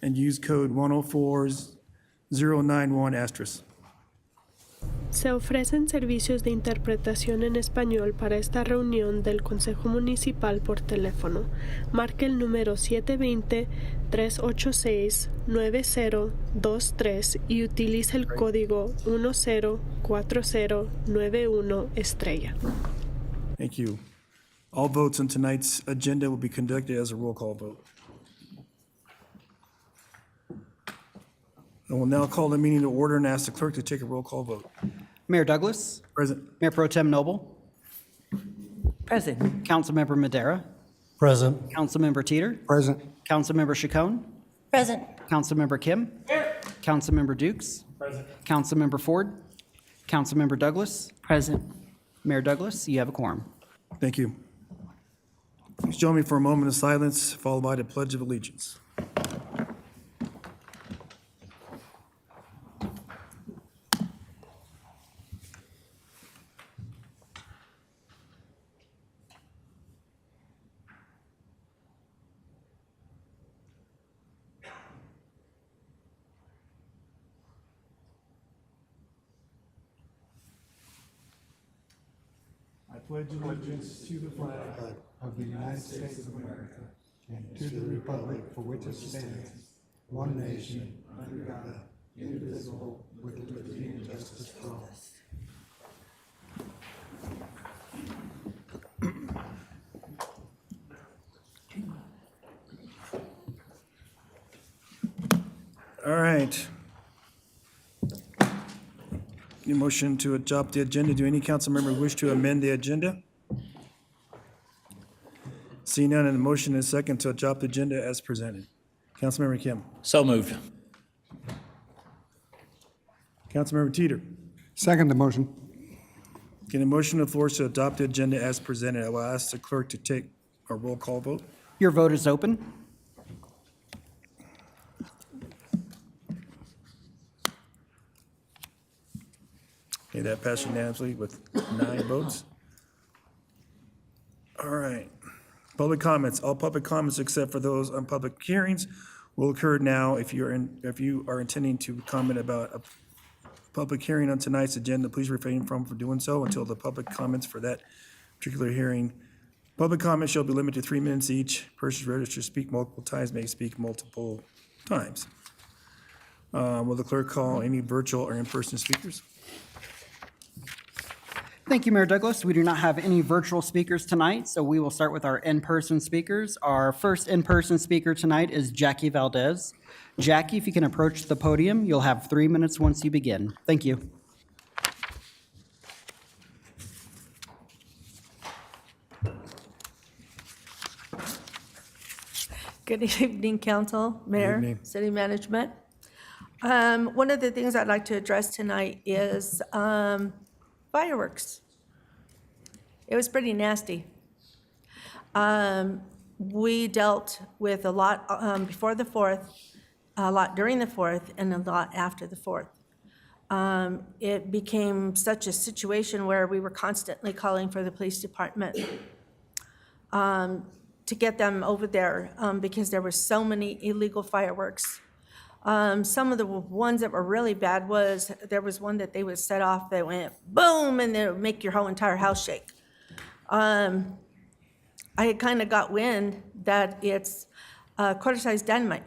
and use code 104091 *. Se ofrecen servicios de interpretación en español para esta reunión del Consejo Municipal por teléfono. Marque el número 720-386-9023 y utilice el código 104091 #. Thank you. All votes on tonight's agenda will be conducted as a roll call vote. I will now call the meeting to order and ask the clerk to take a roll call vote. Mayor Douglas, Present. Mayor Pro Tem Noble, Present. Councilmember Madera, Present. Councilmember Teeter, Present. Councilmember Chacon, Present. Councilmember Kim, Councilmember Dukes, Councilmember Ford, Councilmember Douglas, Present. Mayor Douglas, you have a quorum. Thank you. Please join me for a moment of silence, followed by the Pledge of Allegiance. I pledge allegiance to the flag Of the United States of America and to the republic for which it stands, one nation, under God, indivisible, with liberty and justice for all. All right. Need a motion to adopt the agenda. Do any council member wish to amend the agenda? Seeing none, and a motion and a second to adopt the agenda as presented. Councilmember Kim. So moved. Councilmember Teeter. Second the motion. Getting a motion on the floor to adopt the agenda as presented. I will ask the clerk to take a roll call vote. Your vote is open. Okay, that passed unanimously with 9 votes. All right. Public comments. All public comments except for those on public hearings will occur now. If you are intending to comment about a public hearing on tonight's agenda, please refrain from doing so until the public comments for that particular hearing. Public comments shall be limited to 3 minutes each. Persons registered to speak multiple times may speak multiple times. Will the clerk call any virtual or in-person speakers? Thank you, Mayor Douglas. We do not have any virtual speakers tonight, so we will start with our in-person speakers. Our first in-person speaker tonight is Jackie Valdez. Jackie, if you can approach the podium, you'll have 3 minutes once you begin. Thank you. Good evening, council, mayor, evening. city management. One of the things I'd like to address tonight is fireworks. It was pretty nasty. We dealt with a lot before the 4th, a lot during the 4th, and a lot after the 4th. It became such a situation where we were constantly calling for the police department to get them over there because there were so many illegal fireworks. Some of the ones that were really bad was, there was one that they would set off that went boom, and it would make your whole entire house shake. I had kind of got wind that it's quarter-sized dynamite.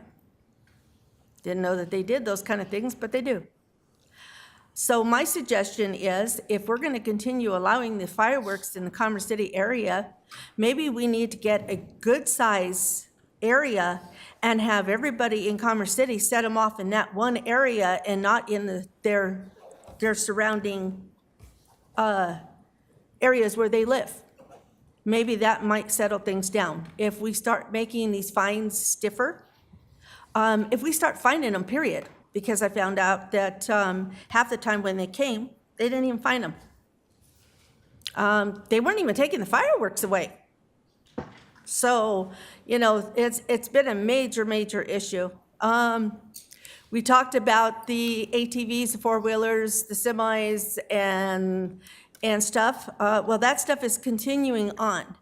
Didn't know that they did those kind of things, but they do. So my suggestion is, if we're going to continue allowing the fireworks in the Commerce City area, maybe we need to get a good size area and have everybody in Commerce City set them off in that one area and not in their surrounding areas where they live. Maybe that might settle things down. If we start making these fines stiffer, if we start finding them, period, because I found out that half the time when they came, they didn't even find them. They weren't even taking the fireworks away. So, you know, it's been a major, major issue. We talked about the ATVs, the four-wheelers, the semis, and stuff. Well, that stuff is continuing on.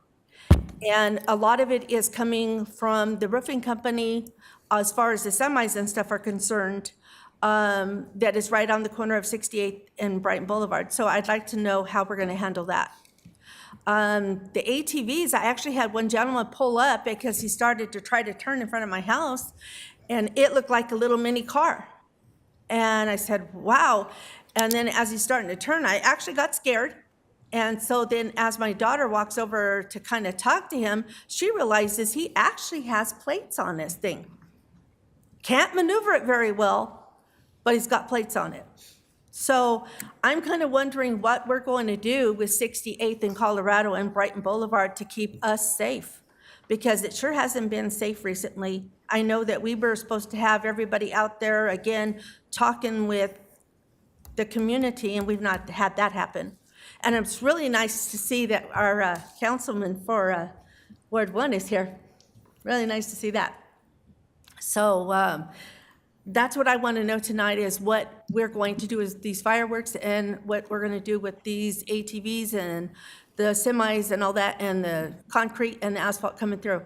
And a lot of it is coming from the roofing company as far as the semis and stuff are concerned, that is right on the corner of 68th and Brighton Boulevard. So I'd like to know how we're going to handle that. The ATVs, I actually had one gentleman pull up because he started to try to turn in front of my house, and it looked like a little mini car. And I said, wow. And then as he's starting to turn, I actually got scared. And so then as my daughter walks over to kind of talk to him, she realizes he actually has plates on this thing. Can't maneuver it very well, but he's got plates on it. So I'm kind of wondering what we're going to do with 68th in Colorado and Brighton Boulevard to keep us safe, because it sure hasn't been safe recently. I know that we were supposed to have everybody out there again talking with the community, and we've not had that happen. And it's really nice to see that our councilman for Ward 1 is here. Really nice to see that. So that's what I want to know tonight, is what we're going to do with these fireworks and what we're going to do with these ATVs and the semis and all that, and the concrete and the asphalt coming through.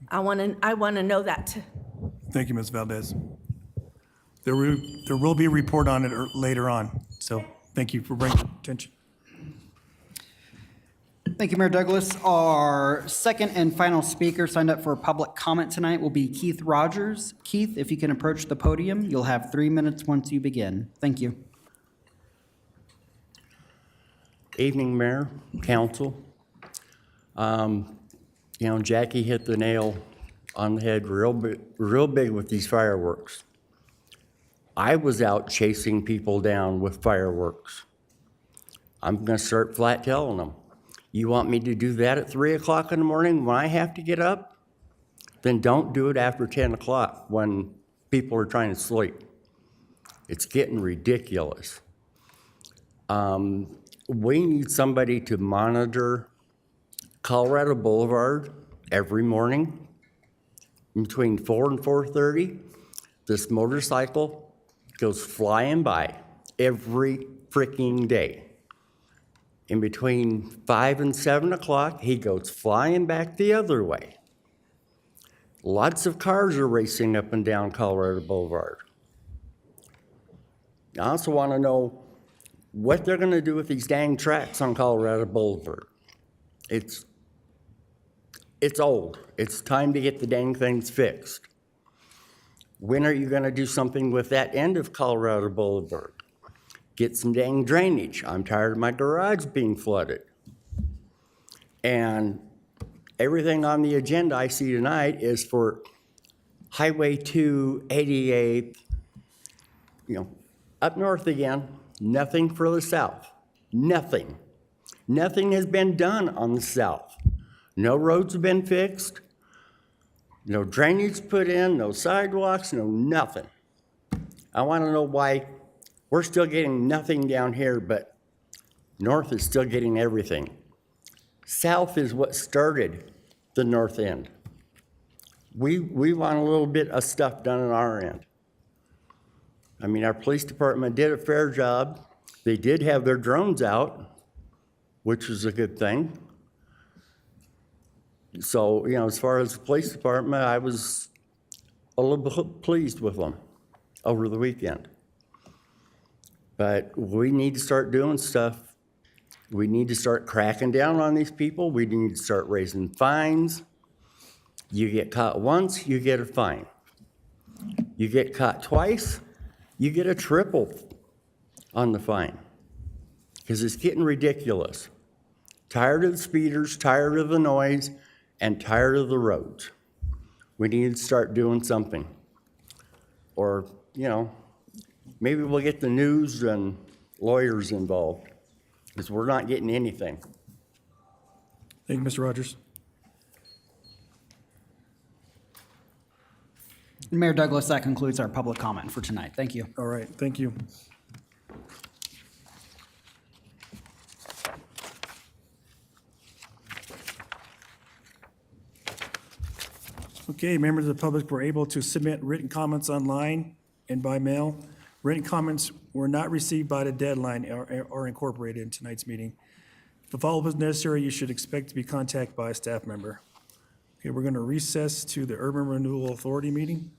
I want to know that. Thank you, Ms. Valdez. There will be a report on it later on, so thank you for bringing it to attention. Thank you, Mayor Douglas. Our second and final speaker signed up for public comment tonight will be Keith Rogers. Keith, if you can approach the podium, you'll have 3 minutes once you begin. Thank you. Evening, Mayor, Council. Jackie hit the nail on the head real big with these fireworks. I was out chasing people down with fireworks. I'm going to start flat telling them, you want me to do that at 3 o'clock in the morning when I have to get up? Then don't do it after 10 o'clock when people are trying to sleep. It's getting ridiculous. We need somebody to monitor Colorado Boulevard every morning between 4 and 4:30. This motorcycle goes flying by every freaking day. In between 5 and 7 o'clock, he goes flying back the other way. Lots of cars are racing up and down Colorado Boulevard. I also want to know what they're going to do with these dang tracks on Colorado Boulevard. It's old. It's time to get the dang things fixed. When are you going to do something with that end of Colorado Boulevard? Get some dang drainage. I'm tired of my garage being flooded. And everything on the agenda I see tonight is for Highway 2, 88, up north again. Nothing for the south. Nothing. Nothing has been done on the south. No roads have been fixed. No drainage put in, no sidewalks, no nothing. I want to know why we're still getting nothing down here, but north is still getting everything. South is what started the north end. We want a little bit of stuff done on our end. I mean, our police department did a fair job. They did have their drones out, which was a good thing. So, as far as the police department, I was a little bit pleased with them over the weekend. But we need to start doing stuff. We need to start cracking down on these people. We need to start raising fines. You get caught once, you get a fine. You get caught twice, you get a triple on the fine. Because it's getting ridiculous. Tired of the speeders, tired of the noise, and tired of the roads. We need to start doing something. Or, maybe we'll get the news and lawyers involved, because we're not getting anything. Thank you, Mr. Rogers. Mayor Douglas, that concludes our public comment for tonight. Thank you. All right, thank you. Okay, members of the public were able to submit written comments online and by mail. Written comments were not received by the deadline or incorporated in tonight's meeting. If a follow-up is necessary, you should expect to be contacted by a staff member. Okay, we're going to recess to the Urban Renewal Authority meeting.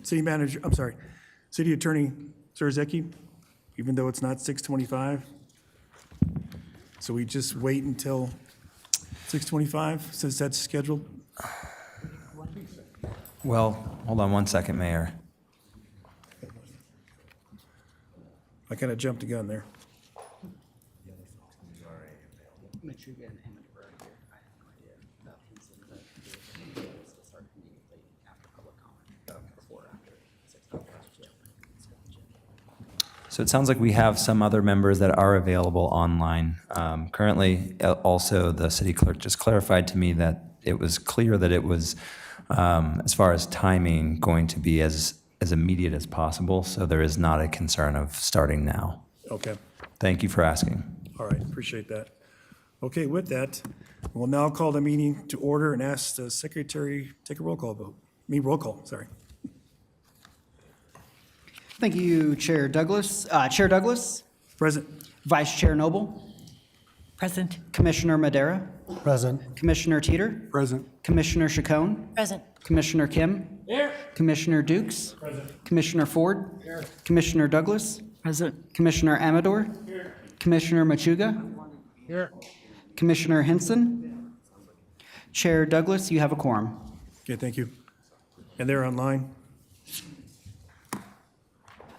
City Manager, I'm sorry, City Attorney Zarzeki, even though it's not 6:25. So we just wait until 6:25, since that's scheduled? Well, hold on one second, Mayor. I kind of jumped the gun there. So it sounds like we have some other members that are available online. Currently, also, the city clerk just clarified to me that it was clear that it was, as far as timing, going to be as immediate as possible, so there is not a concern of starting now. Okay, Thank you for asking. all right, appreciate that. Okay, with that, we'll now call the meeting to order and ask the secretary, take a roll call vote. Roll call, sorry. Thank you, Chair Douglas. Chair Douglas, Present. Vice Chair Noble, Present. Commissioner Madera, Present. Commissioner Teeter, Present. Commissioner Chacon, Present. Commissioner Kim, Commissioner Dukes, Commissioner Ford, Commissioner Douglas, Present. Commissioner Amador, Commissioner Machuga, Commissioner Henson. Chair Douglas, you have a quorum. Okay, thank you. And they're online?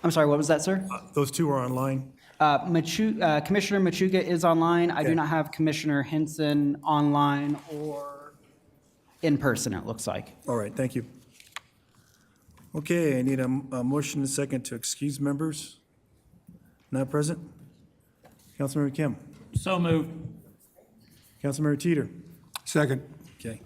I'm sorry, what was that, sir? Those two are online? Commissioner Machuga is online. I do Okay. not have Commissioner Henson online or in person, it looks like. All right, thank you. Okay, I need a motion and a second to excuse members not present. Councilmember Kim. So moved. Councilmember Teeter. Second. Okay.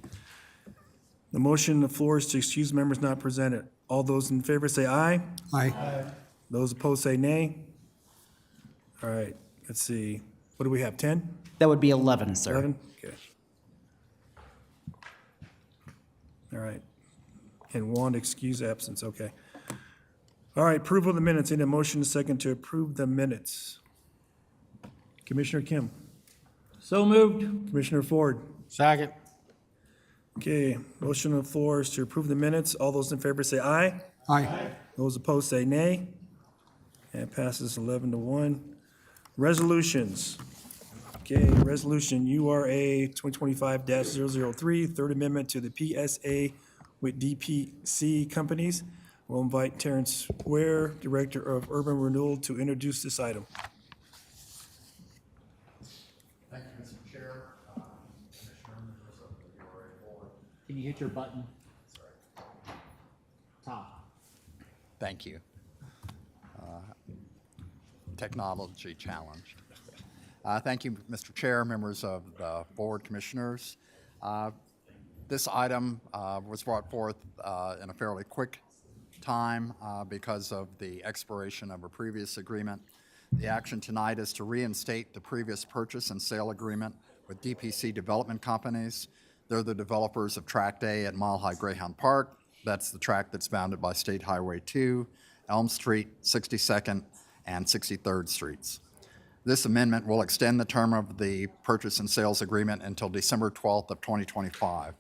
The motion on the floor is to excuse members not presented. All those in favor say aye. Aye. Those opposed say nay. All right, let's see. What do we have, 10? That would be 11, sir. 11? Okay. All right. And one excuse absence, okay. All right, approval of the minutes. Need a motion and a second to approve the minutes. Commissioner Kim. So moved. Commissioner Ford. Second. Okay, motion on the floor is to approve the minutes. All those in favor say aye. Aye. Those opposed say nay. And it passes 11-1. Resolutions. Okay, resolution URA 2025-003, Third Amendment to the PSA with DPC companies. We'll invite Terrence Ware, Director of Urban Renewal, to introduce this item. Thank you, Mr. Chair, Commissioner, members of the URA board. Can you hit your button? Top. Thank you. Technology challenged. Thank you, Mr. Chair, members of the board, commissioners. This item was brought forth in a fairly quick time because of the expiration of a previous agreement. The action tonight is to reinstate the previous purchase and sale agreement with DPC Development Companies. They're the developers of Tract A at Mile High Greyhound Park. That's the tract that's bounded by State Highway 2, Elm Street, 62nd, and 63rd Streets. This amendment will extend the term of the purchase and sales agreement until December 12th of 2025.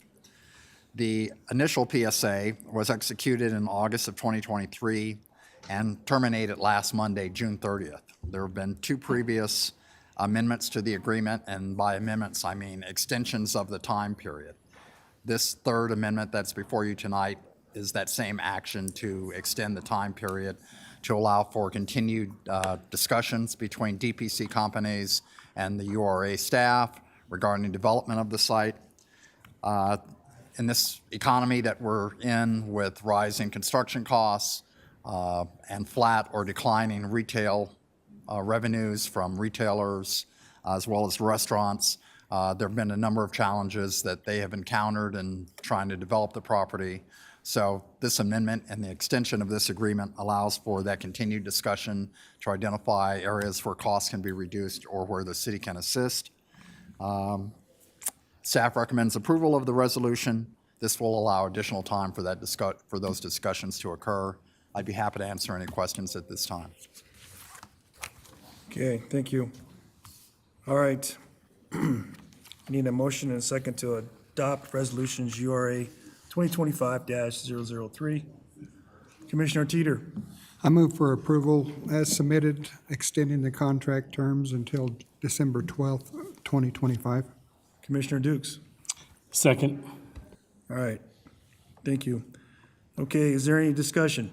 The initial PSA was executed in August of 2023 and terminated last Monday, June 30th. There have been two previous amendments to the agreement, and by amendments, I mean extensions of the time period. This third amendment that's before you tonight is that same action to extend the time period to allow for continued discussions between DPC companies and the URA staff regarding development of the site. In this economy that we're in with rising construction costs and flat or declining retail revenues from retailers as well as restaurants, there have been a number of challenges that they have encountered in trying to develop the property. So this amendment and the extension of this agreement allows for that continued discussion to identify areas where costs can be reduced or where the city can assist. Staff recommends approval of the resolution. This will allow additional time for those discussions to occur. I'd be happy to answer any questions at this time. Okay, thank you. All right. I need a motion and a second to adopt resolutions URA 2025-003. Commissioner Teeter, I move for approval as submitted, extending the contract terms until December 12th, 2025. Commissioner Dukes. Second. All right, thank you. Okay, is there any discussion?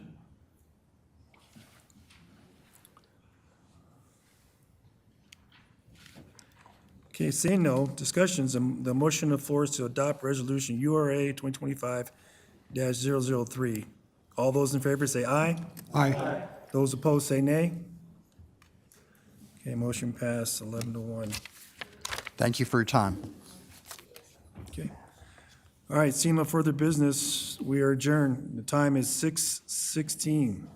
Okay, saying no, discussions, the motion on the floor is to adopt resolution URA 2025-003. All those in favor say aye. Aye. Those opposed say nay. Okay, motion passed 11-1. Thank you for your time. Okay. All right, seeing no further business, we are adjourned. The time is 6:16.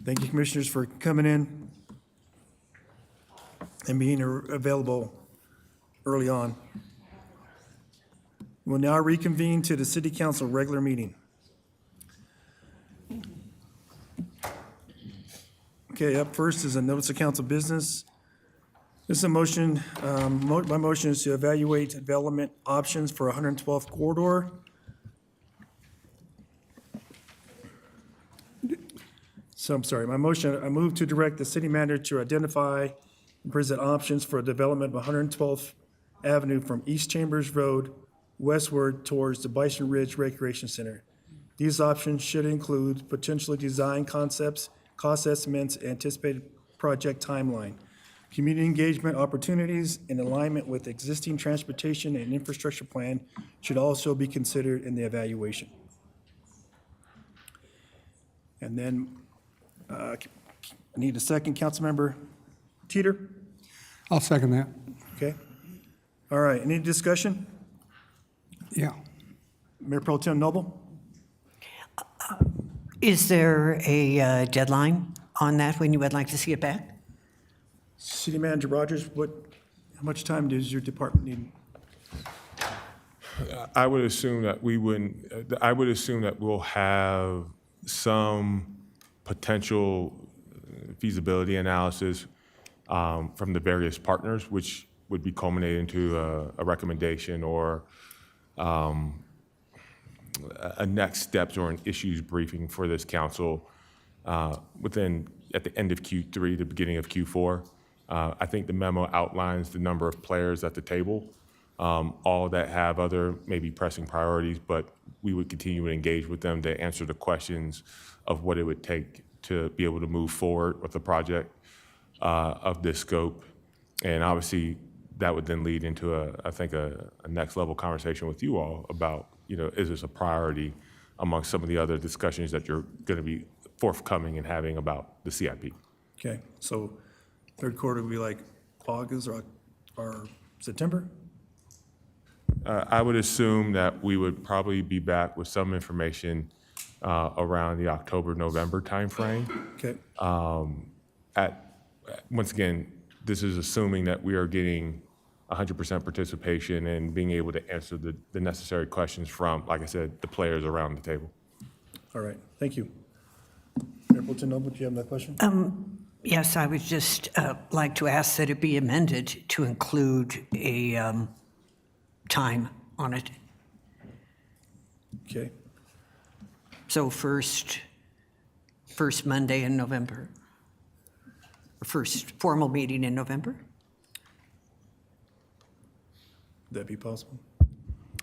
Thank you, commissioners, for coming in and being available early on. We'll now reconvene to the city council regular meeting. Okay, up first is a notice of council business. This is a motion, my motion is to evaluate development options for 112th corridor. So I'm sorry, my motion, I move to direct the city manager to identify and present options for development of 112th Avenue from East Chambers Road westward towards the Bison Ridge Recreation Center. These options should include potentially design concepts, cost estimates, anticipated project timeline. Community engagement opportunities in alignment with existing transportation and infrastructure plan should also be considered in the evaluation. And then, I need a second, Councilmember Teeter, I'll second that. okay? All right, any discussion? Yeah. Mayor Pro Tem Noble? Is there a deadline on that when you would like to see it back? City Manager Rogers, how much time does your department need? I would assume that we'll have some potential feasibility analysis from the various partners, which would be culminated into a recommendation or a next steps or an issues briefing for this council at the end of Q3, the beginning of Q4. I think the memo outlines the number of players at the table, all that have other maybe pressing priorities, but we would continue to engage with them to answer the questions of what it would take to be able to move forward with a project of this scope. And obviously, that would then lead into I think a next level conversation with you all about, is this a priority amongst some of the other discussions that you're going to be forthcoming and having about the CIP. Okay, so third quarter would be like August or September? I would assume that we would probably be back with some information around the October-November timeframe. Okay, Once again, this is assuming that we are getting 100% participation and being able to answer the necessary questions from, like I said, the players around the table. all right, thank you. Mayor Pro Tem Noble, do you have that question? Yes, I would just like to ask that it be amended to include a time on it. Okay, So first Monday in November, or first formal meeting in November? would that be possible?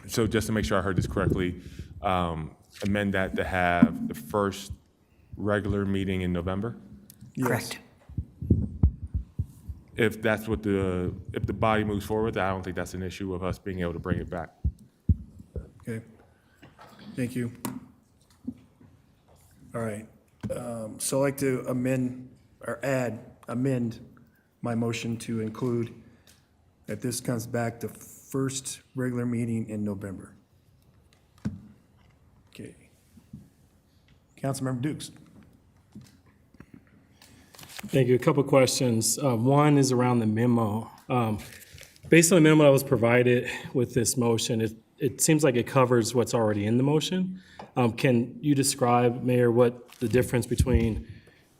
So just to make sure I heard this correctly, amend that to have the first regular meeting in November? Yes. Correct. If that's what if the body moves forward, I don't think that's an issue of us being able to bring it back. Okay, thank you. All right, so I'd like to amend my motion to include that this comes back to first regular meeting in November. Okay. Councilmember Dukes. Thank you. A couple of questions. One is around the memo. Based on the memo that was provided with this motion, it seems like it covers what's already in the motion. Can you describe, Mayor, what the difference between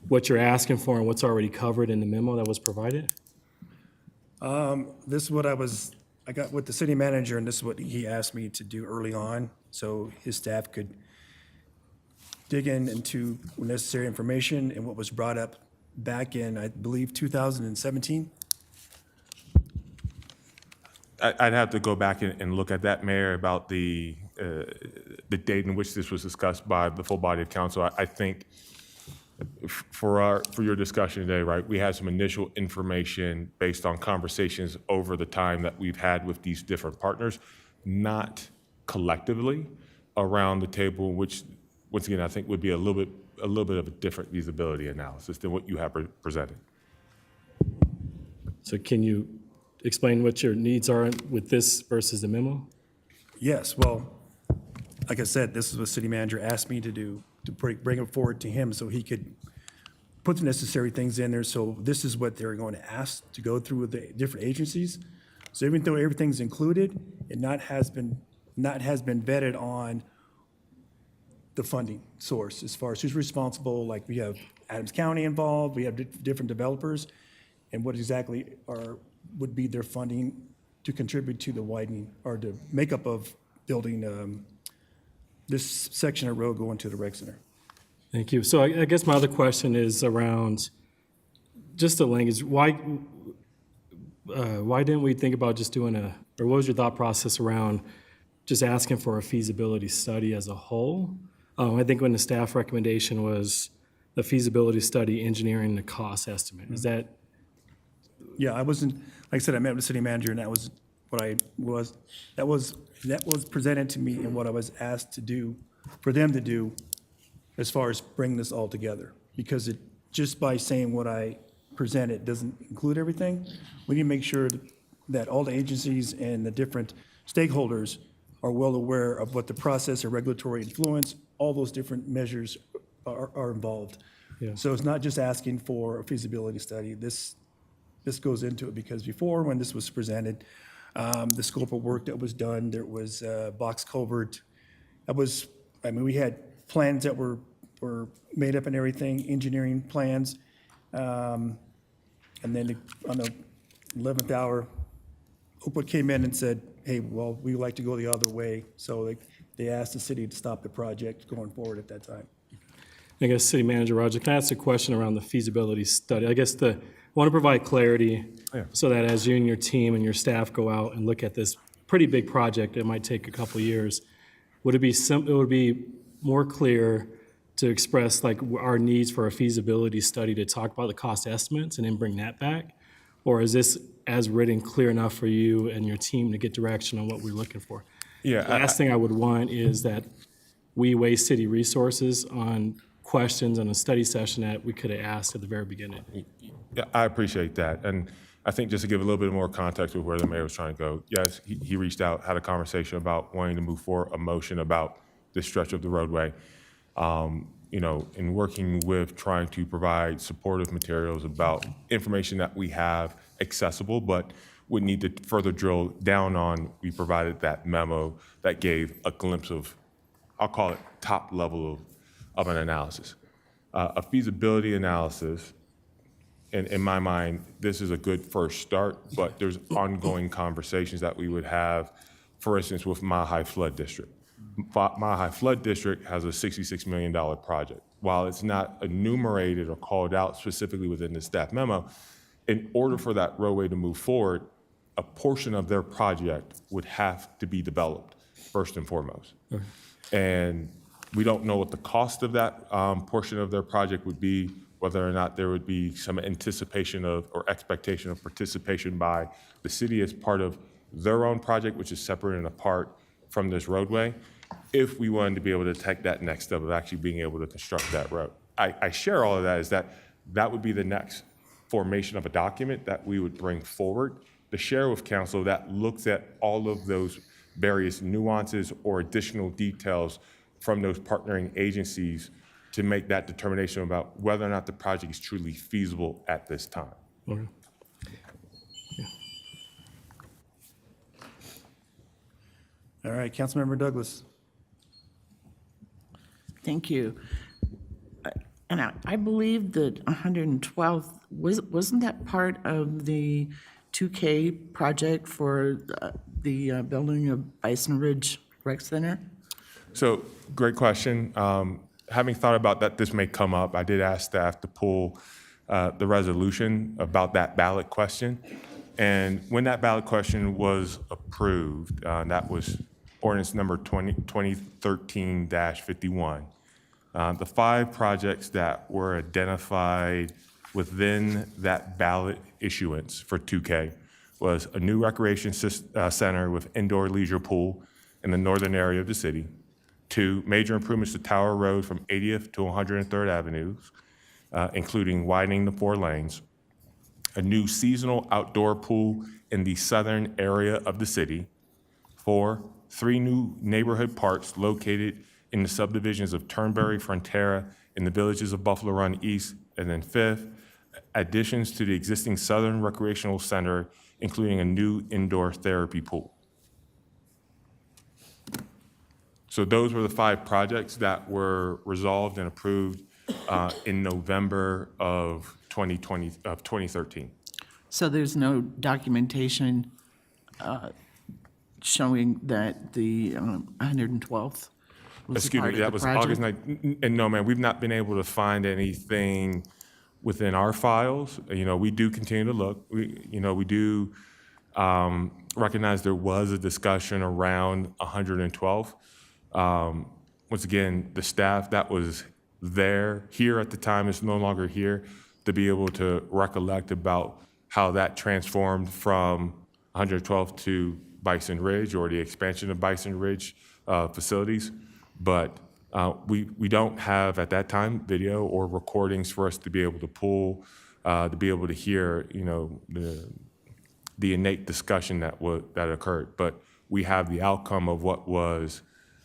what you're asking for and what's already covered in the memo that was provided? This is what I got with the city manager, and this is what he asked me to do early on, so his staff could dig into necessary information and what was brought up back in, I believe, 2017. I'd have to go back and look at that, Mayor, about the date in which this was discussed by the full body of council. I think for your discussion today, right, we had some initial information based on conversations over the time that we've had with these different partners, not collectively around the table, which, once again, I think would be a little bit of a different feasibility analysis than what you have presented. So can you explain what your needs are with this versus the memo? Yes, well, like I said, this is what city manager asked me to do, to bring it forward to him so he could put the necessary things in there. So this is what they're going to ask to go through with the different agencies. So even though everything's included, it has been vetted on the funding source as far as who's responsible. Like we have Adams County involved, we have different developers, and what exactly would be their funding to contribute to the widening or the makeup of building this section of road going to the rec center. Thank you. So I guess my other question is around just the language. Why didn't we think about just doing or what was your thought process around just asking for a feasibility study as a whole? I think when the staff recommendation was the feasibility study engineering the cost estimate. Is that? Yeah, I wasn't, like I said, I met with the city manager, and that was presented to me and what I was asked to do, for them to do, as far as bringing this all together. Because just by saying what I presented doesn't include everything. We need to make sure that all the agencies and the different stakeholders are well aware of what the process or regulatory influence, all those different measures are involved. Yeah. So it's not just asking for a feasibility study. This goes into it, because before, when this was presented, the scope of work that was done, there was box culvert. We had plans that were made up and everything, engineering plans. And then on the 11th hour, Oakwood came in and said, hey, well, we'd like to go the other way. So they asked the city to stop the project going forward at that time. I guess City Manager Roger, can I ask a question around the feasibility study? I guess I want to provide clarity so that as you and your team and your staff go out and look at this pretty big project, it might take a couple years. Would it be more clear to express like our needs for a feasibility study to talk about the cost estimates and then bring that back? Or is this as written clear enough for you and your team to get direction on what we're looking for? Yeah. The last thing I would want is that we waste city resources on questions on a study session that we could have asked at the very beginning. Yeah, I appreciate that. And I think just to give a little bit more context of where the mayor was trying to go, yes, he reached out, had a conversation about wanting to move forward a motion about this stretch of the roadway. In working with trying to provide supportive materials about information that we have accessible, but would need to further drill down on, we provided that memo that gave a glimpse of, I'll call it top level of an analysis. A feasibility analysis, in my mind, this is a good first start, but there's ongoing conversations that we would have, for instance, with Mile High Flood District. Mile High Flood District has a $66 million project. While it's not enumerated or called out specifically within the staff memo, in order for that roadway to move forward, a portion of their project would have to be developed first and foremost. And we don't know what the cost of that portion of their project would be, whether or not there would be some anticipation of or expectation of participation by the city as part of their own project, which is separate and apart from this roadway, if we wanted to be able to take that next step of actually being able to construct that road. I share all of that, is that would be the next formation of a document that we would bring forward to share with council that looks at all of those various nuances or additional details from those partnering agencies to make that determination about whether or not the project is truly feasible at this time. Okay. All right, Councilmember Douglas. Thank you. And I believe that 112th, wasn't that part of the 2K project for the building of Bison Ridge Rec Center? So, great question. Having thought about that, this may come up. I did ask staff to pull the resolution about that ballot question. And when that ballot question was approved, that was ordinance number 2013-51. The 5 projects that were identified within that ballot issuance for 2K was a new recreation center with indoor leisure pool in the northern area of the city. 2, major improvements to Tower Road from 80th to 103rd Avenues, including widening the 4 lanes. A new seasonal outdoor pool in the southern area of the city. 4, 3 new neighborhood parks located in the subdivisions of Turnberry, Frontera, in the villages of Buffalo Run East. And then 5th, additions to the existing Southern Recreational Center, including a new indoor therapy pool. So those were the 5 projects that were resolved and approved in November of 2013. So there's no documentation showing that the 112th was a Excuse part me, of that the was project? August 9th. And no, ma'am, we've not been able to find anything within our files. You know, we do continue to look. We do recognize there was a discussion around 112th. Once again, the staff that was here at the time is no longer here to be able to recollect about how that transformed from 112th to Bison Ridge or the expansion of Bison Ridge facilities. But we don't have at that time video or recordings for us to be able to pull, to be able to hear, the innate discussion that occurred. But we have the outcome of what was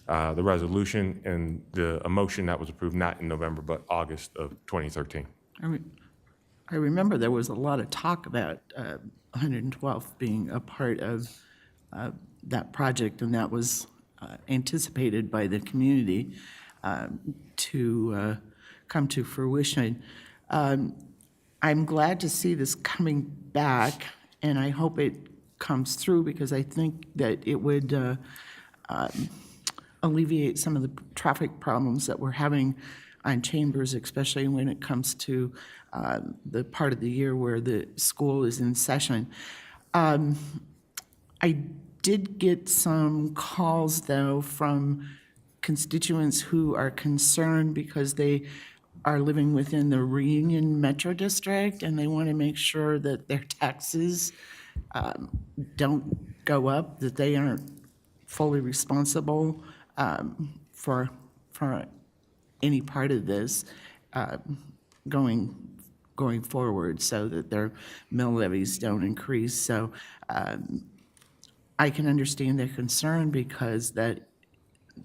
the resolution and the motion that was approved, not in November, but August of 2013. I remember there was a lot of talk about 112th being a part of that project, and that was anticipated by the community to come to fruition. I'm glad to see this coming back, and I hope it comes through because I think that it would alleviate some of the traffic problems that we're having on Chambers, especially when it comes to the part of the year where the school is in session. I did get some calls, though, from constituents who are concerned because they are living within the Reunion Metro District, and they want to make sure that their taxes don't go up, that they aren't fully responsible for any part of this going forward, so that their mill levies don't increase. So I can understand their concern because that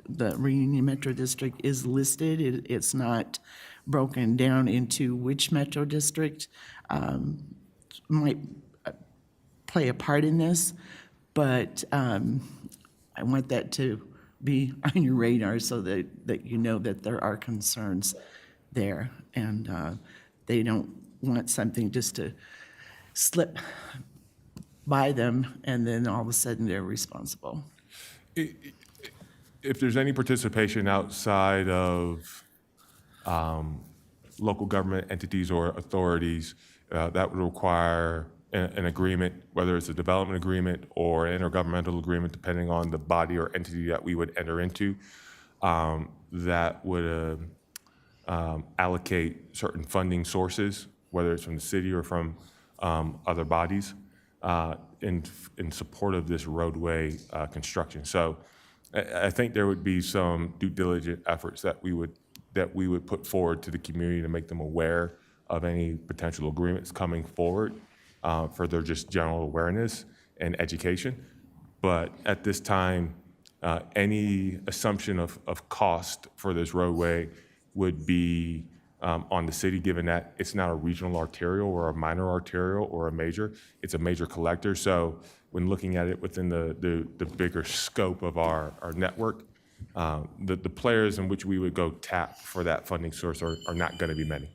the Reunion Metro District is listed. It's not broken down into which Metro District might play a part in this, but I want that to be on your radar so that you know that there are concerns there, and they don't want something just to slip by them and then all of a sudden they're responsible. If there's any participation outside of local government entities or authorities, that would require an agreement, whether it's a development agreement or an intergovernmental agreement, depending on the body or entity that we would enter into, that would allocate certain funding sources, whether it's from the city or from other bodies, in support of this roadway construction. So I think there would be some due diligent efforts that we would put forward to the community to make them aware of any potential agreements coming forward for their just general awareness and education. But at this time, any assumption of cost for this roadway would be on the city, given that it's not a regional arterial or a minor arterial or a major, it's a major collector. So when looking at it within the bigger scope of our network, the players in which we would go tap for that funding source are not going to be many.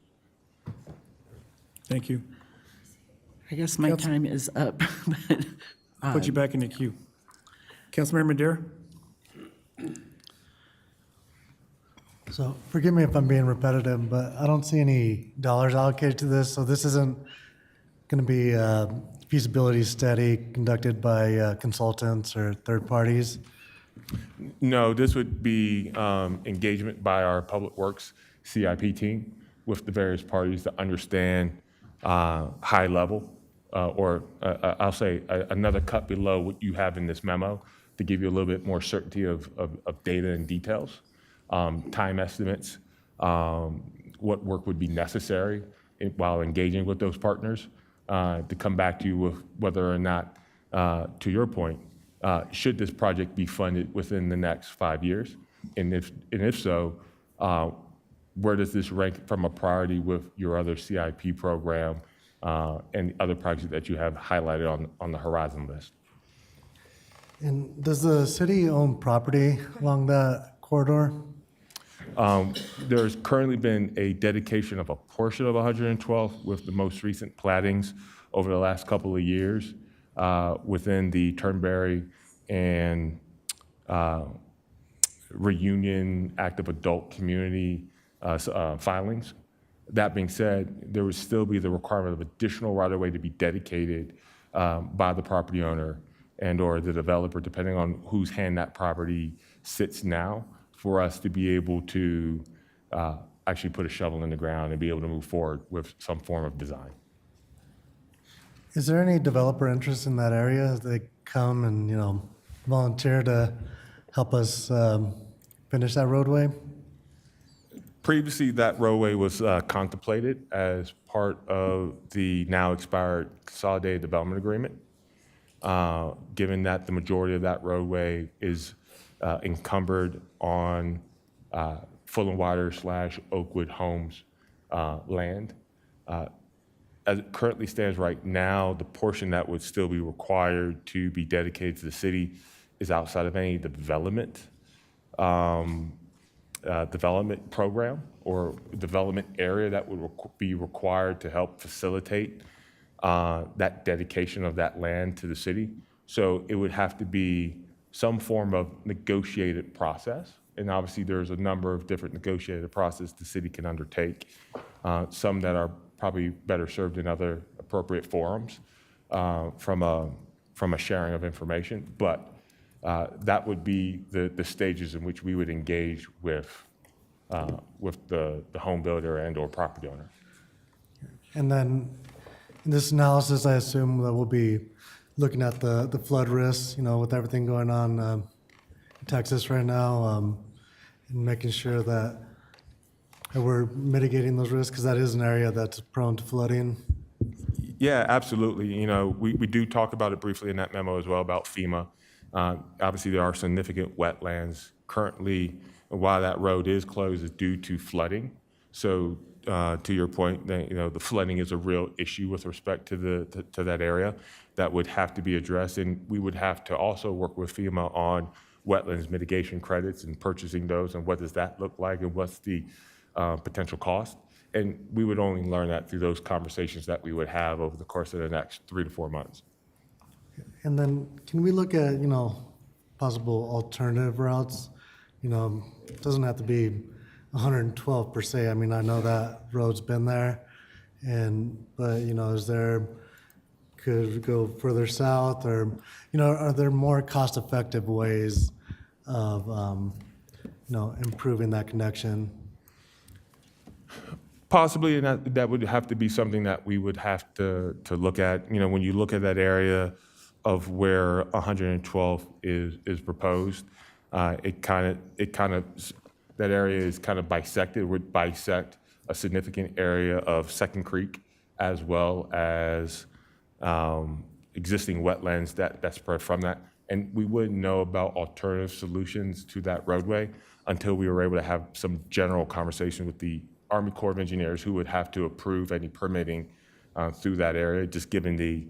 Thank you. I guess my time is up, but Put you back in the queue. Councilmember Madera? So forgive me if I'm being repetitive, but I don't see any dollars allocated to this. So this isn't going to be a feasibility study conducted by consultants or third parties. No, this would be engagement by our Public Works CIP team with the various parties to understand high level, or I'll say another cut below what you have in this memo to give you a little bit more certainty of data and details, time estimates, what work would be necessary while engaging with those partners, to come back to you with whether or not, to your point, should this project be funded within the next 5 years? And if so, where does this rank from a priority with your other CIP program and other projects that you have highlighted on the horizon list? And does the city own property along that corridor? There's currently been a dedication of a portion of 112th with the most recent plattings over the last couple of years within the Turnberry and Reunion active adult community filings. That being said, there would still be the requirement of additional right-of-way to be dedicated by the property owner and or the developer, depending on whose hand that property sits now, for us to be able to actually put a shovel in the ground and be able to move forward with some form of design. Is there any developer interest in that area as they come and, volunteer to help us finish that roadway? Previously, that roadway was contemplated as part of the now expired Consolidated Development Agreement. Given that the majority of that roadway is encumbered on Fullenwider / Oakwood Homes land, as it currently stands right now, the portion that would still be required to be dedicated to the city is outside of any development program or development area that would be required to help facilitate that dedication of that land to the city. So it would have to be some form of negotiated process. And obviously there's a number of different negotiated processes the city can undertake, some that are probably better served in other appropriate forums from a sharing of information. But that would be the stages in which we would engage with the home builder and or property owner. And then in this analysis, I assume that we'll be looking at the flood risks, with everything going on in Texas right now, and making sure that we're mitigating those risks, because that is an area that's prone to flooding. Yeah, absolutely. We do talk about it briefly in that memo as well about FEMA. Obviously, there are significant wetlands currently. Why that road is closed is due to flooding. So to your point, the flooding is a real issue with respect to that area that would have to be addressed. And we would have to also work with FEMA on wetlands mitigation credits and purchasing those, and what does that look like, and what's the potential cost. And we would only learn that through those conversations that we would have over the course of the next 3 to 4 months. And then can we look at, possible alternative routes? It doesn't have to be 112 per se. I mean, I know that road's been there, but could we go further south, or, are there more cost-effective ways of, improving that connection? Possibly, and that would have to be something that we would have to look at. When you look at that area of where 112 is proposed, it kind of that area is kind of bisected. It would bisect a significant area of Second Creek as well as existing wetlands that spread from that. And we wouldn't know about alternative solutions to that roadway until we were able to have some general conversation with the Army Corps of Engineers, who would have to approve any permitting through that area, just given the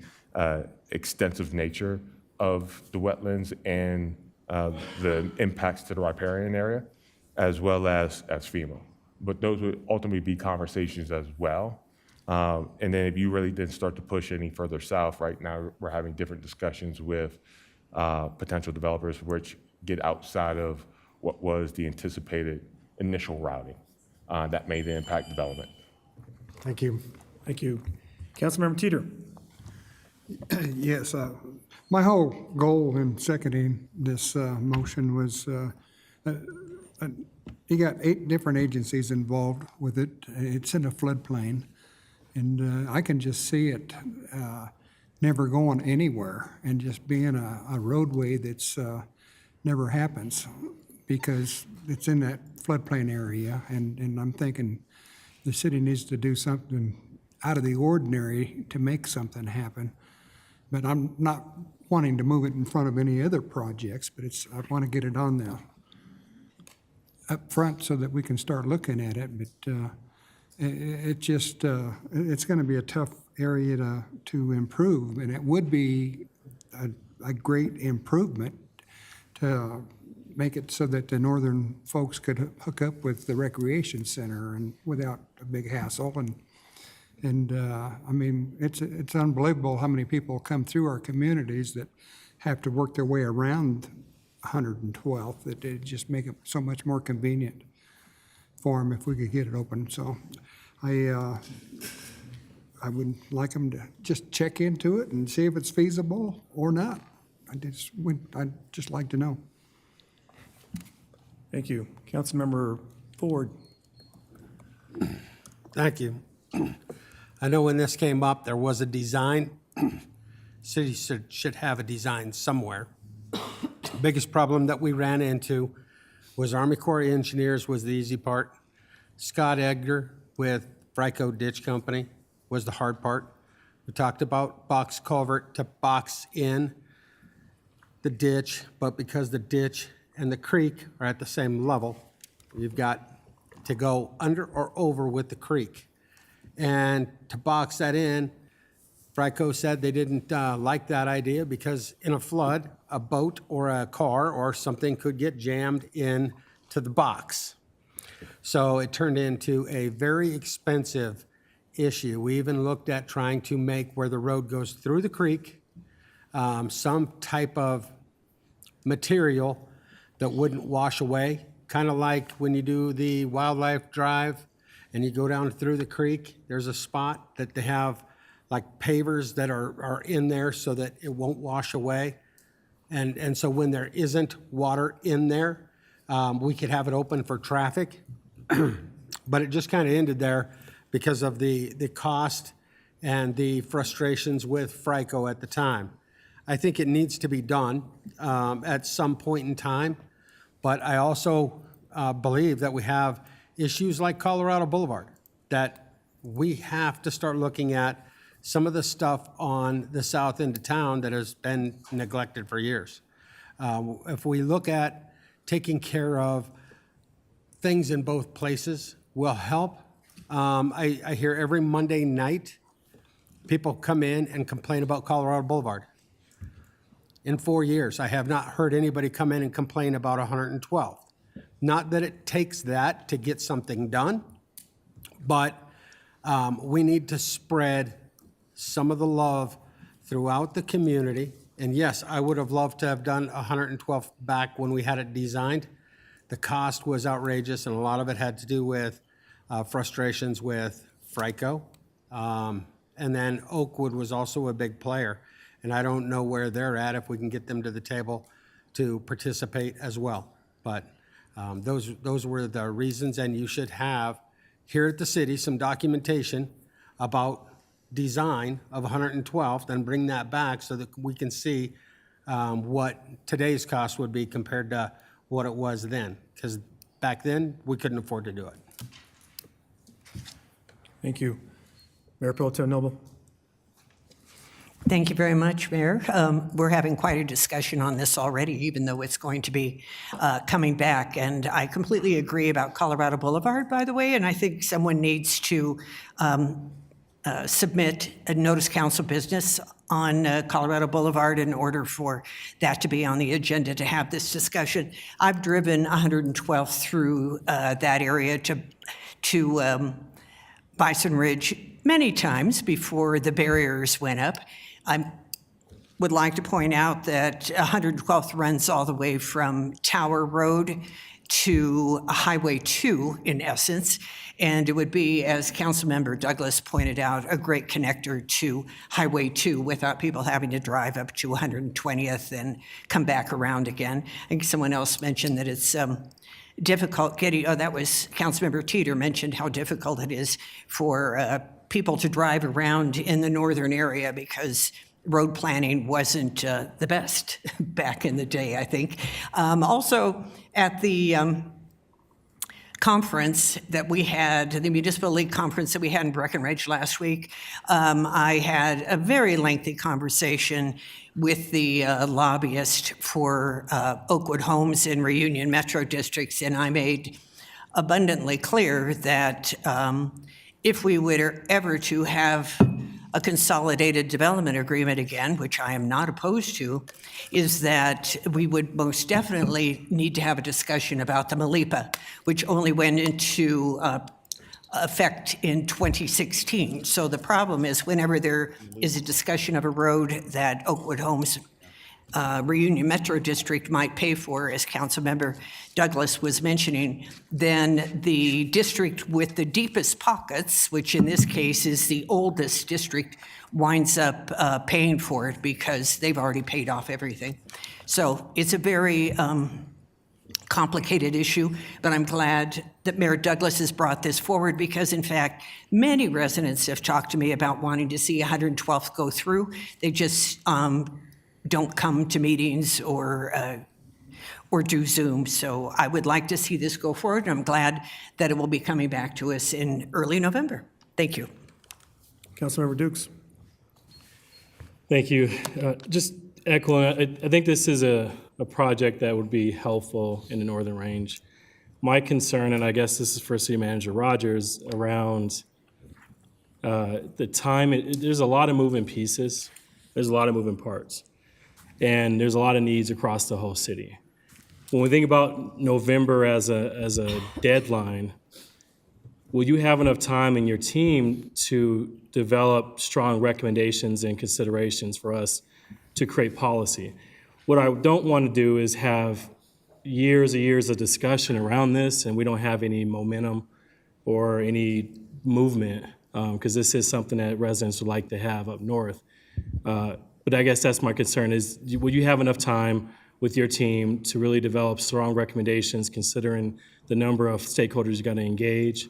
extensive nature of the wetlands and the impacts to the riparian area, as well as FEMA. But those would ultimately be conversations as well. And then if you really did start to push any further south, right now we're having different discussions with potential developers which get outside of what was the anticipated initial routing that may then impact development. Thank you. Thank you. Councilmember Teeter. Yes, my whole goal in seconding this motion was, you got 8 different agencies involved with it. It's in a floodplain, and I can just see it never going anywhere and just being a roadway that's never happens because it's in that floodplain area, and I'm thinking the city needs to do something out of the ordinary to make something happen. But I'm not wanting to move it in front of any other projects, but I want to get it on the up front so that we can start looking at it. But it's going to be a tough area to improve, and it would be a great improvement to make it so that the northern folks could hook up with the recreation center and without a big hassle. And I mean, it's unbelievable how many people come through our communities that have to work their way around 112th, that they just make it so much more convenient for them if we could get it open. So I would like them to just check into it and see if it's feasible or not. I'd just like to know. Thank you. Councilmember Ford. Thank you. I know when this came up, there was a design. City should have a design somewhere. Biggest problem that we ran into was Army Corps of Engineers was the easy part. Scott Edgar with Frico Ditch Company was the hard part. We talked about box culvert to box in the ditch, but because the ditch and the creek are at the same level, you've got to go under or over with the creek. And to box that in, Frico said they didn't like that idea because in a flood, a boat or a car or something could get jammed in to the box. So it turned into a very expensive issue. We even looked at trying to make where the road goes through the creek, some type of material that wouldn't wash away, kind of like when you do the wildlife drive and you go down through the creek, there's a spot that they have like pavers that are in there so that it won't wash away. And so when there isn't water in there, we could have it open for traffic. But it just kind of ended there because of the cost and the frustrations with Frico at the time. I think it needs to be done at some point in time, but I also believe that we have issues like Colorado Boulevard, that we have to start looking at some of the stuff on the south end of town that has been neglected for years. If we look at taking care of things in both places will help. I hear every Monday night, people come in and complain about Colorado Boulevard. In 4 years, I have not heard anybody come in and complain about 112th. Not that it takes that to get something done, but we need to spread some of the love throughout the community. And yes, I would have loved to have done 112th back when we had it designed. The cost was outrageous, and a lot of it had to do with frustrations with Frico. And then Oakwood was also a big player. And I don't know where they're at, if we can get them to the table to participate as well. But those were the reasons, and you should have here at the city some documentation about design of 112th and bring that back so that we can see what today's cost would be compared to what it was then. Because back then, we couldn't afford to do it. Thank you. Mayor Pro Tem Noble. Thank you very much, Mayor. We're having quite a discussion on this already, even though it's going to be coming back. And I completely agree about Colorado Boulevard, by the way, and I think someone needs to submit a notice council business on Colorado Boulevard in order for that to be on the agenda to have this discussion. I've driven 112th through that area to Bison Ridge many times before the barriers went up. I would like to point out that 112th runs all the way from Tower Road to Highway 2, in essence, and it would be, as Councilmember Douglas pointed out, a great connector to Highway 2 without people having to drive up to 120th and come back around again. I think someone else mentioned that it's difficult getting, that was Councilmember Teeter mentioned how difficult it is for people to drive around in the northern area because road planning wasn't the best back in the day, I think. Also, at the conference that we had, the Municipal League conference that we had in Breckenridge last week, I had a very lengthy conversation with the lobbyist for Oakwood Homes in Reunion Metro Districts, and I made abundantly clear that if we were ever to have a consolidated development agreement again, which I am not opposed to, is that we would most definitely need to have a discussion about the Malipa, which only went into effect in 2016. So the problem is whenever there is a discussion of a road that Oakwood Homes Reunion Metro District might pay for, as Councilmember Douglas was mentioning, then the district with the deepest pockets, which in this case is the oldest district, winds up paying for it because they've already paid off everything. So it's a very complicated issue, but I'm glad that Mayor Douglas has brought this forward because, in fact, many residents have talked to me about wanting to see 112th go through. They just don't come to meetings or do Zoom. So I would like to see this go forward, and I'm glad that it will be coming back to us in early November. Thank you. Councilmember Dukes. Thank you. Just echoing, I think this is a project that would be helpful in the Northern Range. My concern, and I guess this is for City Manager Rogers, around the time, there's a lot of moving pieces. There's a lot of moving parts. And there's a lot of needs across the whole city. When we think about November as a deadline, will you have enough time in your team to develop strong recommendations and considerations for us to create policy? What I don't want to do is have years and years of discussion around this and we don't have any momentum or any movement, because this is something that residents would like to have up north. But I guess that's my concern is, will you have enough time with your team to really develop strong recommendations considering the number of stakeholders you got to engage?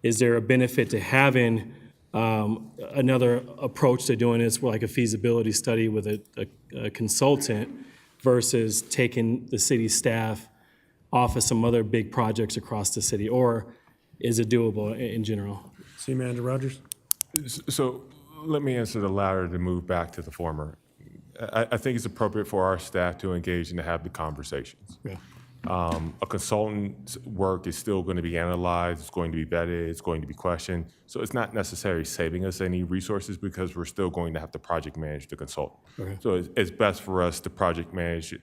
Is there a benefit to having another approach to doing this, like a feasibility study with a consultant versus taking the city staff off of some other big projects across the city? Or is it doable in general? City Manager Rogers. So let me answer the latter to move back to the former. I think it's appropriate for our staff to engage and to have the conversations. Yeah. A consultant's work is still going to be analyzed, it's going to be vetted, it's going to be questioned. So it's not necessarily saving us any resources because we're still going to have to project manage the consultant. Okay. So it's best for us to project manage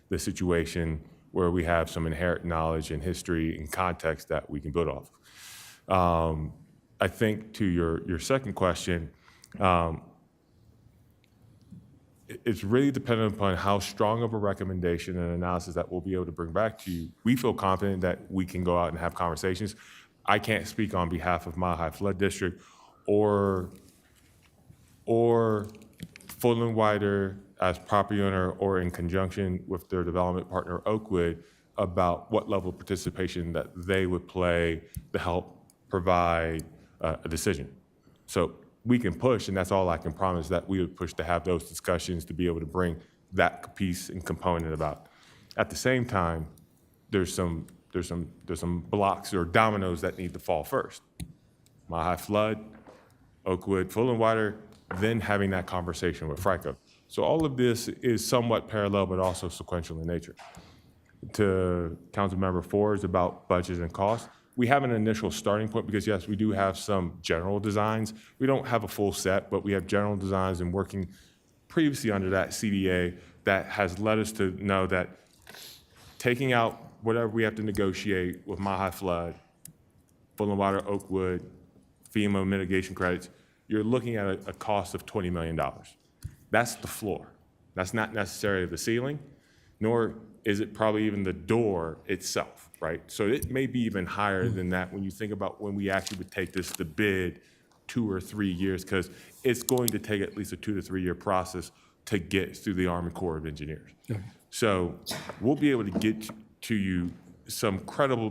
the situation where we have some inherent knowledge and history and context that we can build off. I think to your second question, it's really dependent upon how strong of a recommendation and analysis that we'll be able to bring back to you. We feel confident that we can go out and have conversations. I can't speak on behalf of Mile High Flood District or Full and Wider as property owner or in conjunction with their development partner Oakwood about what level of participation that they would play to help provide a decision. So we can push, and that's all I can promise, that we would push to have those discussions to be able to bring that piece and component about. At the same time, there's some blocks or dominoes that need to fall first. Mile High Flood, Oakwood, Full and Wider, then having that conversation with FRICO. So all of this is somewhat parallel, but also sequential in nature. To Councilmember Ford's about budget and cost, we have an initial starting point because yes, we do have some general designs. We don't have a full set, but we have general designs and working previously under that CDA that has led us to know that taking out whatever we have to negotiate with Mile High Flood, Full and Water, Oakwood, FEMA mitigation credits, you're looking at a cost of $20 million. That's the floor. That's not necessarily the ceiling, nor is it probably even the door itself, right? So it may be even higher than that when you think about when we actually would take this to bid 2 or 3 years, because it's going to take at least a 2 to 3 year process to get through the Army Corps of Engineers. Okay. So we'll be able to get to you some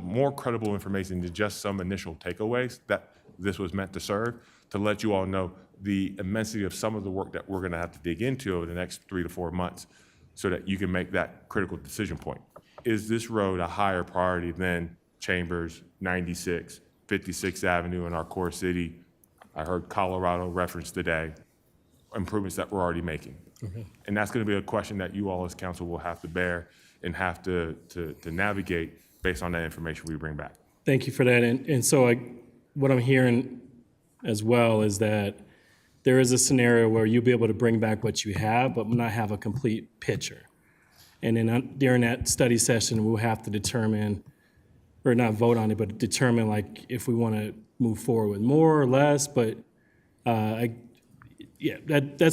more credible information than just some initial takeaways that this was meant to serve, to let you all know the immensity of some of the work that we're gonna have to dig into over the next 3 to 4 months so that you can make that critical decision point. Is this road a higher priority than Chambers, 96, 56th Avenue in our core city? I heard Colorado referenced today, improvements that we're already making. Okay. And that's gonna be a question that you all as council will have to bear and have to navigate based on that information we bring back. Thank you for that. And so what I'm hearing as well is that there is a scenario where you'll be able to bring back what you have, but not have a complete picture. And then during that study session, we'll have to determine, or not vote on it, but determine like if we want to move forward with more or less. But that's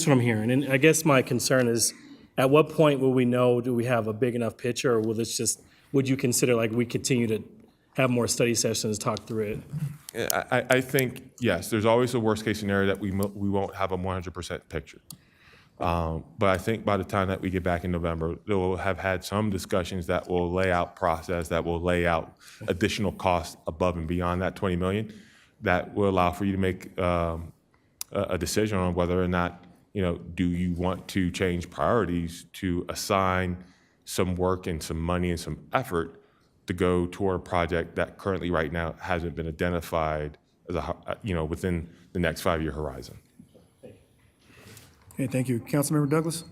what I'm hearing. And I guess my concern is, at what point will we know, do we have a big enough picture, or will this just, would you consider like we continue to have more study sessions, talk through it? I think, yes, there's always a worst case scenario that we won't have a 100% picture. But I think by the time that we get back in November, we'll have had some discussions that will lay out process, that will lay out additional costs above and beyond that 20 million, that will allow for you to make a decision on whether or not, do you want to change priorities to assign some work and some money and some effort to go toward a project that currently right now hasn't been identified as within the next 5-year horizon. Okay, thank you. Councilmember Douglas?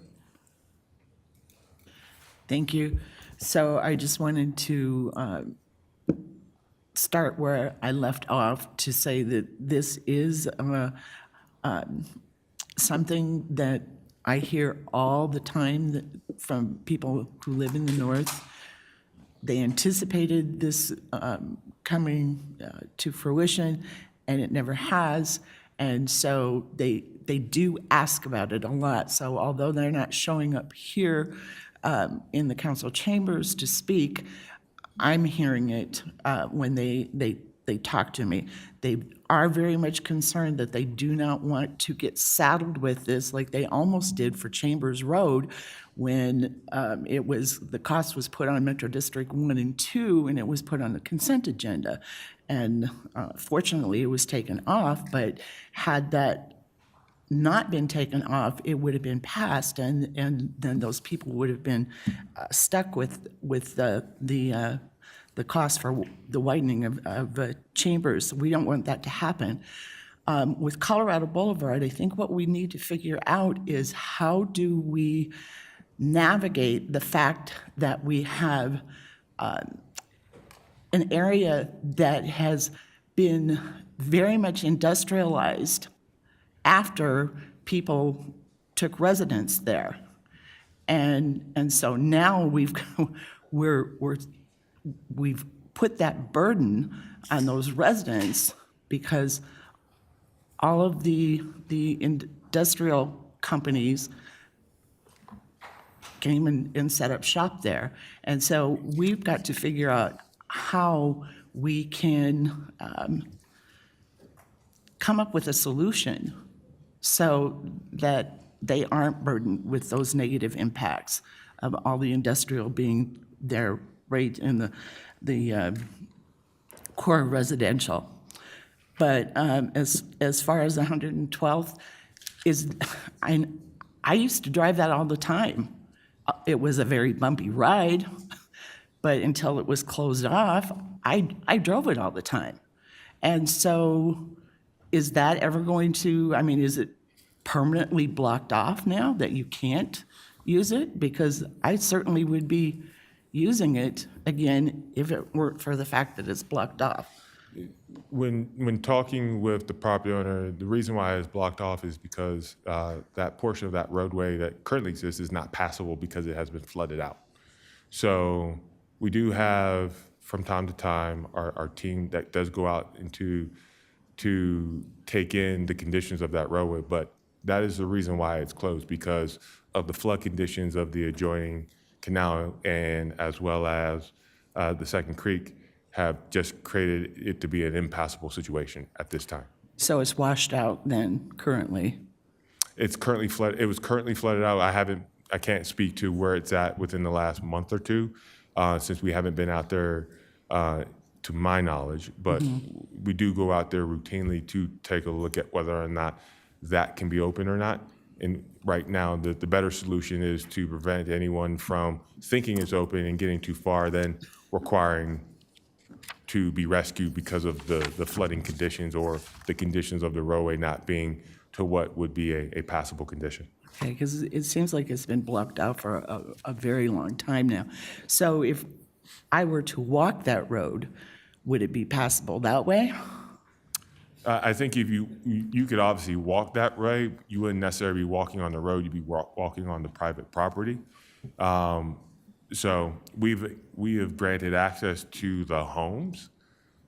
Thank you. So I just wanted to start where I left off to say that this is something that I hear all the time from people who live in the North. They anticipated this coming to fruition, and it never has. And so they do ask about it a lot. So although they're not showing up here in the council chambers to speak, I'm hearing it when they talk to me. They are very much concerned that they do not want to get saddled with this like they almost did for Chambers Road when the cost was put on Metro District 1 and 2 and it was put on the consent agenda. And fortunately, it was taken off, but had that not been taken off, it would have been passed, and then those people would have been stuck with the cost for the widening of Chambers. We don't want that to happen. With Colorado Boulevard, I think what we need to figure out is how do we navigate the fact that we have an area that has been very much industrialized after people took residence there. And so now we've put that burden on those residents because all of the industrial companies came and set up shop there. And so we've got to figure out how we can come up with a solution so that they aren't burdened with those negative impacts of all the industrial being there right in the core residential. But as far as 112th I used to drive that all the time. It was a very bumpy ride, but until it was closed off, I drove it all the time. And so is that ever going to, is it permanently blocked off now that you can't use it? Because I certainly would be using it again if it weren't for the fact that it's blocked off. When talking with the property owner, the reason why it's blocked off is because that portion of that roadway that currently exists is not passable because it has been flooded out. So we do have, from time to time, our team that does go out to take in the conditions of that roadway, but that is the reason why it's closed, because of the flood conditions of the adjoining canal, and as well as the Second Creek have just created it to be an impassable situation at this time. So it's washed out then, currently? It's currently flooded. It was currently flooded out. I can't speak to where it's at within the last month or two, since we haven't been out there, to my knowledge. But we do go out there routinely to take a look at whether or not that can be open or not. And right now, the better solution is to prevent anyone from thinking it's open and getting too far, then requiring to be rescued because of the flooding conditions or the conditions of the roadway not being to what would be a passable condition. Okay, because it seems like it's been blocked out for a very long time now. So if I were to walk that road, would it be passable that way? I think if you could obviously walk that way, you wouldn't necessarily be walking on the road, you'd be walking on the private property. So we have granted access to the homes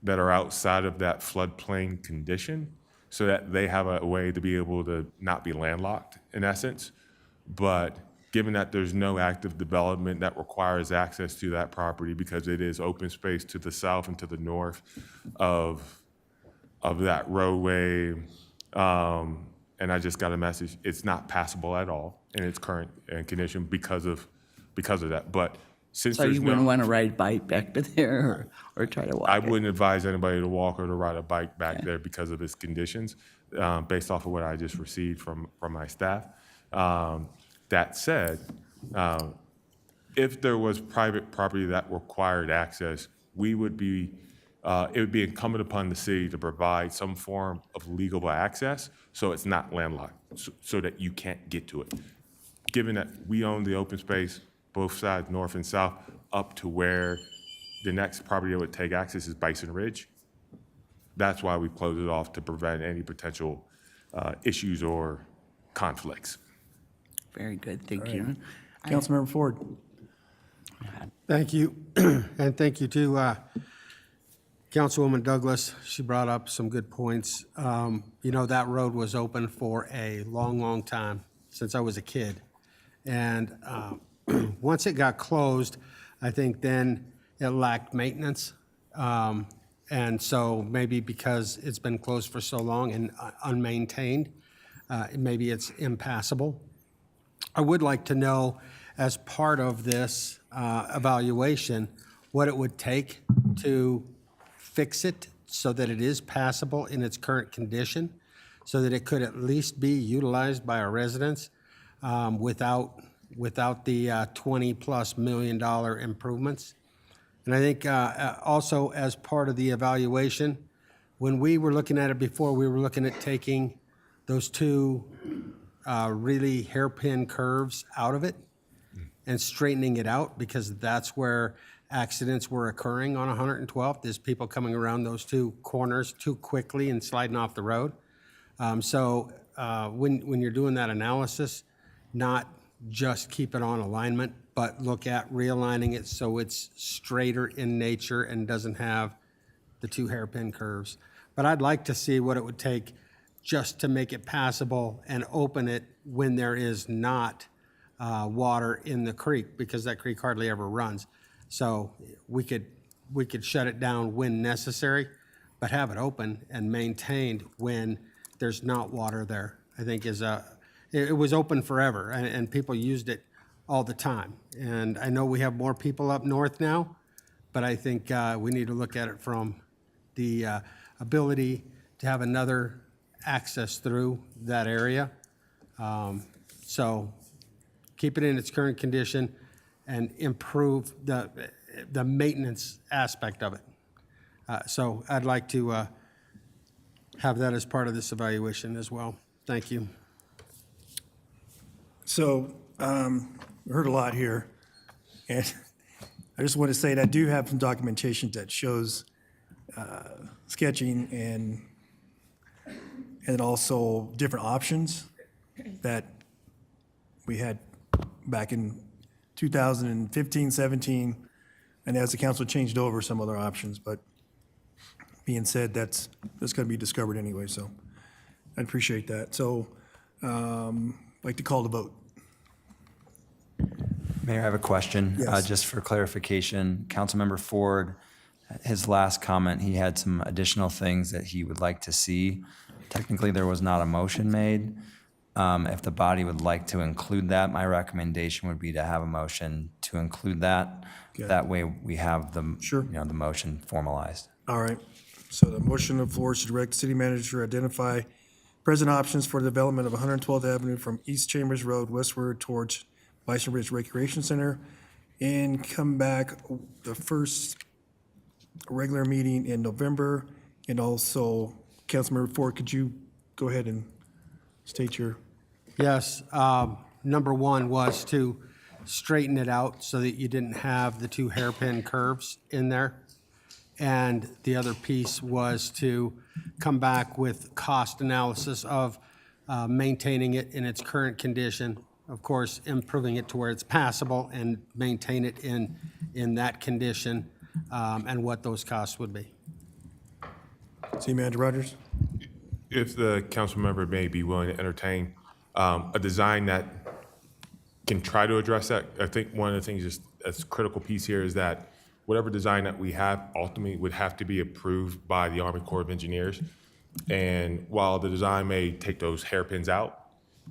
that are outside of that floodplain condition so that they have a way to be able to not be landlocked in essence. But given that there's no active development that requires access to that property because it is open space to the south and to the north of that roadway, and I just got a message, it's not passable at all in its current condition because of that. But since So there's you wouldn't no, want to ride a bike back to there or try to walk I it? wouldn't advise anybody to walk or to ride a bike back there because of its conditions, based off of what I just received from my staff. That said, if there was private property that required access, it would be incumbent upon the city to provide some form of legal access so it's not landlocked, so that you can't get to it. Given that we own the open space, both sides, north and south, up to where the next property that would take access is Bison Ridge, that's why we closed it off, to prevent any potential issues or conflicts. Very good, thank you. Councilmember Ford. Thank you, and thank you to Councilwoman Douglas. She brought up some good points. That road was open for a long, long time, since I was a kid. And once it got closed, I think then it lacked maintenance. And so maybe because it's been closed for so long and unmaintained, maybe it's impassable. I would like to know, as part of this evaluation, what it would take to fix it so that it is passable in its current condition, so that it could at least be utilized by our residents without the $20+ million improvements. And I think also as part of the evaluation, when we were looking at it before, we were looking at taking those two really hairpin curves out of it and straightening it out, because that's where accidents were occurring on 112th, is people coming around those two corners too quickly and sliding off the road. So when you're doing that analysis, not just keep it on alignment, but look at realigning it so it's straighter in nature and doesn't have the two hairpin curves. But I'd like to see what it would take just to make it passable and open it when there is not water in the creek, because that creek hardly ever runs. So we could shut it down when necessary, but have it open and maintained when there's not water there. I think it was open forever, and people used it all the time. And I know we have more people up north now, but I think we need to look at it from the ability to have another access through that area. So keep it in its current condition and improve the maintenance aspect of it. So I'd like to have that as part of this evaluation as well. Thank you. So, we heard a lot here, and I just want to say that I do have some documentation that shows sketching and also different options that we had back in 2015, 17, and as the council changed over some other options, but being said, that's going to be discovered anyway, so I appreciate that. So I'd like to call the vote. Mayor, I have a question. Yes. Just for clarification, Councilmember Ford, his last comment, he had some additional things that he would like to see. Technically, there was not a motion made. If the body would like to include that, my recommendation would be to have a motion to include that. Okay. That way, we have the, Sure. the motion formalized. All right. So the motion on the floor is to direct the city manager to identify present options for the development of 112th Avenue from East Chambers Road westward towards Bison Ridge Recreation Center, and come back the first regular meeting in November. And also, Councilmember Ford, could you go ahead and state your, Yes, number one was to straighten it out so that you didn't have the two hairpin curves in there. And the other piece was to come back with cost analysis of maintaining it in its current condition, of course, improving it to where it's passable and maintain it in that condition, and what those costs would be. City Manager Rogers? If the council member may be willing to entertain a design that can try to address that, I think one of the things that's a critical piece here is that whatever design that we have ultimately would have to be approved by the Army Corps of Engineers. And while the design may take those hairpins out,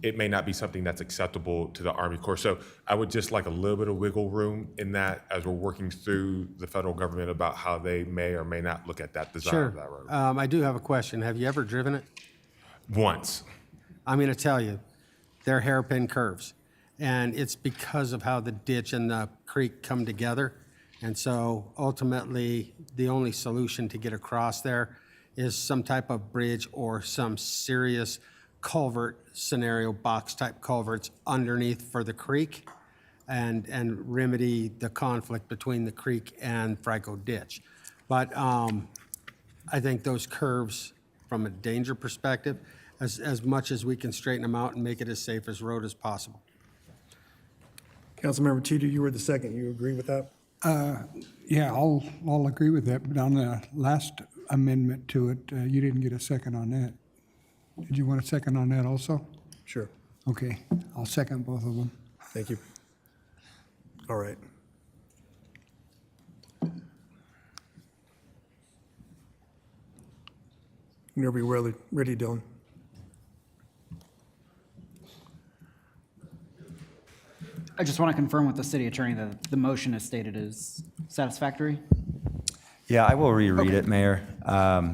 it may not be something that's acceptable to the Army Corps. So I would just like a little bit of wiggle room in that as we're working through the federal government about how they may or may not look at that design of that road. I do have a question. Have you ever driven it? Once. I'm going to tell you, they're hairpin curves. And it's because of how the ditch and the creek come together. And so ultimately, the only solution to get across there is some type of bridge or some serious culvert scenario, box-type culverts underneath for the creek and remedy the conflict between the creek and Franco Ditch. But I think those curves, from a danger perspective, as much as we can straighten them out and make it as safe as road as possible. Councilmember Teeter, you were the second. You agree with that? Yeah, I'll agree with that, but on the last amendment to it, you didn't get a second on that. Did you want a second on that also? Sure. Okay, I'll second both of them. Thank you. All right. Whenever you're ready, Dylan. I just want to confirm with the city attorney that the motion as stated is satisfactory. Yeah, I will reread it, Mayor,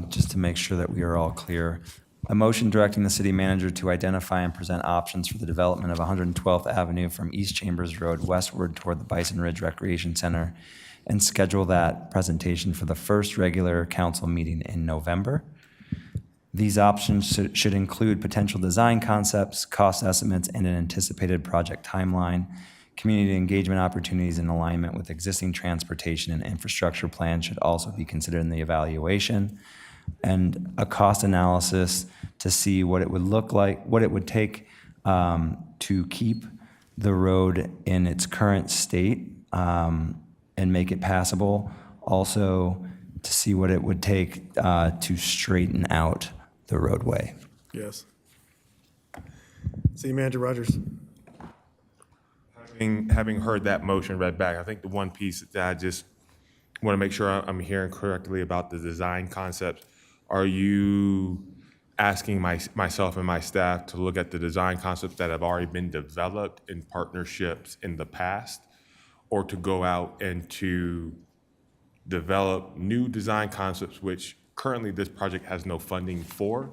just to make sure that we are all clear. A motion directing the city manager to identify and present options for the development of 112th Avenue from East Chambers Road westward toward the Bison Ridge Recreation Center, and schedule that presentation for the first regular council meeting in November. These options should include potential design concepts, cost estimates, and an anticipated project timeline. Community engagement opportunities in alignment with existing transportation and infrastructure plans should also be considered in the evaluation. And a cost analysis to see what it would look like, what it would take to keep the road in its current state and make it passable. Also, to see what it would take to straighten out the roadway. Yes. City Manager Rogers. Having heard that motion read back, I think the one piece that I just want to make sure I'm hearing correctly about the design concepts, are you asking myself and my staff to look at the design concepts that have already been developed in partnerships in the past, or to go out and to develop new design concepts, which currently this project has no funding for,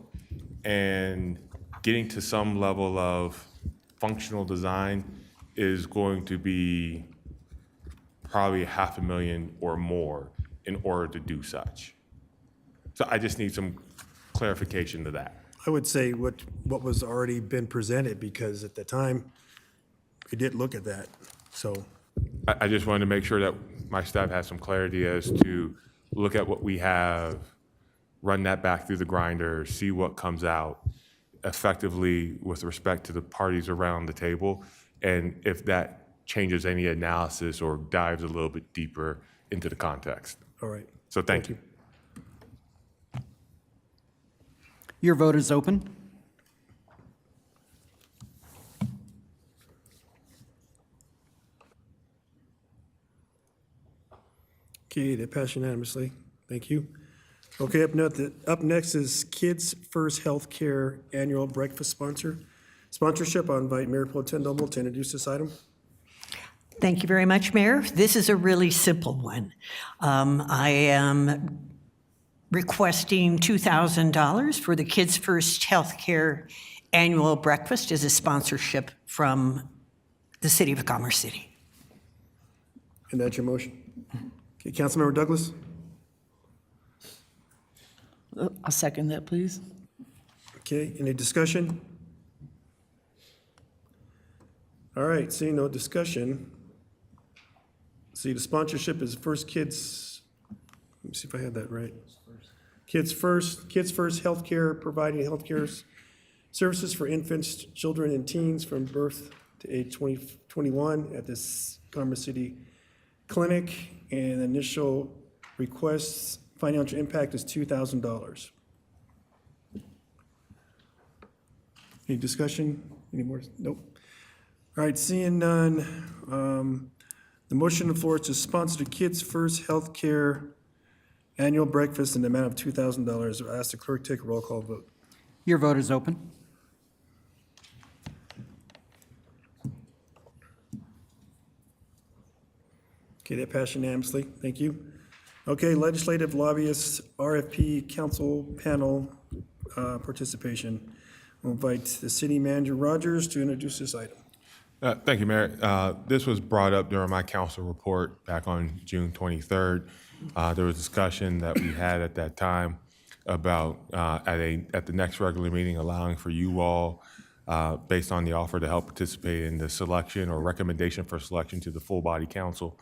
and getting to some level of functional design is going to be probably $500,000 or more in order to do such. So I just need some clarification to that. I would say what was already been presented, because at the time, we did look at that, so. I just wanted to make sure that my staff has some clarity as to look at what we have, run that back through the grinder, see what comes out effectively with respect to the parties around the table, and if that changes any analysis or dives a little bit deeper into the context. All right. So thank you. Your vote is open. Okay, that passed unanimously. Thank you. Okay, up next is Kids First Healthcare Annual Breakfast Sponsorship. I'll invite Mayor Pro Tem Noble to introduce this item. Thank you very much, Mayor. This is a really simple one. I am requesting $2,000 for the Kids First Healthcare Annual Breakfast as a sponsorship from the City of Commerce City. And that's your motion. Okay, Councilmember Douglas? I'll second that, please. Okay, any discussion? All right, seeing no discussion. See, the sponsorship is First Kids, let me see if I had that right. Kids First Healthcare, providing healthcare services for infants, children, and teens from birth to age 21 at this Commerce City Clinic, and initial requests, financial impact is $2,000. Any discussion? Any more? Nope. All right, seeing none, the motion on the floor is to sponsor the Kids First Healthcare Annual Breakfast in the amount of $2,000. I ask the clerk to take a roll call vote. Your vote is open. Okay, that passed unanimously. Thank you. Okay, legislative lobbyist RFP council panel participation. We'll invite the city manager Rogers to introduce this item. Thank you, Mayor. This was brought up during my council report back on June 23rd. There was discussion that we had at that time about at the next regular meeting allowing for you all, based on the offer to help participate in the selection or recommendation for selection to the full body council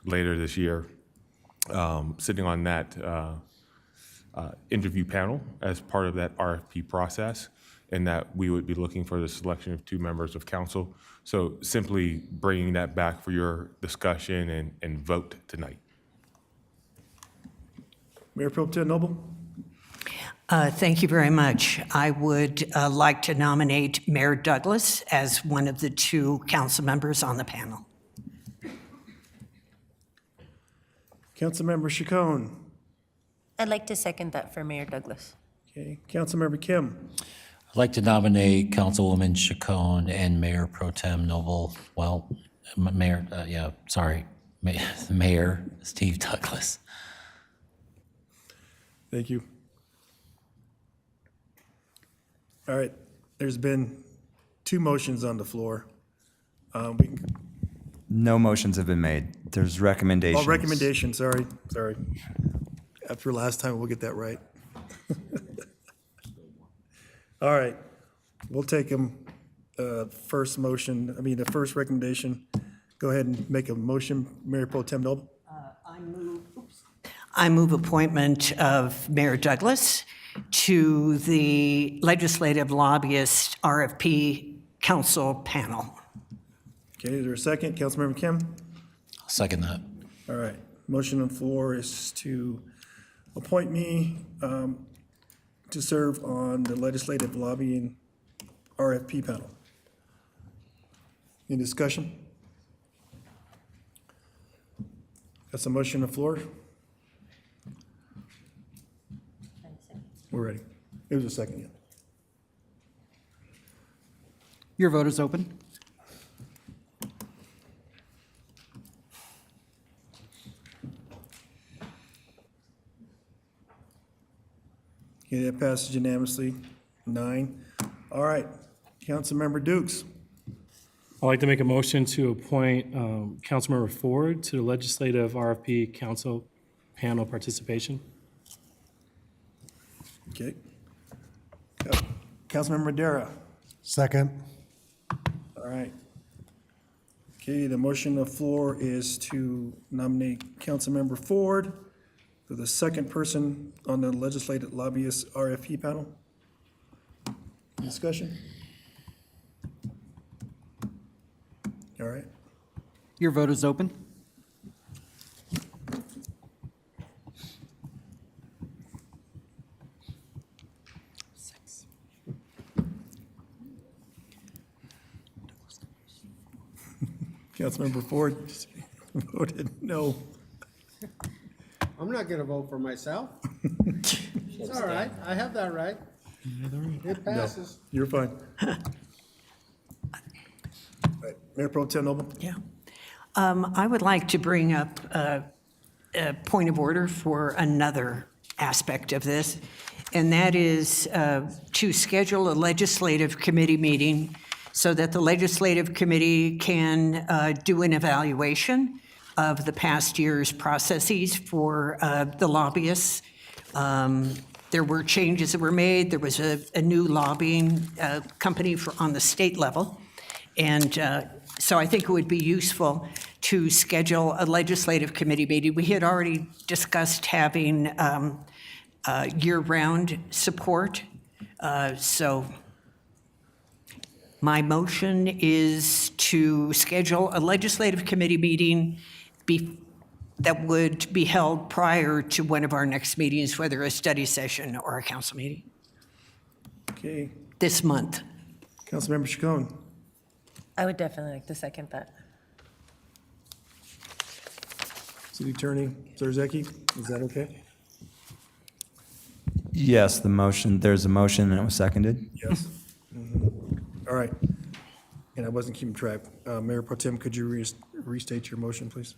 later this year. Sitting on that interview panel as part of that RFP process, and that we would be looking for the selection of 2 members of council. So simply bringing that back for your discussion and vote tonight. Mayor Pro Tem Noble? Thank you very much. I would like to nominate Mayor Douglas as one of the 2 council members on the panel. Councilmember Chacon? I'd like to second that for Mayor Douglas. Okay, Councilmember Kim? I'd like to nominate Councilwoman Chacon and Mayor Pro Tem Noble, Mayor Steve Douglas. Thank you. All right, there's been 2 motions on the floor. No motions have been made. There's recommendations. Oh, recommendation, sorry. After last time, we'll get that right. All right, we'll take them, the first recommendation. Go ahead and make a motion, Mayor Pro Tem Noble. I move appointment of Mayor Douglas to the Legislative Lobbyist RFP Council panel. Okay, is there a second? Councilmember Kim? I'll second that. All right, motion on the floor is to appoint me to serve on the Legislative Lobbying RFP panel. Any discussion? That's a motion on the floor. We're ready. It was a second, yeah. Your vote is open. Okay, that passes unanimously, 9. All right, Councilmember Dukes. I'd like to make a motion to appoint Councilmember Ford to the Legislative RFP Council panel participation. Okay. Councilmember Dara. Second. All right. Okay, the motion on the floor is to nominate Councilmember Ford for the second person on the legislative lobbyist RFP panel. Discussion? All right. Your vote is open. Councilmember Ford voted no. I'm not going to vote for myself. It's all right. I have that right. It No, passes. you're fine. All right, Mayor Pro Tem Noble? Yeah. I would like to bring up a point of order for another aspect of this, and that is to schedule a legislative committee meeting so that the legislative committee can do an evaluation of the past year's processes for the lobbyists. There were changes that were made. There was a new lobbying company on the state level. And so I think it would be useful to schedule a legislative committee meeting. We had already discussed having year-round support. So my motion is to schedule a legislative committee meeting that would be held prior to one of our next meetings, whether a study session or a council meeting, Okay, this month. Councilmember Chacon? I would definitely like to second that. City Attorney Zarzaki, is that okay? Yes, there's a motion and it was seconded. Yes. All right. And I wasn't keeping track. Mayor Pro Tem, could you restate your motion, please?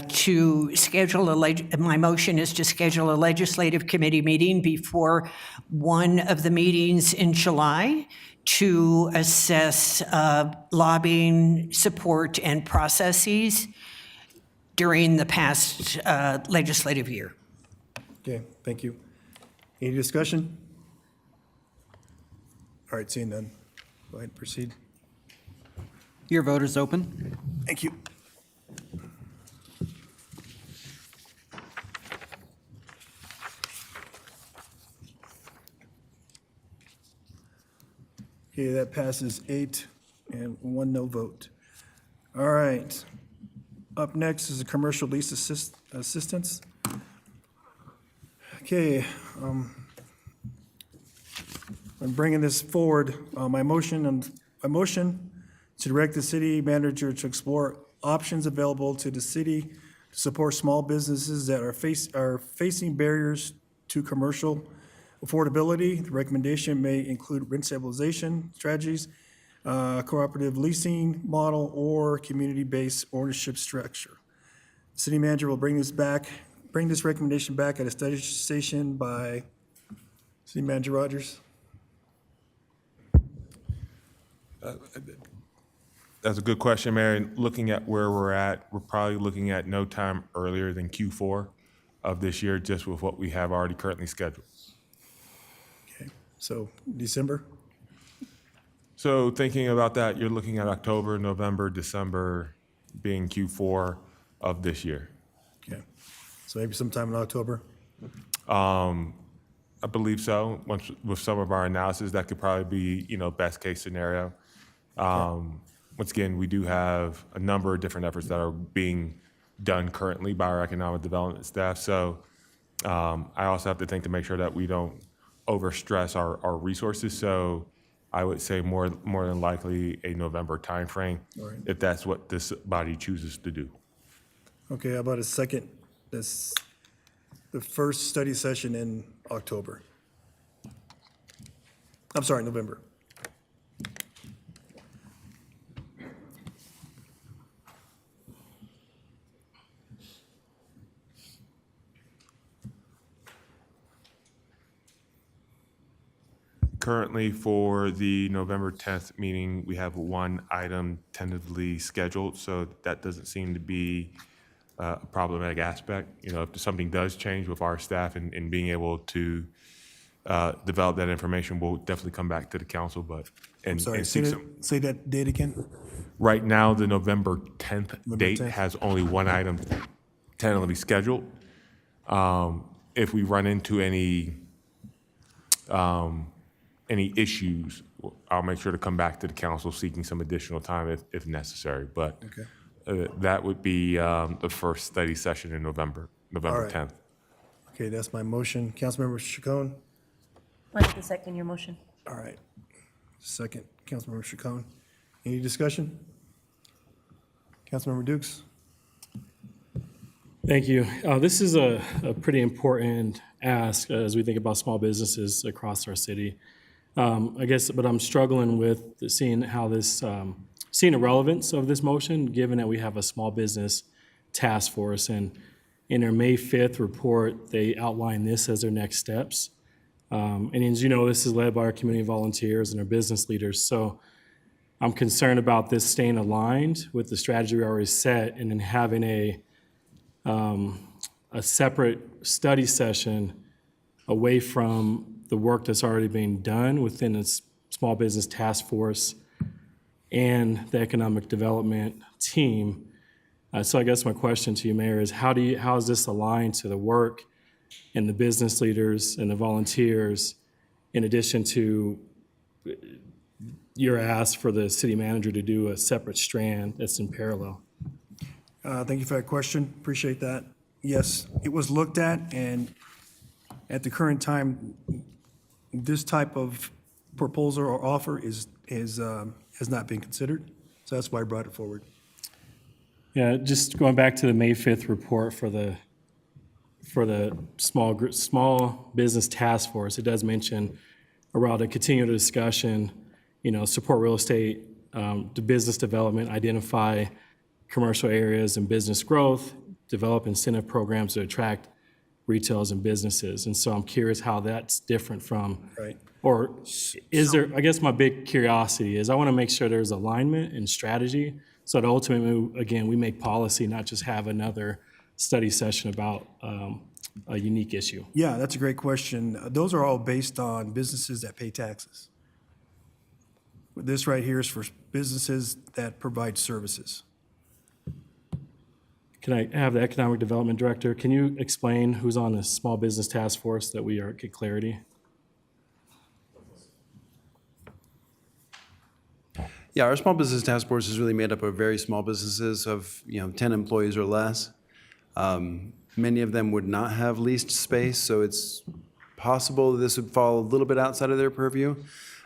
To schedule my motion is to schedule a legislative committee meeting before one of the meetings in July to assess lobbying support and processes during the past legislative year. Okay, thank you. Any discussion? All right, seeing none. Go ahead, proceed. Your vote is open. Thank you. Okay, that passes 8 and 1 no vote. All right. Up next is a commercial lease assistance. Okay, I'm bringing this forward. My motion to direct the city manager to explore options available to the city to support small businesses that are facing barriers to commercial affordability. The recommendation may include rent stabilization strategies, cooperative leasing model, or community-based ownership structure. The city manager will bring this recommendation back at a study session by City Manager Rogers. That's a good question, Mayor. And looking at where we're at, we're probably looking at no time earlier than Q4 of this year, just with what we have already currently scheduled. Okay, so December? So thinking about that, you're looking at October, November, December being Q4 of this year. Okay, so maybe sometime in October? I believe so. Once with some of our analysis, that could probably be, best case scenario. Once again, we do have a number of different efforts that are being done currently by our economic development staff. So I also have to think to make sure that we don't overstress our resources. So I would say more than likely a November timeframe, All right. if that's what this body chooses to do. Okay, how about the first study session in October? I'm sorry, November. Currently, for the November 10th meeting, we have one item tentatively scheduled, so that doesn't seem to be a problematic aspect. If something does change with our staff and being able to develop that information, we'll definitely come back to the council, I'm sorry, say that date again? Right now, the November 10th November date 10th. has only one item tentatively scheduled. If we run into any issues, I'll make sure to come back to the council seeking some additional time if necessary. But that would be the first study session in November All right. 10th. Okay, that's my motion. Councilmember Chacon? I'd like to second your motion. All right. Second, Councilmember Chacon. Any discussion? Councilmember Dukes? Thank you. This is a pretty important ask as we think about small businesses across our city. I guess, but I'm struggling with seeing how this, seeing the relevance of this motion, given that we have a small business task force. And in their May 5th report, they outline this as their next steps. And as you know, this is led by our community volunteers and our business leaders. So I'm concerned about this staying aligned with the strategy we already set and then having a separate study session away from the work that's already being done within a small business task force and the economic development team. So I guess my question to you, Mayor, is how is this aligned to the work and the business leaders and the volunteers, in addition to your ask for the city manager to do a separate strand that's in parallel? Thank you for that question. Appreciate that. Yes, it was looked at, and at the current time, this type of proposal or offer has not been considered. So that's why I brought it forward. Yeah, just going back to the May 5th report for the small business task force, it does mention around to continue the discussion, support real estate, the business development, identify commercial areas and business growth, develop incentive programs to attract retailers and businesses. And so I'm curious how that's different from, Right. or is there, I guess my big curiosity is I want to make sure there's alignment and strategy so that ultimately, again, we make policy, not just have another study session about a unique issue. Yeah, that's a great question. Those are all based on businesses that pay taxes. This right here is for businesses that provide services. Can I have the Economic Development Director, can you explain who's on the Small Business Task Force that we get clarity? Yeah, our Small Business Task Force is really made up of very small businesses of 10 employees or less. Many of them would not have leased space, so it's possible this would fall a little bit outside of their purview.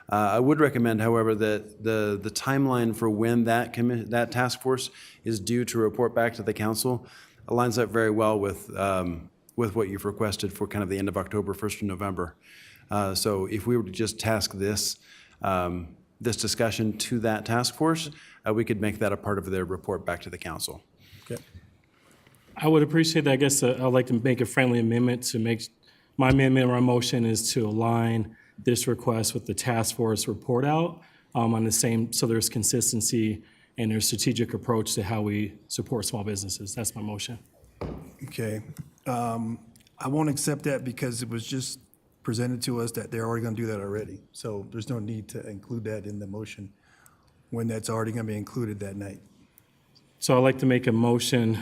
I would recommend, however, that the timeline for when that task force is due to report back to the council aligns up very well with what you've requested for kind of the end of October, 1st of November. So if we were to just task this discussion to that task force, we could make that a part of their report back to the council. Okay. I would appreciate that. I guess I'd like to make a friendly amendment to my amendment or my motion is to align this request with the task force report out on the same, so there's consistency and there's strategic approach to how we support small businesses. That's my motion. Okay. I won't accept that because it was just presented to us that they're already going to do that already. So there's no need to include that in the motion when that's already going to be included that night. So I'd like to make a motion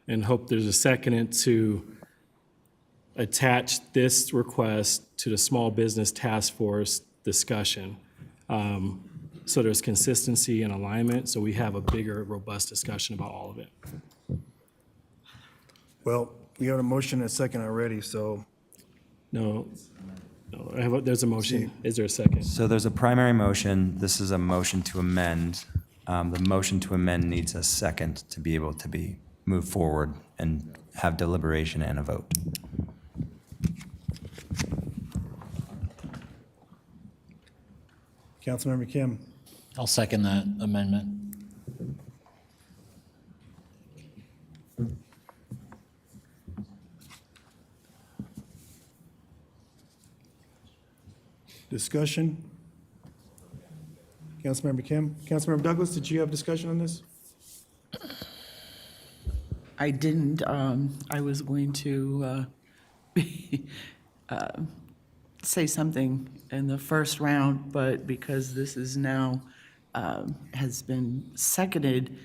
and hope there's a second to attach this request to the Small Business Task Force discussion. So there's consistency and alignment, so we have a bigger, robust discussion about all of it. Well, we have a motion and a second already, so No, there's a motion. Is there a second? So there's a primary motion. This is a motion to amend. The motion to amend needs a second to be able to be moved forward and have deliberation and a vote. Councilmember Kim. I'll second that amendment. Discussion? Councilmember Kim? Councilmember Douglas, did you have discussion on this? I didn't. I was going to say something in the first round, but because this is now has been seconded,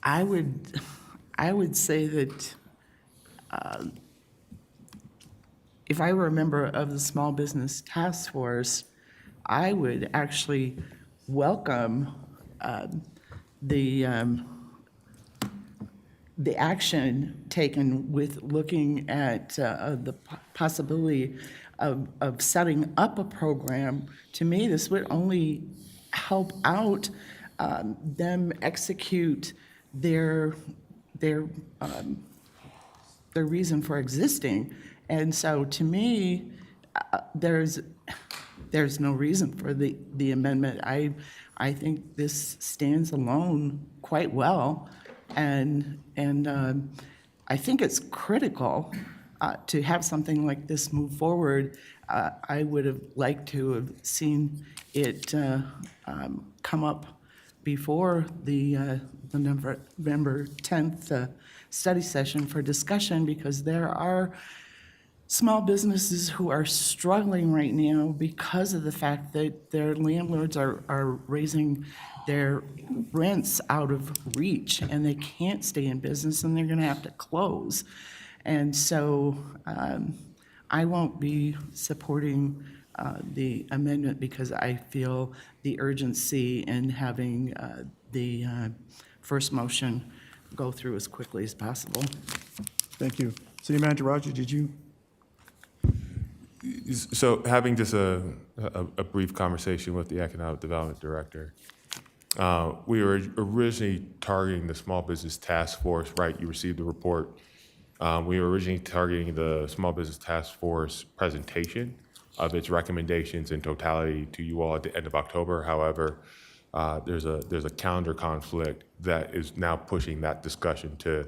I would say that if I were a member of the Small Business Task Force, I would actually welcome the action taken with looking at the possibility of setting up a program. To me, this would only help out them execute their reason for existing. And so to me, there's no reason for the amendment. I think this stands alone quite well. And I think it's critical to have something like this move forward. I would have liked to have seen it come up before the November 10th study session for discussion, because there are small businesses who are struggling right now because of the fact that their landlords are raising their rents out of reach, and they can't stay in business, and they're going to have to close. And so I won't be supporting the amendment because I feel the urgency in having the first motion go through as quickly as possible. Thank you. City Manager Roger, did you? So having just a brief conversation with the Economic Development Director, we were originally targeting the Small Business Task Force, right? You received the report. We were originally targeting the Small Business Task Force presentation of its recommendations in totality to you all at the end of October. However, there's a calendar conflict that is now pushing that discussion to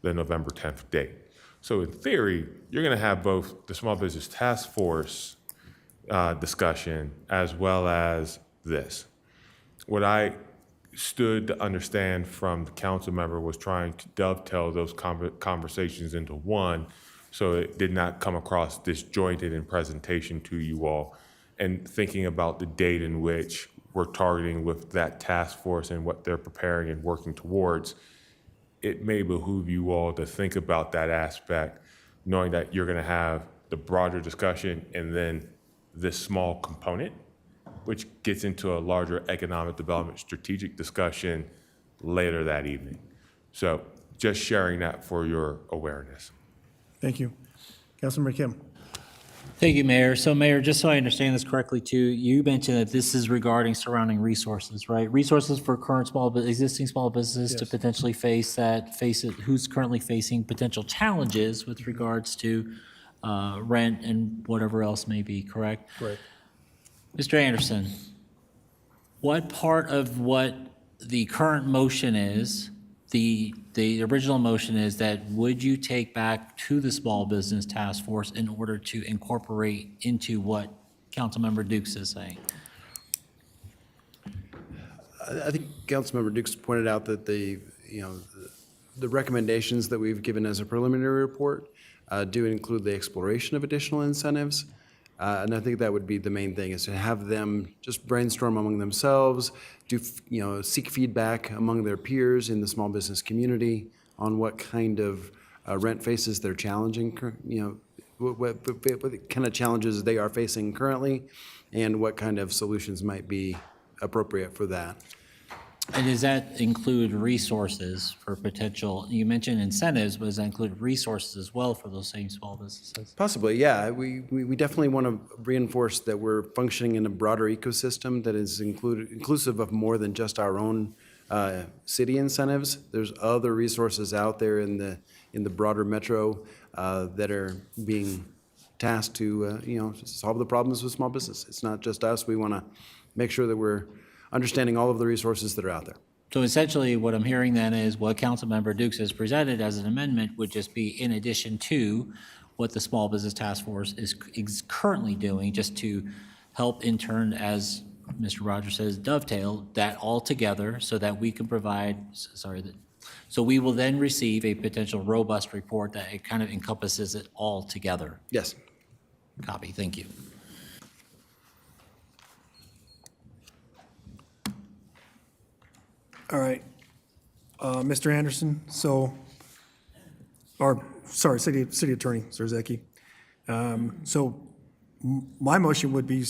the November 10th date. So in theory, you're going to have both the Small Business Task Force discussion as well as this. What I stood to understand from the council member was trying to dovetail those conversations into one, so it did not come across disjointed in presentation to you all. And thinking about the date in which we're targeting with that task force and what they're preparing and working towards, it may behoove you all to think about that aspect, knowing that you're going to have the broader discussion and then this small component, which gets into a larger economic development strategic discussion later that evening. So just sharing that for your awareness. Thank you. Councilmember Kim. Thank you, Mayor. So Mayor, just so I understand this correctly too, you mentioned that this is regarding surrounding resources, right? Resources for current existing small businesses to potentially who's currently facing potential challenges with regards to rent and whatever else may be, correct? Correct. Mr. Anderson, what part of what the current motion is, the original motion is that would you take back to the Small Business Task Force in order to incorporate into what Councilmember Dukes is saying? I think Councilmember Dukes pointed out that the recommendations that we've given as a preliminary report do include the exploration of additional incentives. And I think that would be the main thing, is to have them just brainstorm among themselves, seek feedback among their peers in the small business community on what kind of rent faces they're challenging, what kind of challenges they are facing currently, and what kind of solutions might be appropriate for that. And does that include resources for potential, you mentioned incentives, but does that include resources as well for those same small businesses? Possibly, yeah. We definitely want to reinforce that we're functioning in a broader ecosystem that is inclusive of more than just our own city incentives. There's other resources out there in the broader metro that are being tasked to solve the problems with small business. It's not just us. We want to make sure that we're understanding all of the resources that are out there. So essentially what I'm hearing then is what Councilmember Dukes has presented as an amendment would just be in addition to what the Small Business Task Force is currently doing, just to help in turn, as Mr. Rogers says, dovetail that all together so that we can provide, so we will then receive a potential robust report that it kind of encompasses it all together. Yes. Copy, thank you. All right. Mr. Anderson, so City Attorney Zarzaki. So my motion would be,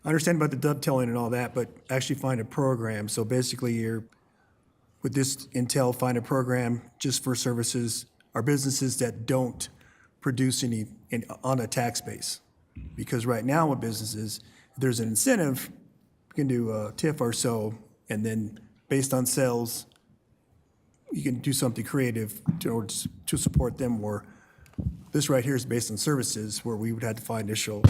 I understand about the dovetailing and all that, but actually find a program. So basically would this entail find a program just for services or businesses that don't produce any on a tax base? Because right now with businesses, if there's an incentive, you can do a TIF or so, and then based on sales, you can do something creative to support them, or this right here is based on services where we would have to find additional.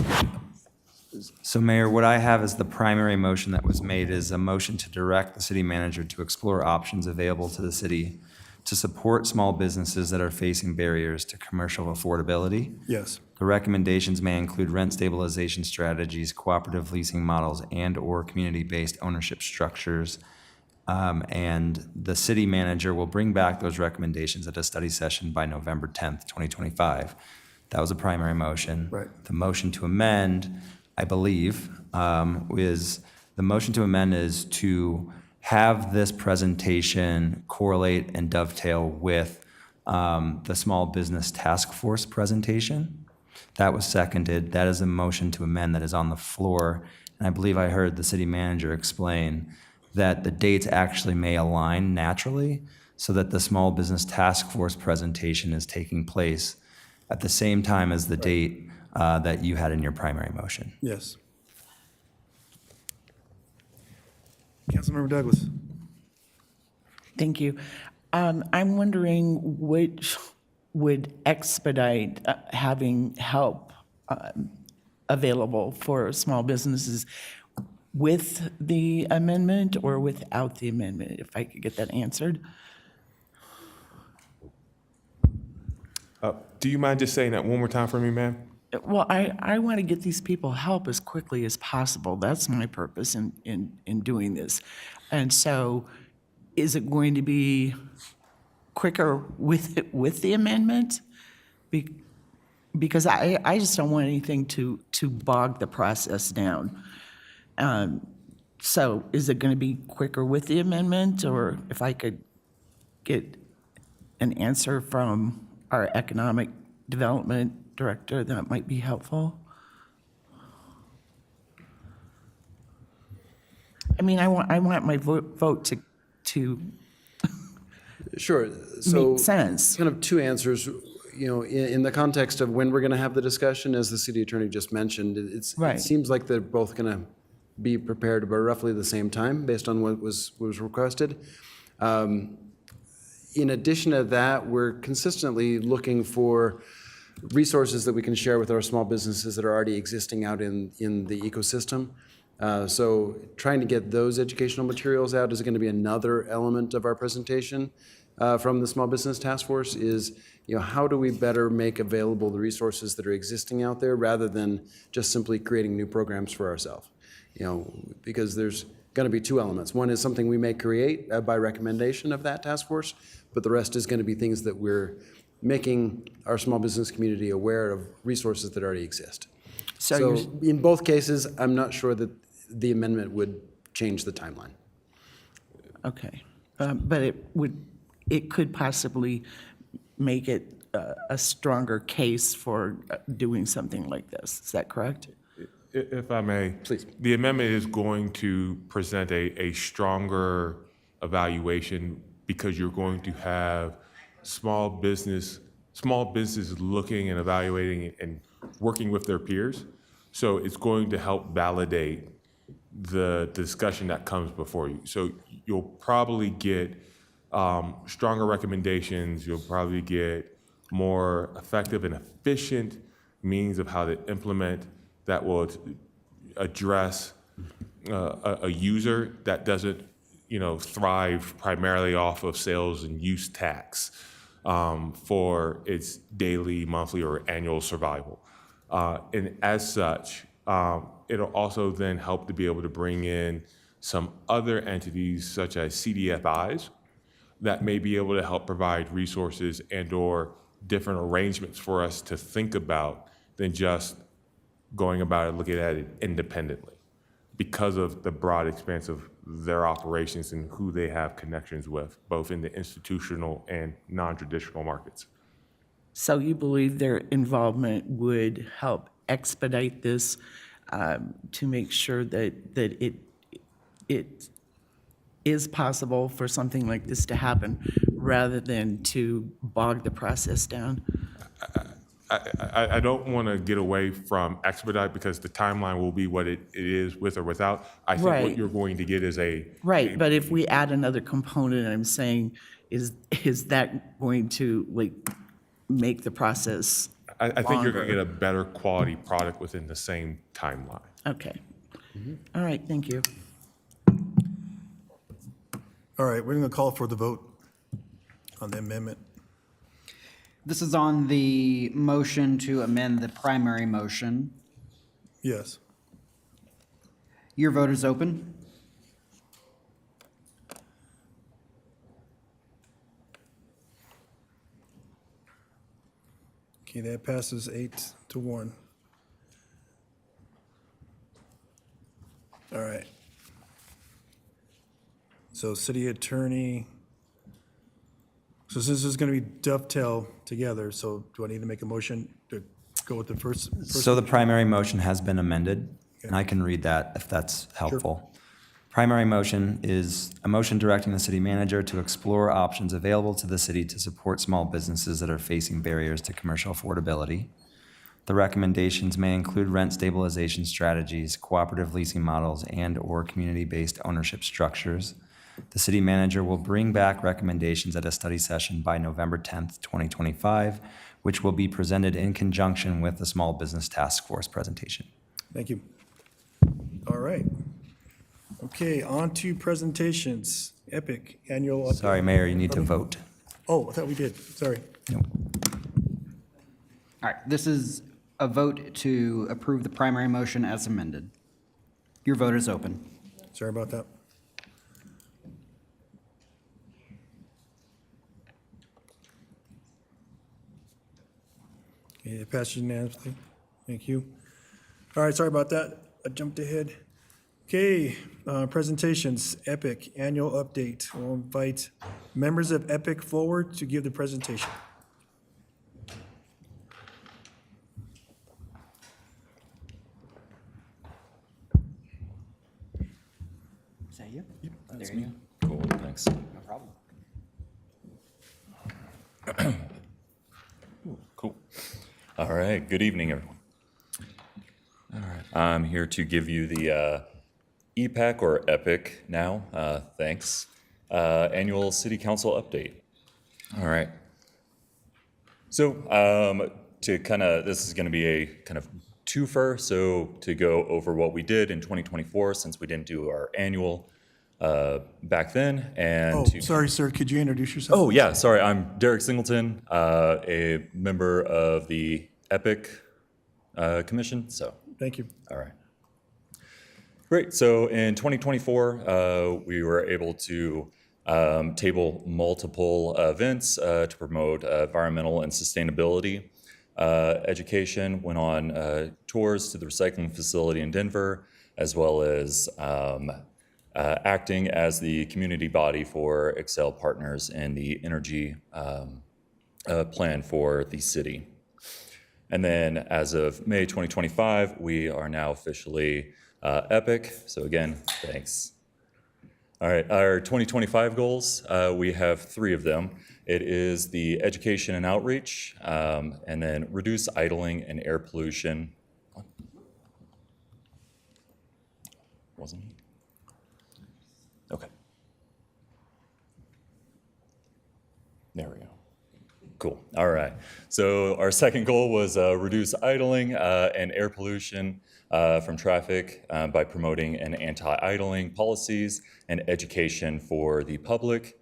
So Mayor, what I have as the primary motion that was made is a motion to direct the city manager to explore options available to the city to support small businesses that are facing barriers to commercial affordability. Yes. The recommendations may include rent stabilization strategies, cooperative leasing models, and/or community-based ownership structures. And the city manager will bring back those recommendations at a study session by November 10th, 2025. That was a primary motion. Right. The motion to amend, I believe, is to have this presentation correlate and dovetail with the Small Business Task Force presentation. That was seconded. That is a motion to amend that is on the floor. And I believe I heard the city manager explain that the dates actually may align naturally so that the Small Business Task Force presentation is taking place at the same time as the date that you had in your primary motion. Yes. Councilmember Douglas. Thank you. I'm wondering which would expedite having help available for small businesses, with the amendment or without the amendment, if I could get that answered. Do you mind just saying that one more time for me, ma'am? Well, I want to get these people help as quickly as possible. That's my purpose in doing this. And so is it going to be quicker with the amendment? Because I just don't want anything to bog the process down. So is it going to be quicker with the amendment, or if I could get an answer from our economic development director, that might be helpful? I mean, I want my vote to Sure. So make sense. kind of two answers. You know, in the context of when we're going to have the discussion, as the city attorney just mentioned, it seems like they're both going to be prepared about roughly the same time based on what was requested. In addition to that, we're consistently looking for resources that we can share with our small businesses that are already existing out in the ecosystem. So trying to get those educational materials out is going to be another element of our presentation from the Small Business Task Force. Is, you know, how do we better make available the resources that are existing out there rather than just simply creating new programs for ourselves? You know, because there's going to be two elements. One is something we may create by recommendation of that task force, but the rest is going to be things that we're making our small business community aware of resources that already exist. So in both cases, I'm not sure that the amendment would change the timeline. Okay, but it could possibly make it a stronger case for doing something like this. Is that correct? If I may. Please. The amendment is going to present a stronger evaluation because you're going to have small business looking and evaluating and working with their peers. So it's going to help validate the discussion that comes before you. So you'll probably get stronger recommendations. You'll probably get more effective and efficient means of how to implement that will address a user that doesn't, thrive primarily off of sales and use tax for its daily, monthly, or annual survival. And as such, it'll also then help to be able to bring in some other entities such as CDFIs that may be able to help provide resources and/or different arrangements for us to think about than just going about it, looking at it independently because of the broad expanse of their operations and who they have connections with, both in the institutional and non-traditional markets. So you believe their involvement would help expedite this to make sure that it is possible for something like this to happen rather than to bog the process down? I don't want to get away from expedite because the timeline will be what it is with or without. I think what Right. you're going to get is Right, but if we add another component, I'm saying, is that going to like make the process I think you're going to longer? get a better quality product within the same timeline. Okay. All right, thank you. All right, we're going to call for the vote on the amendment. This is on the motion to amend the primary motion. Yes. Your vote is open. Okay, that passes 8-1. All right. So city attorney, so since this is going to be dovetail together, so do I need to make a motion to go with the first? So the primary motion has been amended, and I can read that if that's helpful. Primary motion is a motion directing the city manager to explore options available to the city to support small businesses that are facing barriers to commercial affordability. The recommendations may include rent stabilization strategies, cooperative leasing models, and/or community-based ownership structures. The city manager will bring back recommendations at a study session by November 10th, 2025, which will be presented in conjunction with the Small Business Task Force presentation. Thank you. All right. Okay, on to presentations. Epic annual. Sorry, Mayor, you need to vote. Oh, I thought we did. Sorry. All right, this is a vote to approve the primary motion as amended. Your vote is open. Sorry about that. Okay, it passed unanimously. Thank you. All right, sorry about that. I jumped ahead. Okay, presentations, Epic annual update. We'll invite members of Epic forward to give the presentation. Is that you? Yep, That's there you me. go. Cool, thanks. No problem. Cool. All right, good evening, everyone. All right, I'm here to give you the EPAC, or EPIC now, thanks, annual city council update. All right. So to kind of, this is going to be a kind of twofer, so to go over what we did in 2024, since we didn't do our annual back then, and Oh, to sorry, sir, could you introduce yourself? Oh, yeah, sorry. I'm Derek Singleton, a member of the EPIC Commission, so. Thank you. All right. Great. So in 2024, we were able to table multiple events to promote environmental and sustainability education. Went on tours to the recycling facility in Denver, as well as acting as the community body for Excel Partners and the energy plan for the city. And then as of May 2025, we are now officially EPIC. So again, thanks. All right, our 2025 goals, we have 3 of them. It is the education and outreach, and then reduce idling and air pollution. Wasn't he? Okay. There we go. Cool. All right. So our second goal was reduce idling and air pollution from traffic by promoting an anti-idling policies and education for the public.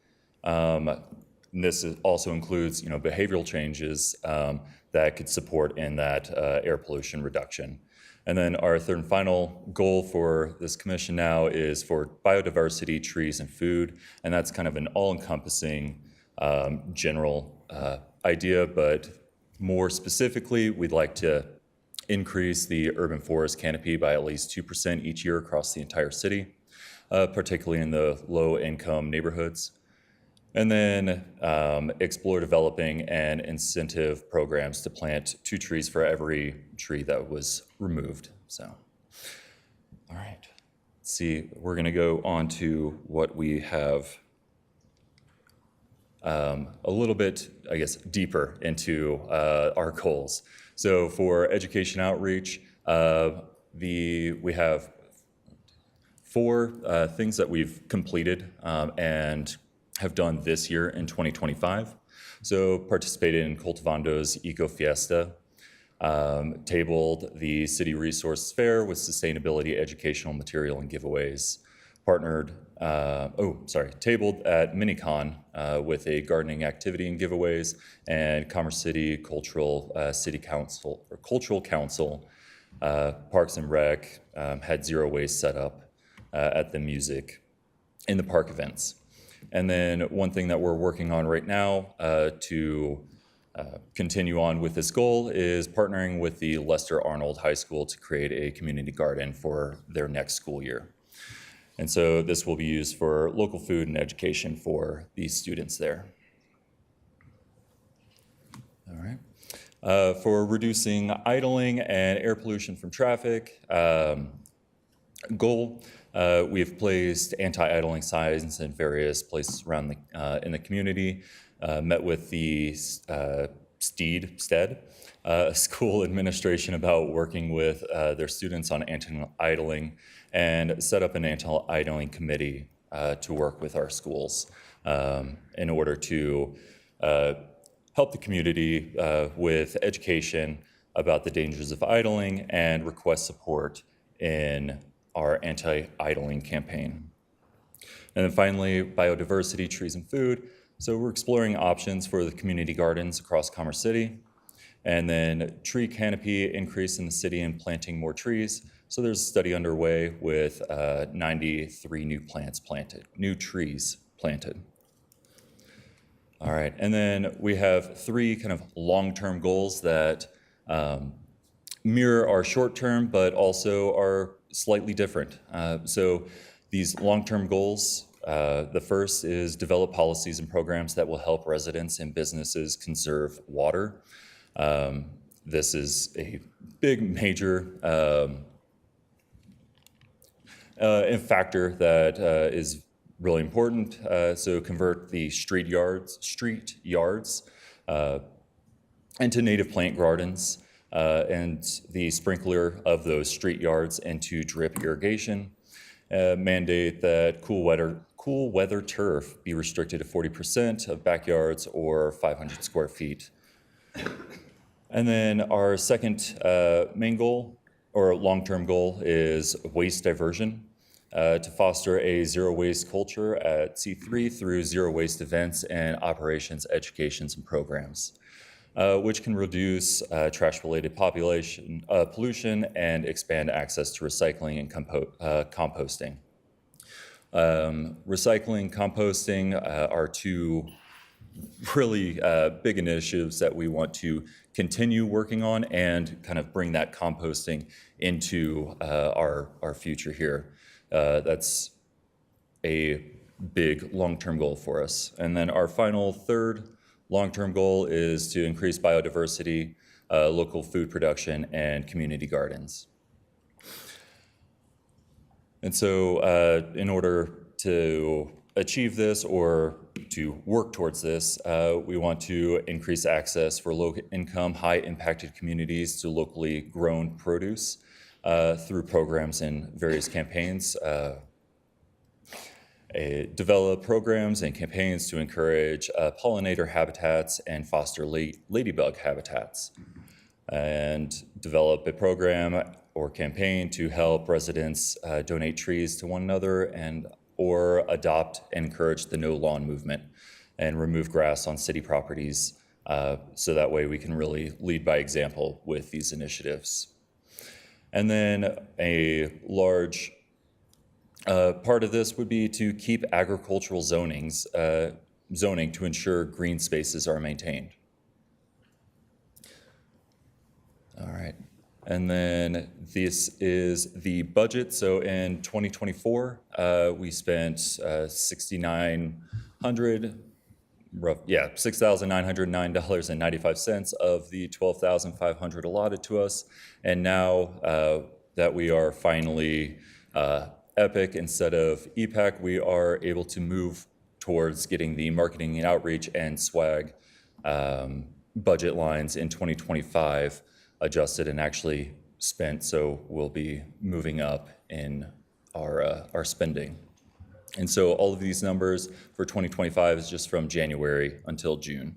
This also includes, behavioral changes that could support in that air pollution reduction. And then our third and final goal for this commission now is for biodiversity, trees, and food. And that's kind of an all-encompassing general idea, but more specifically, we'd like to increase the urban forest canopy by at least 2% each year across the entire city, particularly in the low-income neighborhoods. And then explore developing and incentive programs to plant 2 trees for every tree that was removed. So, all right. Let's see, we're going to go on to what we have a little bit, I guess, deeper into our goals. So for education outreach, we have 4 things that we've completed and have done this year in 2025. So participated in Cultivando's Eco Fiesta, tabled the City Resource Fair with sustainability, educational material, and giveaways, tabled at Minicon with a gardening activity and giveaways, and Commerce City Cultural Council, Parks and Rec had zero waste set up at the music in the park events. And then one thing that we're working on right now to continue on with this goal is partnering with the Lester Arnold High School to create a community garden for their next school year. And so this will be used for local food and education for these students there. All right. For reducing idling and air pollution from traffic, goal, we've placed anti-idling signs in various places around in the community, met with the STEAD, school administration about working with their students on anti-idling, and set up an anti-idling committee to work with our schools in order to help the community with education about the dangers of idling and request support in our anti-idling campaign. And then finally, biodiversity, trees and food. So we're exploring options for the community gardens across Commerce City, and then tree canopy increase in the city and planting more trees. So there's a study underway with 93 new trees planted. All right, and then we have 3 kind of long-term goals that mirror our short-term, but also are slightly different. So these long-term goals, the first is develop policies and programs that will help residents and businesses conserve water. This is a big, major factor that is really important. So convert the street yards into native plant gardens, and the sprinkler of those street yards into drip irrigation. Mandate that cool weather turf be restricted to 40% of backyards or 500 square feet. And then our second main goal or long-term goal is waste diversion, to foster a zero waste culture at C3 through zero waste events and operations, educations, and programs, which can reduce trash-related pollution and expand access to recycling and composting. Recycling, composting are 2 really big initiatives that we want to continue working on and kind of bring that composting into our future here. That's a big long-term goal for us. And then our final third long-term goal is to increase biodiversity, local food production, and community gardens. And so in order to achieve this or to work towards this, we want to increase access for low-income, high-impacted communities to locally grown produce through programs and various campaigns. Develop programs and campaigns to encourage pollinator habitats and foster ladybug habitats. And develop a program or campaign to help residents donate trees to one another or adopt and encourage the no lawn movement and remove grass on city properties, so that way we can really lead by example with these initiatives. And then a large part of this would be to keep agricultural zoning to ensure green spaces are maintained. All right. And then this is the budget. So in 2024, we spent $6,900 $6,909.95 of the $12,500 allotted to us. And now that we are finally Epic instead of EPAC, we are able to move towards getting the marketing and outreach and swag budget lines in 2025 adjusted and actually spent. So we'll be moving up in our spending. And so all of these numbers for 2025 is just from January until June.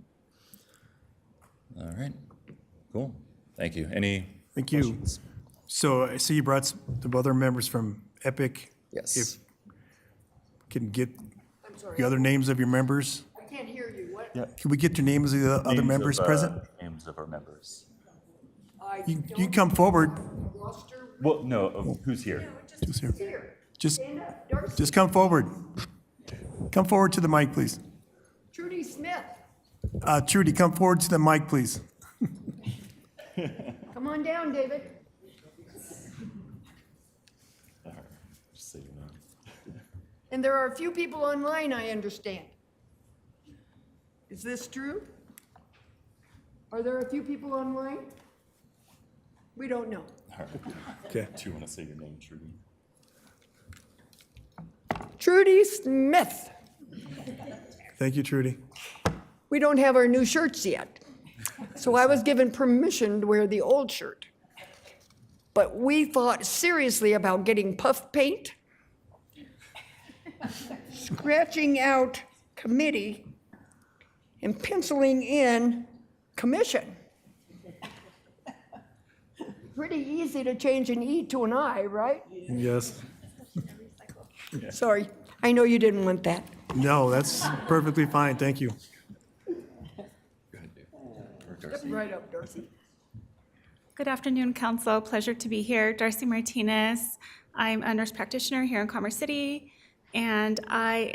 All right, cool. Thank you. Any Thank you. questions? So I see you brought the other members from Epic. Yes. If can get the other names of your members? I can't hear you. What? Can we get your names of the other Names members of, present? Names of our members. You come forward. Well, no, who's here? Who's here? Just come forward. Come forward to the mic, please. Trudy Smith. Trudy, come forward to the mic, please. Come on down, David. Just so you know. And there are a few people online, I understand. Is this true? Are there a few people online? We don't know. All right. Okay. Do you want to say your name, Trudy? Trudy Smith. Thank you, Trudy. We don't have our new shirts yet. So I was given permission to wear the old shirt. But we thought seriously about getting puff paint, scratching out committee, and penciling in commission. Pretty easy to change an E to an I, right? Yes. Sorry, I know you didn't want that. No, that's perfectly fine. Thank you. Step right up, Darcy. Good afternoon, Council. Pleasure to be here. Darcy Martinez. I'm a nurse practitioner here in Commerce City, and I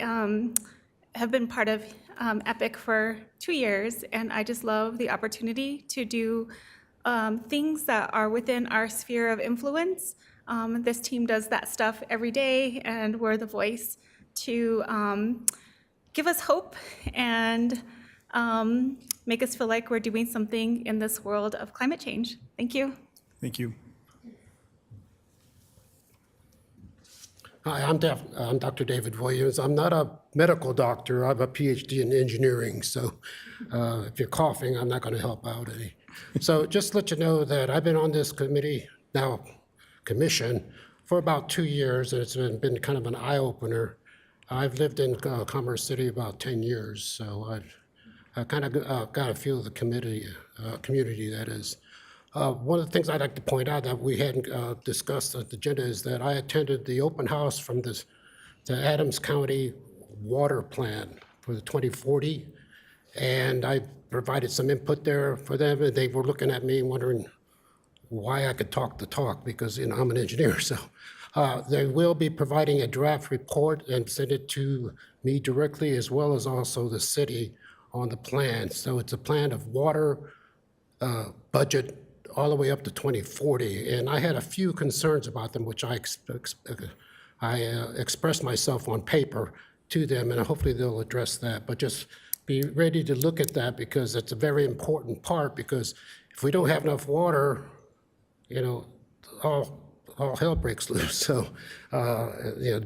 have been part of EPIC for 2 years, and I just love the opportunity to do things that are within our sphere of influence. This team does that stuff every day, and we're the voice to give us hope and make us feel like we're doing something in this world of climate change. Thank you. Thank you. Hi, I'm Dr. David Williams. I'm not a medical doctor. I have a PhD in engineering, so if you're coughing, I'm not going to help out any. So just to let you know that I've been on this commission, for about 2 years, and it's been kind of an eye-opener. I've lived in Commerce City about 10 years, so I kind of got a feel of the community, that is. One of the things I'd like to point out that we hadn't discussed on the agenda is that I attended the open house from the Adams County Water Plan for the 2040, and I provided some input there for them, and they were looking at me wondering why I could talk the talk, because I'm an engineer. So they will be providing a draft report and send it to me directly, as well as also the city on the plan. So it's a plan of water budget all the way up to 2040. And I had a few concerns about them, which I expressed myself on paper to them, and hopefully they'll address that. But just be ready to look at that, because it's a very important part, because if we don't have enough water, all hell breaks loose. So,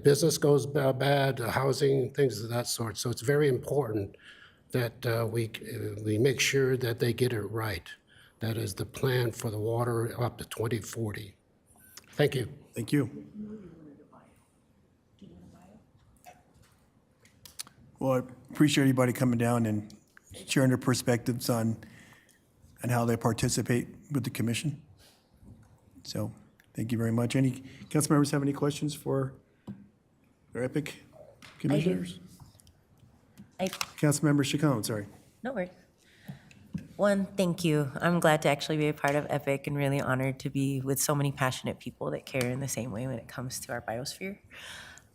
business goes bad, housing, things of that sort. So it's very important that we make sure that they get it right. That is the plan for the water up to 2040. Thank you. Thank you. Well, I appreciate everybody coming down and sharing their perspectives on how they participate with the commission. So, thank you very much. Any council members have any questions for our EPIC commissioners? Councilmember Chacon, sorry. No worries. One, thank you. I'm glad to actually be a part of EPIC and really honored to be with so many passionate people that care in the same way when it comes to our biosphere.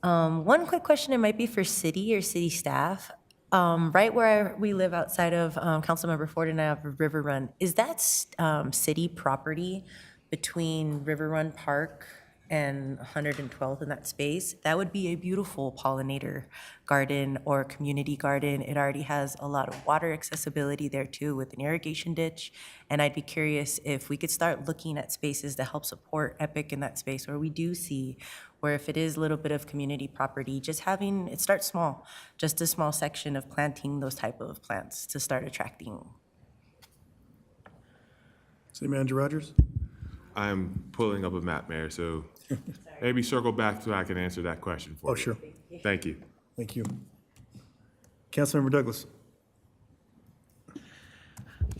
One quick question, it might be for city or city staff. Right where we live outside of Councilmember Ford and I have River Run, is that city property between River Run Park and 112th in that space, that would be a beautiful pollinator garden or community garden. It already has a lot of water accessibility there too with an irrigation ditch. And I'd be curious if we could start looking at spaces to help support Epic in that space where we do see, where if it is a little bit of community property, just having, it starts small, just a small section of planting those type of plants to start attracting. City Manager Rogers? I'm pulling up a map, Mayor, so maybe circle back so I can answer that question for you. Oh, sure. Thank you. Thank you. Councilmember Douglas?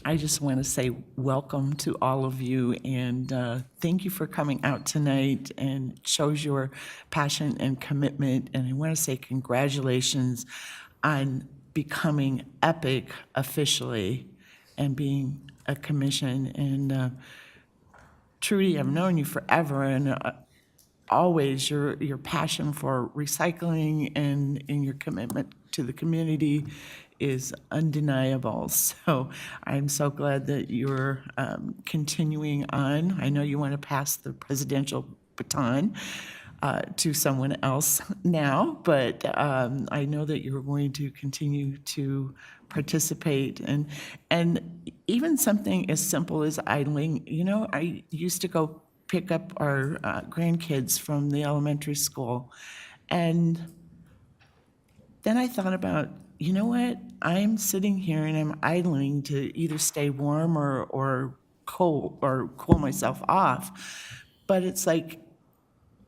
I just want to say welcome to all of you, and thank you for coming out tonight, and shows your passion and commitment. And I want to say congratulations on becoming Epic officially and being a commission. And Trudy, I've known you forever, and always your passion for recycling and your commitment to the community is undeniable. So I'm so glad that you're continuing on. I know you want to pass the presidential baton to someone else now, but I know that you're going to continue to participate. And even something as simple as idling, you know, I used to go pick up our grandkids from the elementary school, and then I thought about, you know what? I'm sitting here and I'm idling to either stay warm or cool myself off. But it's like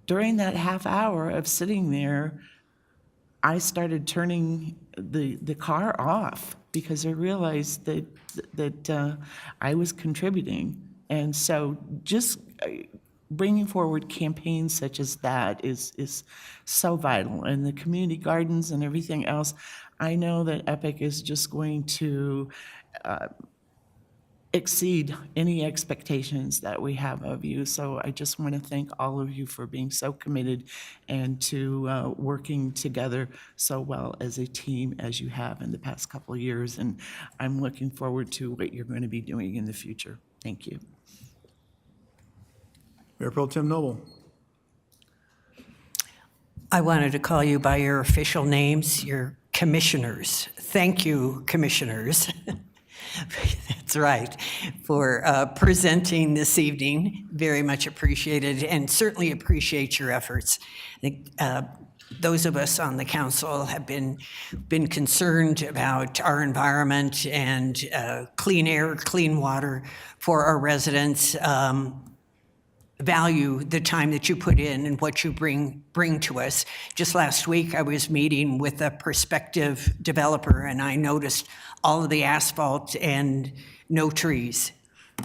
during that half hour of sitting there, I started turning the car off because I realized that I was contributing. And so just bringing forward campaigns such as that is so vital. And the community gardens and everything else, I know that Epic is just going to exceed any expectations that we have of you. So I just want to thank all of you for being so committed and to working together so well as a team as you have in the past couple of years. And I'm looking forward to what you're going to be doing in the future. Thank you. Mayor Pro Tem Noble? I wanted to call you by your official names, your commissioners. Thank you, commissioners. That's right, for presenting this evening. Very much appreciated, and certainly appreciate your efforts. I think those of us on the council have been concerned about our environment and clean air, clean water for our residents. Value the time that you put in and what you bring to us. Just last week, I was meeting with a prospective developer, and I noticed all of the asphalt and no trees.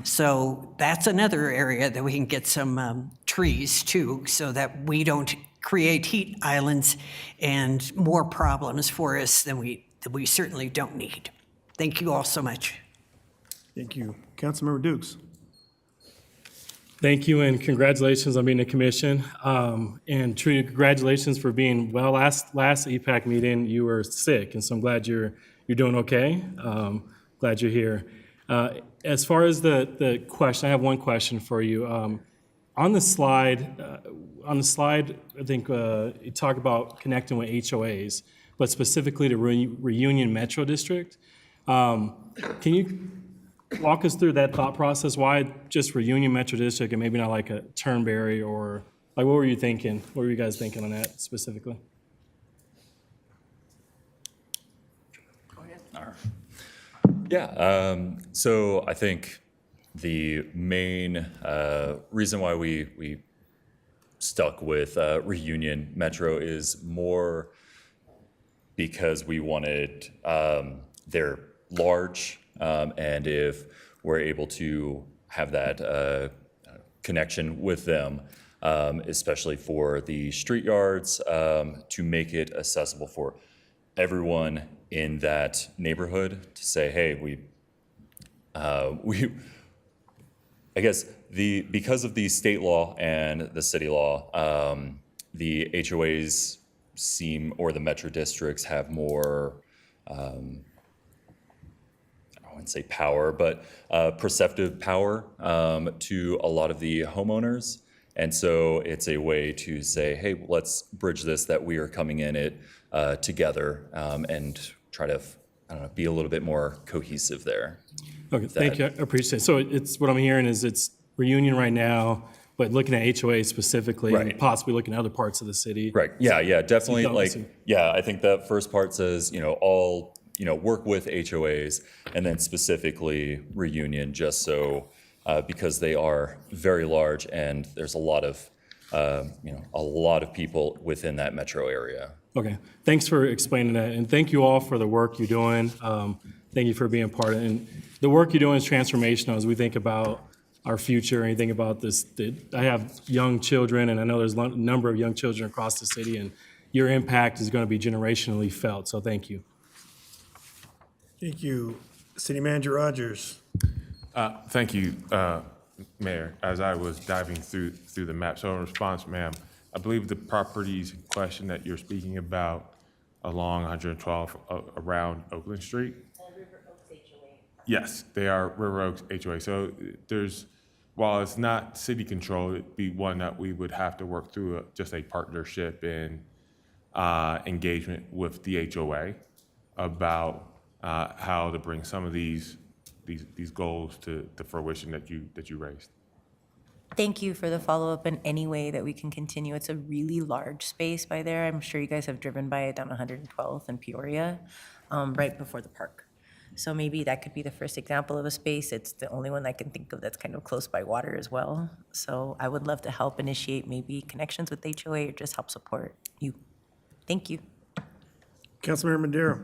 So that's another area that we can get some trees too, so that we don't create heat islands and more problems for us than we certainly don't need. Thank you all so much. Thank you. Councilmember Dukes? Thank you, and congratulations on being a commission. And Trudy, congratulations for being well. Last EPAC meeting, you were sick, and so I'm glad you're doing okay. Glad you're here. As far as the question, I have one question for you. On the slide, I think you talk about connecting with HOAs, but specifically the Reunion Metro District. Can you walk us through that thought process? Why just Reunion Metro District and maybe not like a Turnberry, or like what were you thinking? What were you guys thinking on that specifically? Go ahead. All right. Yeah, so I think the main reason why we stuck with Reunion Metro is more because we wanted, they're large, and if we're able to have that connection with them, especially for the street yards, to make it accessible for everyone in that neighborhood, to say, hey, I guess because of the state law and the city law, the HOAs seem, or the metro districts have more, I wouldn't say power, but perceptive power to a lot of the homeowners. And so it's a way to say, hey, let's bridge this, that we are coming in it together and try to, I don't know, be a little bit more cohesive there. Okay, thank you, I appreciate it. So it's, what I'm hearing is it's reunion right now, but looking at HOA specifically, and Right. possibly looking at other parts of the city. Right, yeah, definitely, don't like, see- yeah, I think that first part says, all, work with HOAs, and then specifically reunion, just so, because they are very large, and there's a lot of, a lot of people within that metro area. Okay, thanks for explaining that, and thank you all for the work you're doing. Thank you for being part of it. And the work you're doing is transformational as we think about our future and you think about this. I have young children, and I know there's a number of young children across the city, and your impact is going to be generationally felt, so thank you. Thank you. City Manager Rogers. Thank you, Mayor. As I was diving through the map, so in response, ma'am, I believe the properties in question that you're speaking about along 112 around Oakland Street. Yes, they are River Oaks HOA. So while it's not city control, it'd be one that we would have to work through just a partnership and engagement with the HOA about how to bring some of these goals to fruition that you raised. Thank you for the follow-up in any way that we can continue. It's a really large space by there. I'm sure you guys have driven by it down 112th in Peoria, right before the park. So maybe that could be the first example of a space. It's the only one I can think of that's kind of close by water as well. So I would love to help initiate maybe connections with HOA or just help support you. Thank you. Councilmember Madero.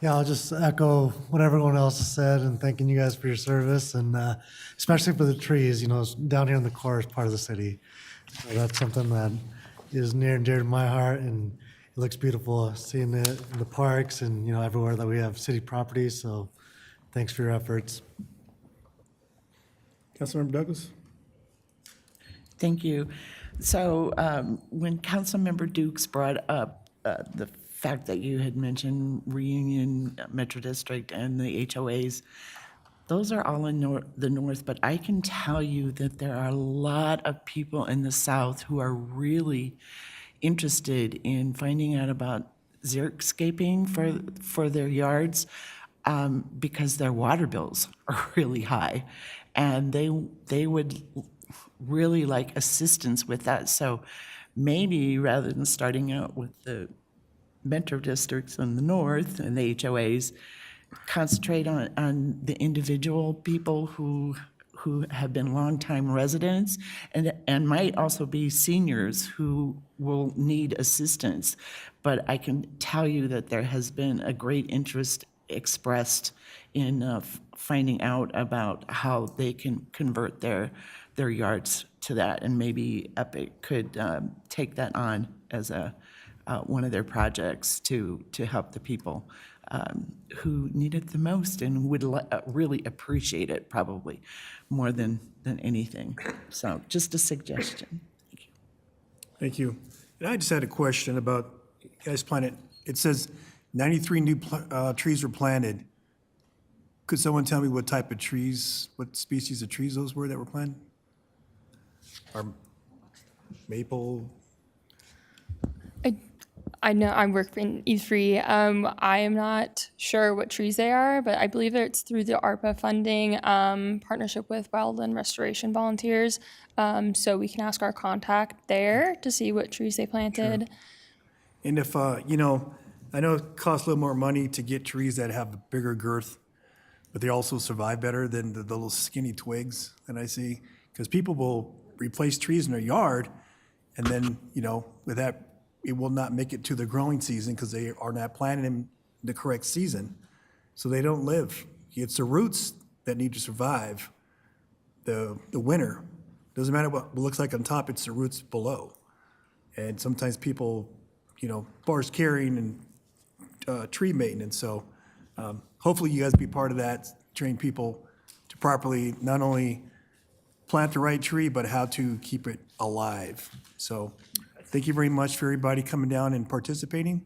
Yeah, I'll just echo what everyone else has said and thanking you guys for your service and especially for the trees, down here in the core is part of the city. So that's something that is near and dear to my heart, and it looks beautiful seeing it in the parks and, everywhere that we have city properties. So thanks for your efforts. Councilmember Douglas. Thank you. So when Councilmember Dukes brought up the fact that you had mentioned Reunion Metro District and the HOAs, those are all in the north, but I can tell you that there are a lot of people in the south who are really interested in finding out about xeriscaping for their yards because their water bills are really high, and they would really like assistance with that. So maybe rather than starting out with the metro districts in the north and the HOAs, concentrate on the individual people who have been longtime residents and might also be seniors who will need assistance. But I can tell you that there has been a great interest expressed in finding out about how they can convert their yards to that, and maybe Epic could take that on as one of their projects to help the people who need it the most and would really appreciate it probably more than anything. So just a suggestion. Thank you. And I just had a question about, you guys planted, it says 93 new trees were planted. Could someone tell me what type of trees, what species of trees those were that were planted? Are maple? I know I work in E3. I am not sure what trees they are, but I believe it's through the ARPA funding partnership with wildland restoration volunteers. So we can ask our contact there to see what trees they planted. Sure. And if, I know it costs a little more money to get trees that have a bigger girth, but they also survive better than the little skinny twigs that I see. Because people will replace trees in their yard, and then, with that, it will not make it to the growing season because they are not planting in the correct season. So they don't live. It's the roots that need to survive the winter. Doesn't matter what it looks like on top, it's the roots below. And sometimes people, forest carrying and tree maintenance. So hopefully you guys be part of that, train people to properly not only plant the right tree, but how to keep it alive. So thank you very much for everybody coming down and participating.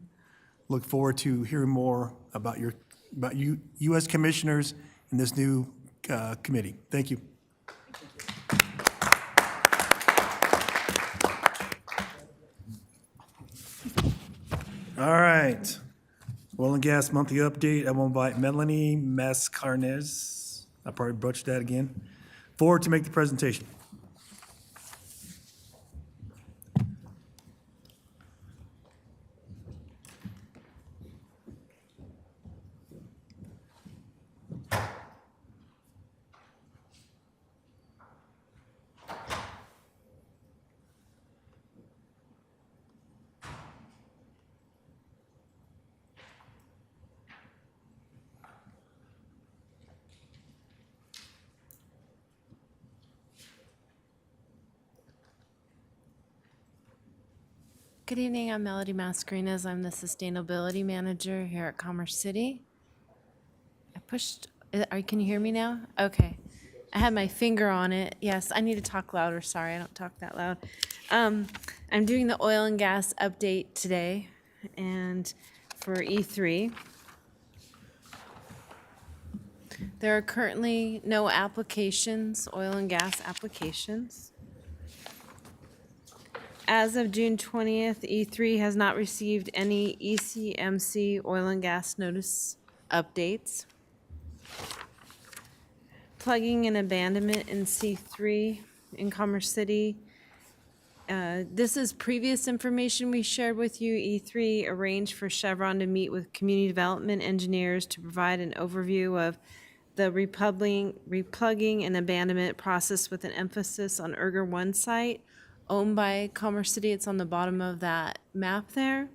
Look forward to hearing more about you U.S. commissioners in this new committee. Thank you. All right. Oil and gas monthly update. I will invite Melanie Mascarnez. I probably butchered that again. Forward to make the presentation. Good evening, I'm Melody Mascarenas. I'm the Sustainability Manager here at Commerce City. Can you hear me now? Okay. I had my finger on it. Yes, I need to talk louder. Sorry, I don't talk that loud. I'm doing the oil and gas update today and for E3. There are currently no applications, oil and gas applications. As of June 20th, E3 has not received any ECMC oil and gas notice updates. Plugging and abandonment in C3 in Commerce City. This is previous information we shared with you. E3 arranged for Chevron to meet with community development engineers to provide an overview of the replugging and abandonment process with an emphasis on Erger 1 site owned by Commerce City. It's on the bottom of that map there.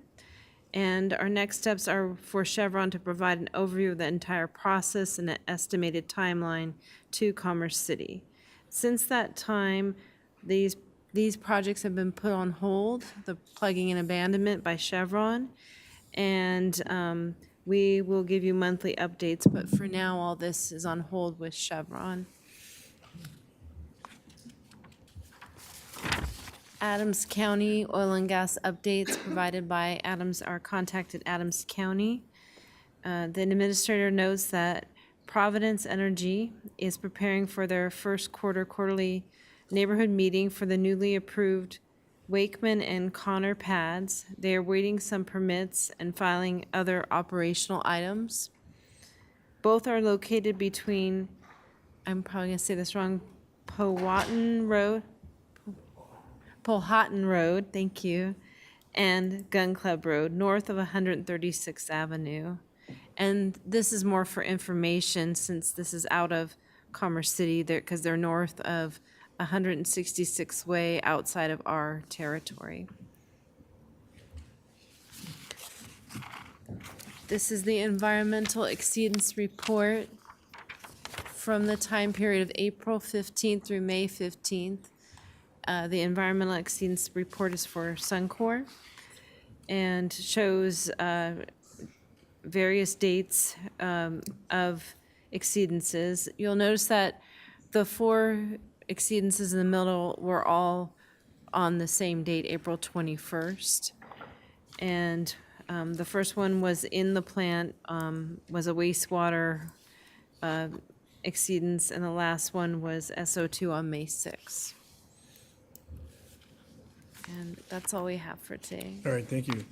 And our next steps are for Chevron to provide an overview of the entire process and an estimated timeline to Commerce City. Since that time, these projects have been put on hold, the plugging and abandonment by Chevron, and we will give you monthly updates, but for now, all this is on hold with Chevron. Adams County oil and gas updates provided by our contact at Adams County. The administrator notes that Providence Energy is preparing for their first quarterly neighborhood meeting for the newly approved Wakeman and Connor pads. They are waiting some permits and filing other operational items. Both are located between, I'm probably gonna say this wrong, Powhatan Road, thank you, and Gun Club Road, north of 136th Avenue. And this is more for information since this is out of Commerce City because they're north of 166th Way outside of our territory. This is the environmental exceedance report from the time period of April 15th through May 15th. The environmental exceedance report is for Suncor and shows various dates of exceedances. You'll notice that the 4 exceedances in the middle were all on the same date, April 21st. And the first one was in the plant, was a wastewater exceedance, and the last one was SO2 on May 6th. And that's all we have for today. All right, thank you.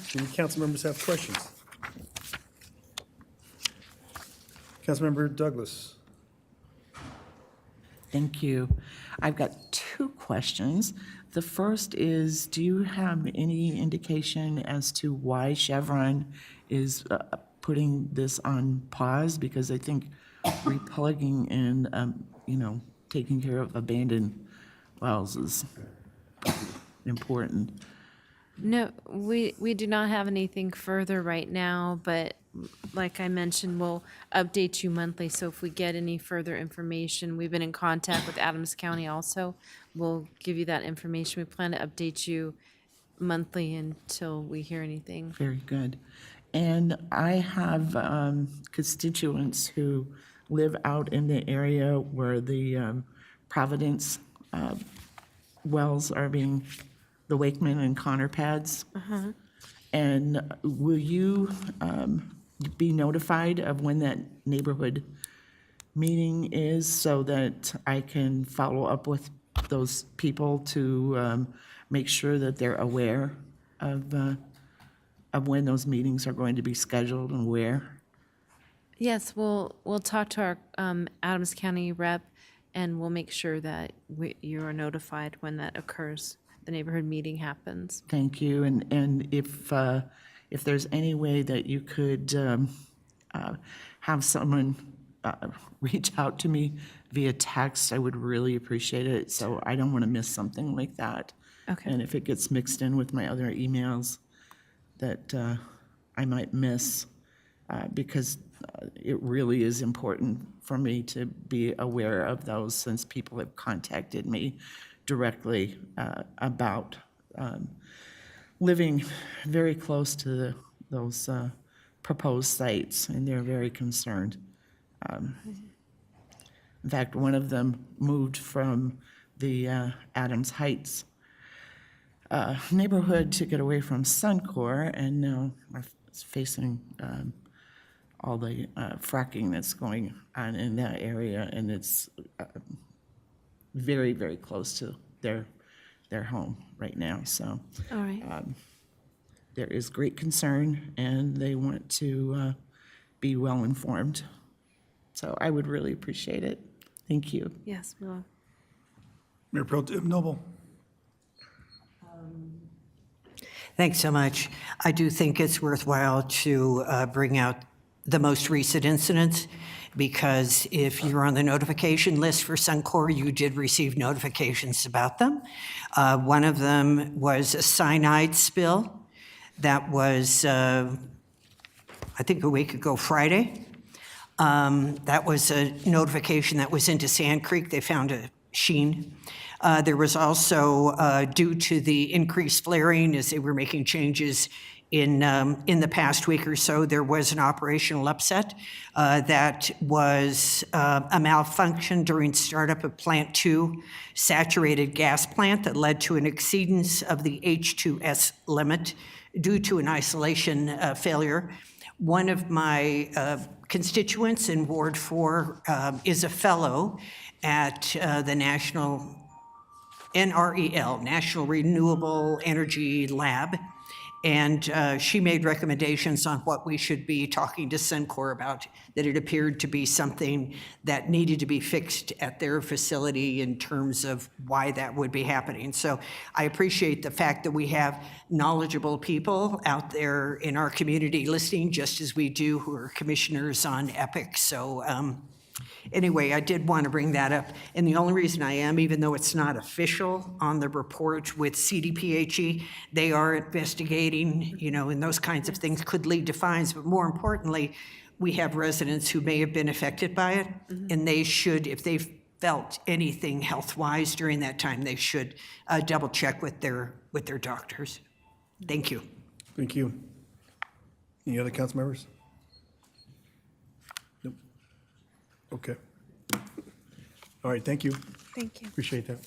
Do any council members have questions? Councilmember Douglas. Thank you. I've got 2 questions. The first is, do you have any indication as to why Chevron is putting this on pause? Because I think replugging and, taking care of abandoned wells is important. No, we do not have anything further right now, but like I mentioned, we'll update you monthly. So if we get any further information, we've been in contact with Adams County also. We'll give you that information. We plan to update you monthly until we hear anything. Very good. And I have constituents who live out in the area where the Providence wells are being, the Wakeman and Connor pads. And will you be notified of when that neighborhood meeting is so that I can follow up with those people to make sure that they're aware of of when those meetings are going to be scheduled and where? Yes, we'll talk to our Adams County rep, and we'll make sure that you are notified when that occurs, the neighborhood meeting happens. Thank you. And if there's any way that you could have someone reach out to me via text, I would really appreciate it. So I don't want to miss something like that. Okay. And if it gets mixed in with my other emails that I might miss, because it really is important for me to be aware of those, since people have contacted me directly about living very close to those proposed sites, and they're very concerned. In fact, one of them moved from the Adams Heights neighborhood to get away from Suncor, and now are facing all the fracking that's going on in that area, and it's very, very close to their home right now. So All right. there is great concern, and they want to be well informed. So I would really appreciate it. Thank you. Yes, we will. Mayor Pro Tem Noble. Thanks so much. I do think it's worthwhile to bring out the most recent incidents, because if you're on the notification list for Suncor, you did receive notifications about them. One of them was a cyanide spill that was, I think, a week ago Friday. That was a notification that was into Sand Creek. They found a sheen. There was also, due to the increased flaring as they were making changes in the past week or so, there was an operational upset that was a malfunction during startup of Plant 2 saturated gas plant that led to an exceedance of the H2S limit due to an isolation failure. One of my constituents in Ward 4 is a fellow at the NREL, National Renewable Energy Lab, and she made recommendations on what we should be talking to Suncor about, that it appeared to be something that needed to be fixed at their facility in terms of why that would be happening. So I appreciate the fact that we have knowledgeable people out there in our community listening, just as we do who are commissioners on EPIC. So anyway, I did want to bring that up. And the only reason I am, even though it's not official on the report with CDPHE, they are investigating, and those kinds of things could lead to fines. But more importantly, we have residents who may have been affected by it, and they should, if they've felt anything health-wise during that time, they should double check with their doctors. Thank you. Thank you. Any other council members? Nope. Okay. All right, thank you. Thank you. Appreciate that.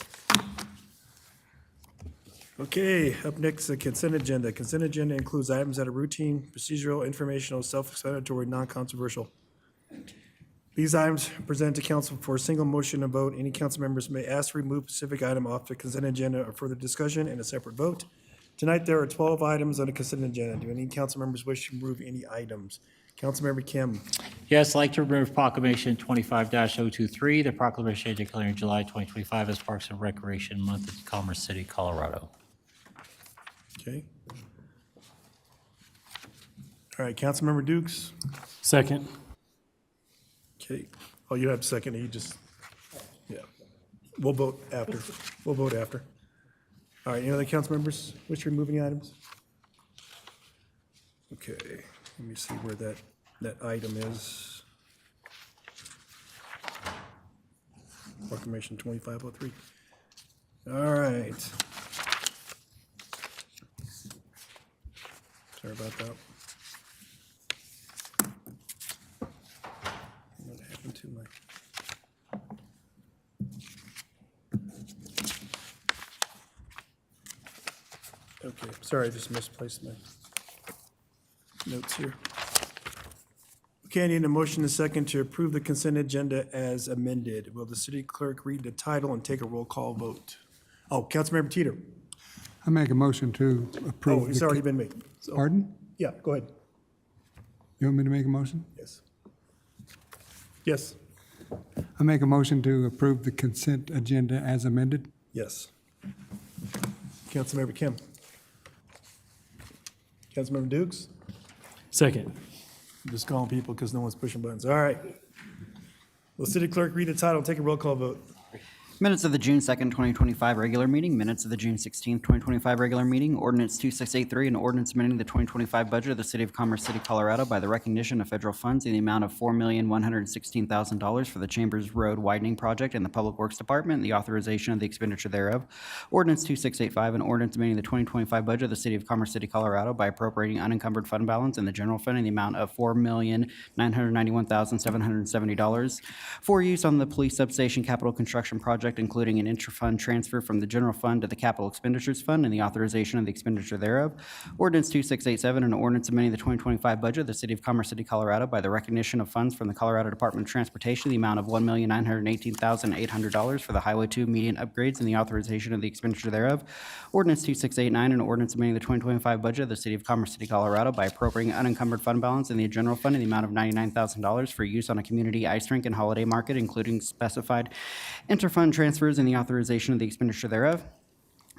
Okay, up next, the consent agenda. Consent agenda includes items that are routine, procedural, informational, self-explanatory, non-controversial. These items are presented to council for a single motion and vote. Any council members may ask to remove a specific item off the consent agenda or further discussion and a separate vote. Tonight, there are 12 items on the consent agenda. Do any council members wish to remove any items? Councilmember Kim. Yes, I'd like to remove Proclamation 25-023, the proclamation declaring July 2025 as Parks and Recreation Month in Commerce City, Colorado. Okay. All right, Councilmember Dukes. Second. Okay. Oh, you have a second. You just, yeah. We'll vote after. We'll vote after. All right, any other council members wish to remove any items? Okay, let me see where that item is. Proclamation 2503. All right. Sorry about that. What happened to my? Okay, sorry, I just misplaced my notes here. Okay, I need a motion and a second to approve the consent agenda as amended. Will the city clerk read the title and take a roll call vote? Oh, Councilmember Teeter. I make a motion to approve. Oh, it's already been made. So- Pardon? Yeah, go ahead. You want me to make a motion? Yes. Yes. I make a motion to approve the consent agenda as amended. Yes. Councilmember Kim. Councilmember Dukes. Second. I'm just calling people because no one's pushing buttons. All right. Will City Clerk read the title and take a roll call vote? Minutes of the June 2nd, 2025 regular meeting, minutes of the June 16th, 2025 regular meeting, ordinance 2683, an ordinance amending the 2025 budget of the City of Commerce City, Colorado by the recognition of federal funds in the amount of $4,116,000 for the Chambers Road widening project and the Public Works Department, and the authorization of the expenditure thereof. Ordinance 2685, an ordinance amending the 2025 budget of the City of Commerce City, Colorado by appropriating unencumbered fund balance in the general fund in the amount of $4,991,770 for use on the police substation capital construction project, including an intra-fund transfer from the general fund to the capital expenditures fund and the authorization of the expenditure thereof. Ordinance 2687, an ordinance amending the 2025 budget of the City of Commerce City, Colorado by the recognition of funds from the Colorado Department of Transportation in the amount of $1,918,800 for the Highway 2 median upgrades and the authorization of the expenditure thereof. Ordinance 2689, an ordinance amending the 2025 budget of the City of Commerce City, Colorado by appropriating unencumbered fund balance in the general fund in the amount of $99,000 for use on a community ice rink and holiday market, including specified inter-fund transfers and the authorization of the expenditure thereof.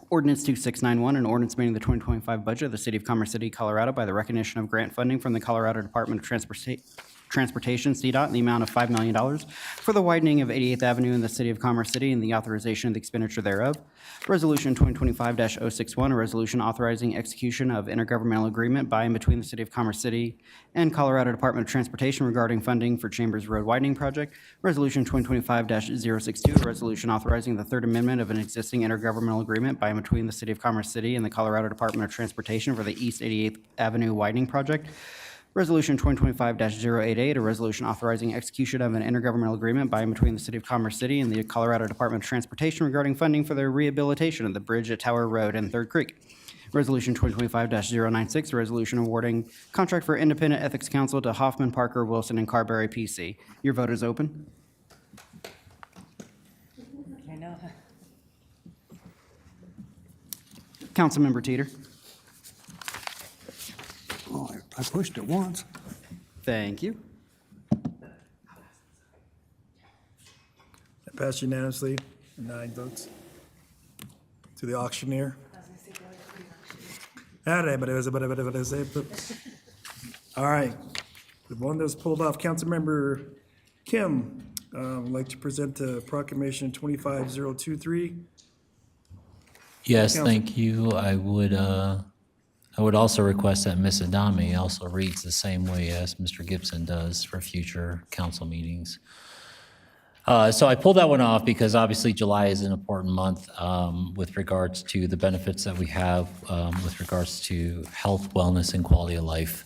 Ordinance 2691, an ordinance amending the 2025 budget of the City of Commerce City, Colorado by the recognition of grant funding from the Colorado Department of Transportation, CDOT, in the amount of $5 million for the widening of 88th Avenue in the City of Commerce City and the authorization of the expenditure thereof. Resolution 2025-061, a resolution authorizing execution of intergovernmental agreement by and between the City of Commerce City and Colorado Department of Transportation regarding funding for Chambers Road widening project. Resolution 2025-062, a resolution authorizing the third amendment of an existing intergovernmental agreement by and between the City of Commerce City and the Colorado Department of Transportation for the East 88th Avenue widening project. Resolution 2025-088, a resolution authorizing execution of an intergovernmental agreement by and between the City of Commerce City and the Colorado Department of Transportation regarding funding for the rehabilitation of the bridge at Tower Road and Third Creek. Resolution 2025-096, a resolution awarding contract for independent ethics counsel to Hoffman, Parker, Wilson, and Carberry, PC. Your vote is open. I know. Councilmember Teeter. Oh, I pushed it once. Thank you. That passed unanimously, 9 votes. To the auctioneer. All right, the one that was pulled off, Councilmember Kim, would like to present the proclamation 25023. Yes, Council. thank you. I would also request that Ms. Adami also reads the same way as Mr. Gibson does for future council meetings. So I pulled that one off because obviously July is an important month with regards to the benefits that we have with regards to health, wellness, and quality of life.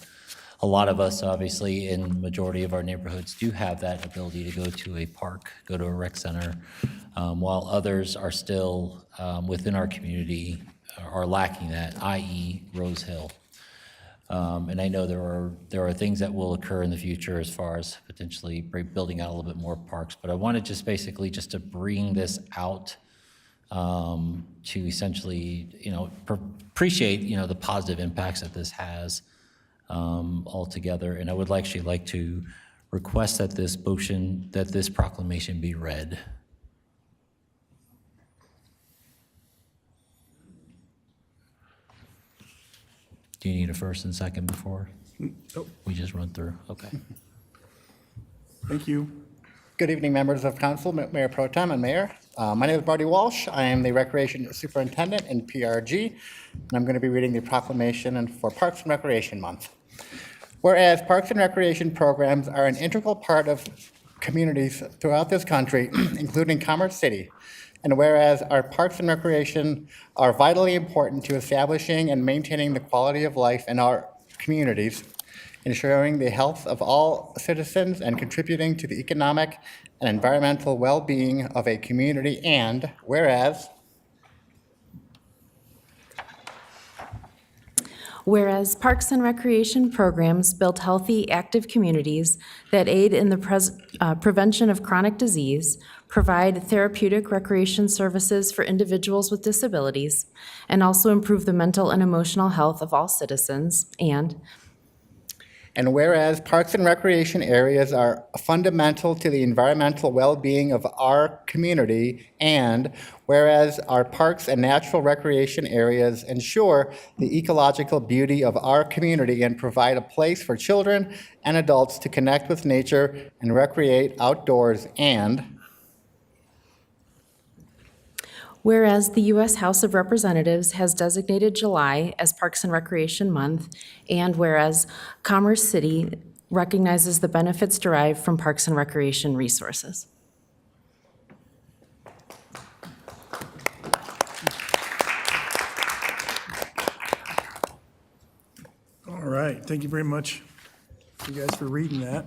A lot of us, obviously, in the majority of our neighborhoods do have that ability to go to a park, go to a rec center, while others are still within our community are lacking that, i.e. Rose Hill. And I know there are things that will occur in the future as far as potentially building out a little bit more parks, but I wanted just basically just to bring this out to essentially, appreciate, the positive impacts that this has altogether. And I would actually like to request that this proclamation be read. Do you need a first and second before Nope. we just run through? Okay. Thank you. Good evening, members of council, Mayor Pro Tem and Mayor. My name is Marty Walsh. I am the Recreation Superintendent in PRG, and I'm going to be reading the proclamation for Parks and Recreation Month. Whereas Parks and Recreation programs are an integral part of communities throughout this country, including Commerce City, and whereas our parks and recreation are vitally important to establishing and maintaining the quality of life in our communities, ensuring the health of all citizens and contributing to the economic and environmental well-being of a community, and whereas Parks and Recreation programs build healthy, active communities that aid in the prevention of chronic disease, provide therapeutic recreation services for individuals with disabilities, and also improve the mental and emotional health of all citizens, and And whereas parks and recreation areas are fundamental to the environmental well-being of our community, and whereas our parks and natural recreation areas ensure the ecological beauty of our community and provide a place for children and adults to connect with nature and recreate outdoors, and whereas the U.S. House of Representatives has designated July as Parks and Recreation Month, and whereas Commerce City recognizes the benefits derived from parks and recreation resources. All right, thank you very much, you guys, for reading that.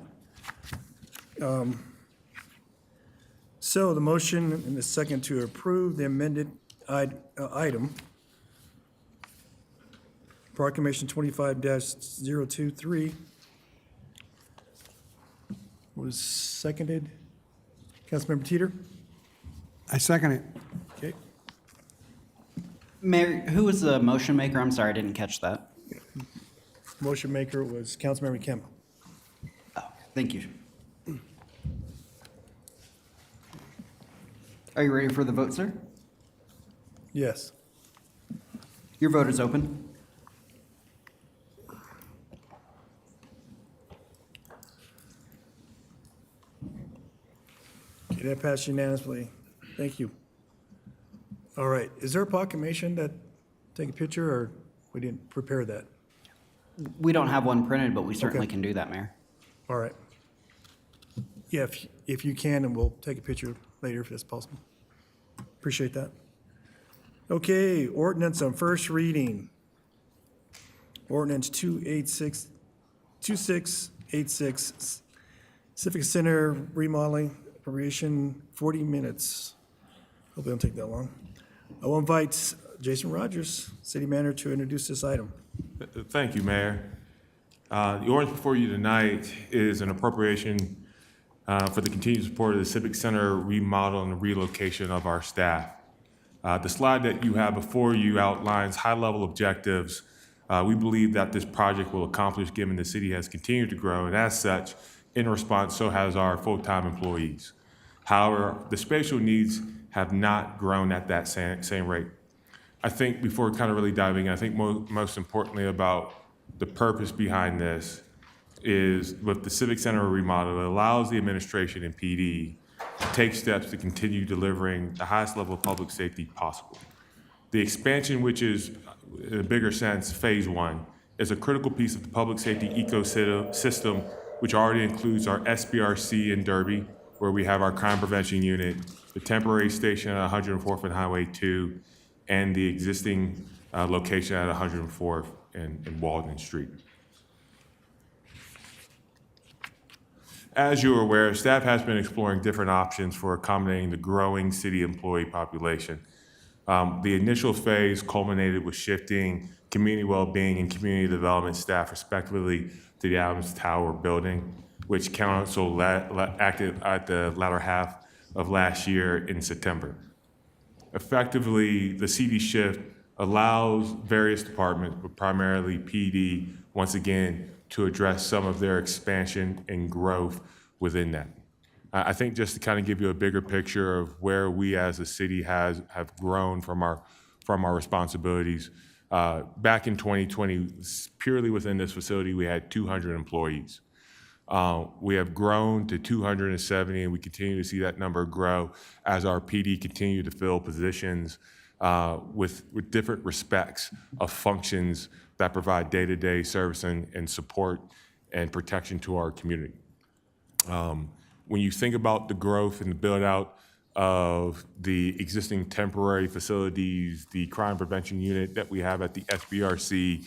So the motion and the second to approve the amended item, Proclamation 25-023, was seconded. Councilmember Teeter? I second it. Okay. Mayor, who was the motion maker? I'm sorry, I didn't catch that. Motion maker was Councilmember Kim. Thank you. Are you ready for the vote, sir? Yes. Your vote is open. Okay, that passed unanimously. Thank you. All right, is there a proclamation that, take a picture, or we didn't prepare that? We don't have one printed, but we certainly Okay. can do that, Mayor. All right. Yeah, if you can, and we'll take a picture later if it's possible. Appreciate that. Okay, ordinance on first reading. Ordinance 2686, Civic Center remodeling, appropriation, 40 minutes. Hope it don't take that long. I will invite Jason Rogers, City Manager, to introduce this item. Thank you, Mayor. The ordinance before you tonight is an appropriation for the continued support of the Civic Center remodel and relocation of our staff. The slide that you have before you outlines high-level objectives we believe that this project will accomplish given the city has continued to grow, and as such, in response, so has our full-time employees. However, the spatial needs have not grown at that same rate. I think before kind of really diving in, I think most importantly about the purpose behind this is with the Civic Center remodel, it allows the administration and PD to take steps to continue delivering the highest level of public safety possible. The expansion, which is in a bigger sense, phase one, is a critical piece of the public safety ecosystem, which already includes our SBRC in Derby, where we have our crime prevention unit, the temporary station at 104th and Highway 2, and the existing location at 104th and Walden Street. As you're aware, staff has been exploring different options for accommodating the growing city employee population. The initial phase culminated with shifting community well-being and community development staff respectively to the Adams Tower building, which council acted at the latter half of last year in September. Effectively, the CD shift allows various departments, but primarily PD, once again, to address some of their expansion and growth within that. I think just to kind of give you a bigger picture of where we as a city have grown from our responsibilities. Back in 2020, purely within this facility, we had 200 employees. We have grown to 270, and we continue to see that number grow as our PD continue to fill positions with different respects of functions that provide day-to-day service and support and protection to our community. When you think about the growth and the build-out of the existing temporary facilities, the crime prevention unit that we have at the SBRC,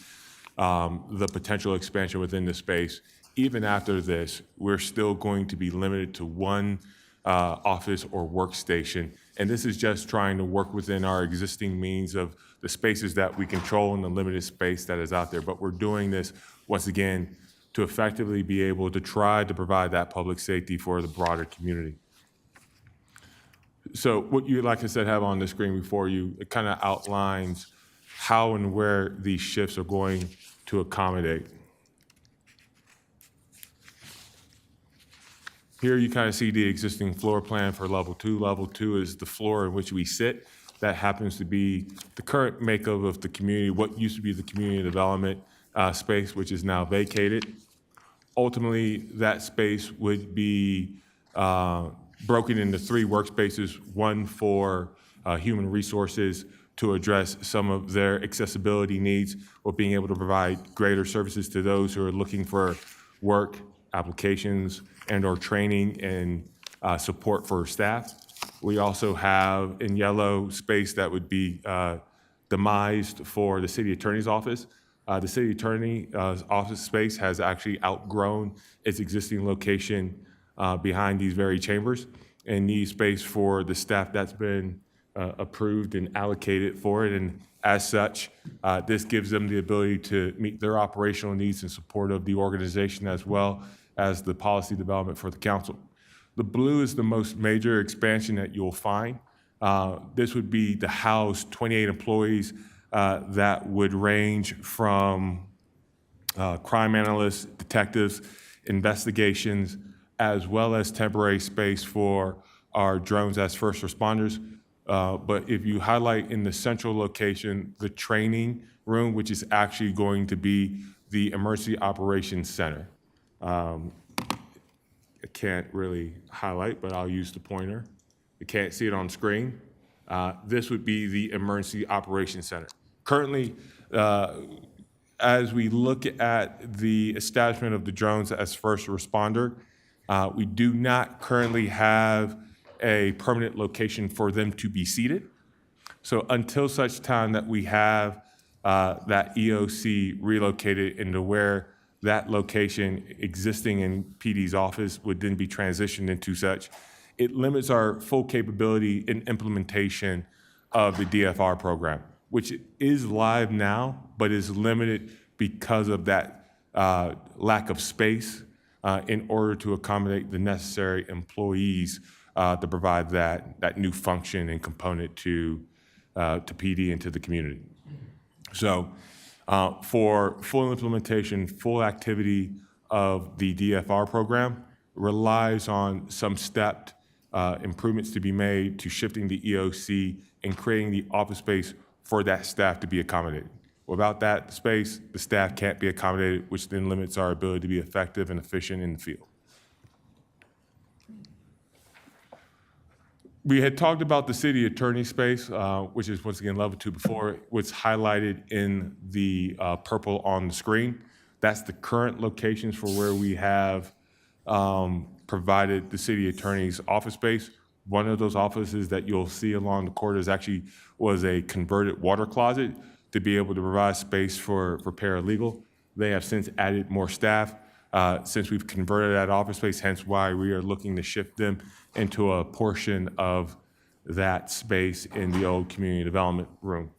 the potential expansion within the space, even after this, we're still going to be limited to one office or workstation. And this is just trying to work within our existing means of the spaces that we control and the limited space that is out there. But we're doing this, once again, to effectively be able to try to provide that public safety for the broader community. So what you, like I said, have on the screen before you, it kind of outlines how and where these shifts are going to accommodate. Here you kind of see the existing floor plan for level 2. Level 2 is the floor in which we sit. That happens to be the current makeup of the community, what used to be the community development space, which is now vacated. Ultimately, that space would be broken into 3 workspaces, one for human resources to address some of their accessibility needs, or being able to provide greater services to those who are looking for work, applications, and/or training and support for staff. We also have in yellow space that would be demised for the city attorney's office. The city attorney's office space has actually outgrown its existing location behind these very chambers and needs space for the staff that's been approved and allocated for it. And as such, this gives them the ability to meet their operational needs in support of the organization as well as the policy development for the council. The blue is the most major expansion that you'll find. This would be to house 28 employees that would range from crime analysts, detectives, investigations, as well as temporary space for our drones as first responders. But if you highlight in the central location, the training room, which is actually going to be the Emergency Operations Center. I can't really highlight, but I'll use the pointer. You can't see it on screen. This would be the Emergency Operations Center. Currently, as we look at the establishment of the drones as first responder, we do not currently have a permanent location for them to be seated. So until such time that we have that EOC relocated into where that location existing in PD's office would then be transitioned into such, it limits our full capability in implementation of the DFR program, which is live now, but is limited because of that lack of space in order to accommodate the necessary employees to provide that new function and component to PD and to the community. So for full implementation, full activity of the DFR program relies on some stepped improvements to be made to shifting the EOC and creating the office space for that staff to be accommodated. Without that space, the staff can't be accommodated, which then limits our ability to be effective and efficient in the field. We had talked about the city attorney space, which is once again level 2 before. What's highlighted in the purple on the screen, that's the current locations for where we have provided the city attorney's office space. One of those offices that you'll see along the corridors actually was a converted water closet to be able to provide space for paralegal. They have since added more staff since we've converted that office space, hence why we are looking to shift them into a portion of that space in the old community development room.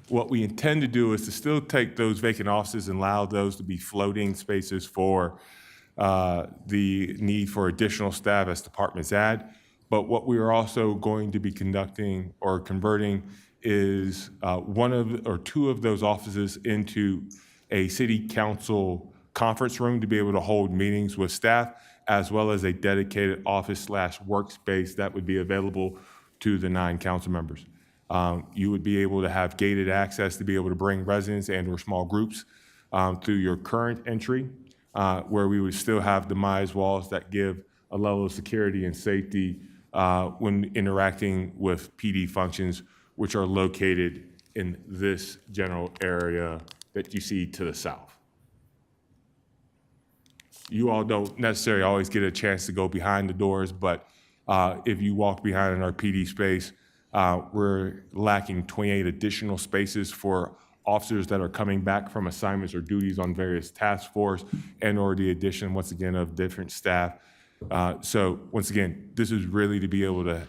What we intend to do is to still take those vacant offices and allow those to be floating spaces for the need for additional staff as departments add. But what we are also going to be conducting or converting is one of or two of those offices into a city council conference room to be able to hold meetings with staff, as well as a dedicated office/workspace that would be available to the 9 council members. You would be able to have gated access to be able to bring residents and or small groups through your current entry, where we would still have demise walls that give a level of security and safety when interacting with PD functions, which are located in this general area that you see to the south. You all don't necessarily always get a chance to go behind the doors, but if you walk behind in our PD space, we're lacking 28 additional spaces for officers that are coming back from assignments or duties on various task force and or the addition, once again, of different staff. So once again, this is really to be able to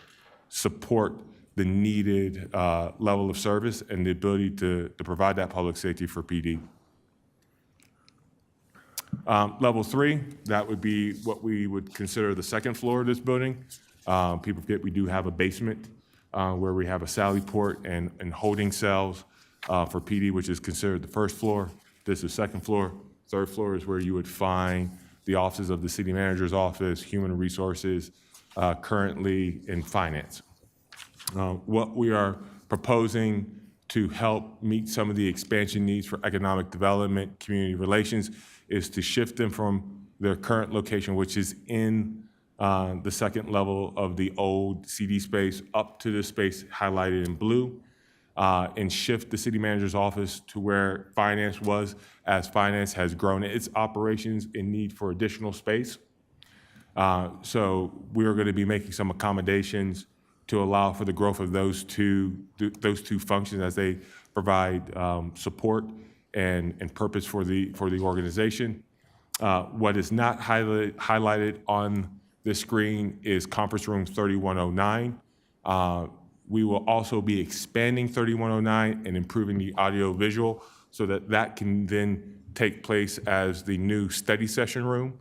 support the needed level of service and the ability to provide that public safety for PD. Level 3, that would be what we would consider the second floor of this building. People forget we do have a basement where we have a sally port and holding cells for PD, which is considered the first floor. This is second floor. Third floor is where you would find the offices of the city manager's office, human resources, currently in finance. What we are proposing to help meet some of the expansion needs for economic development, community relations, is to shift them from their current location, which is in the second level of the old CD space, up to the space highlighted in blue, and shift the city manager's office to where finance was, as finance has grown its operations in need for additional space. So we are going to be making some accommodations to allow for the growth of those two functions as they provide support and purpose for the organization. What is not highlighted on this screen is conference room 3109. We will also be expanding 3109 and improving the audio visual so that that can then take place as the new study session room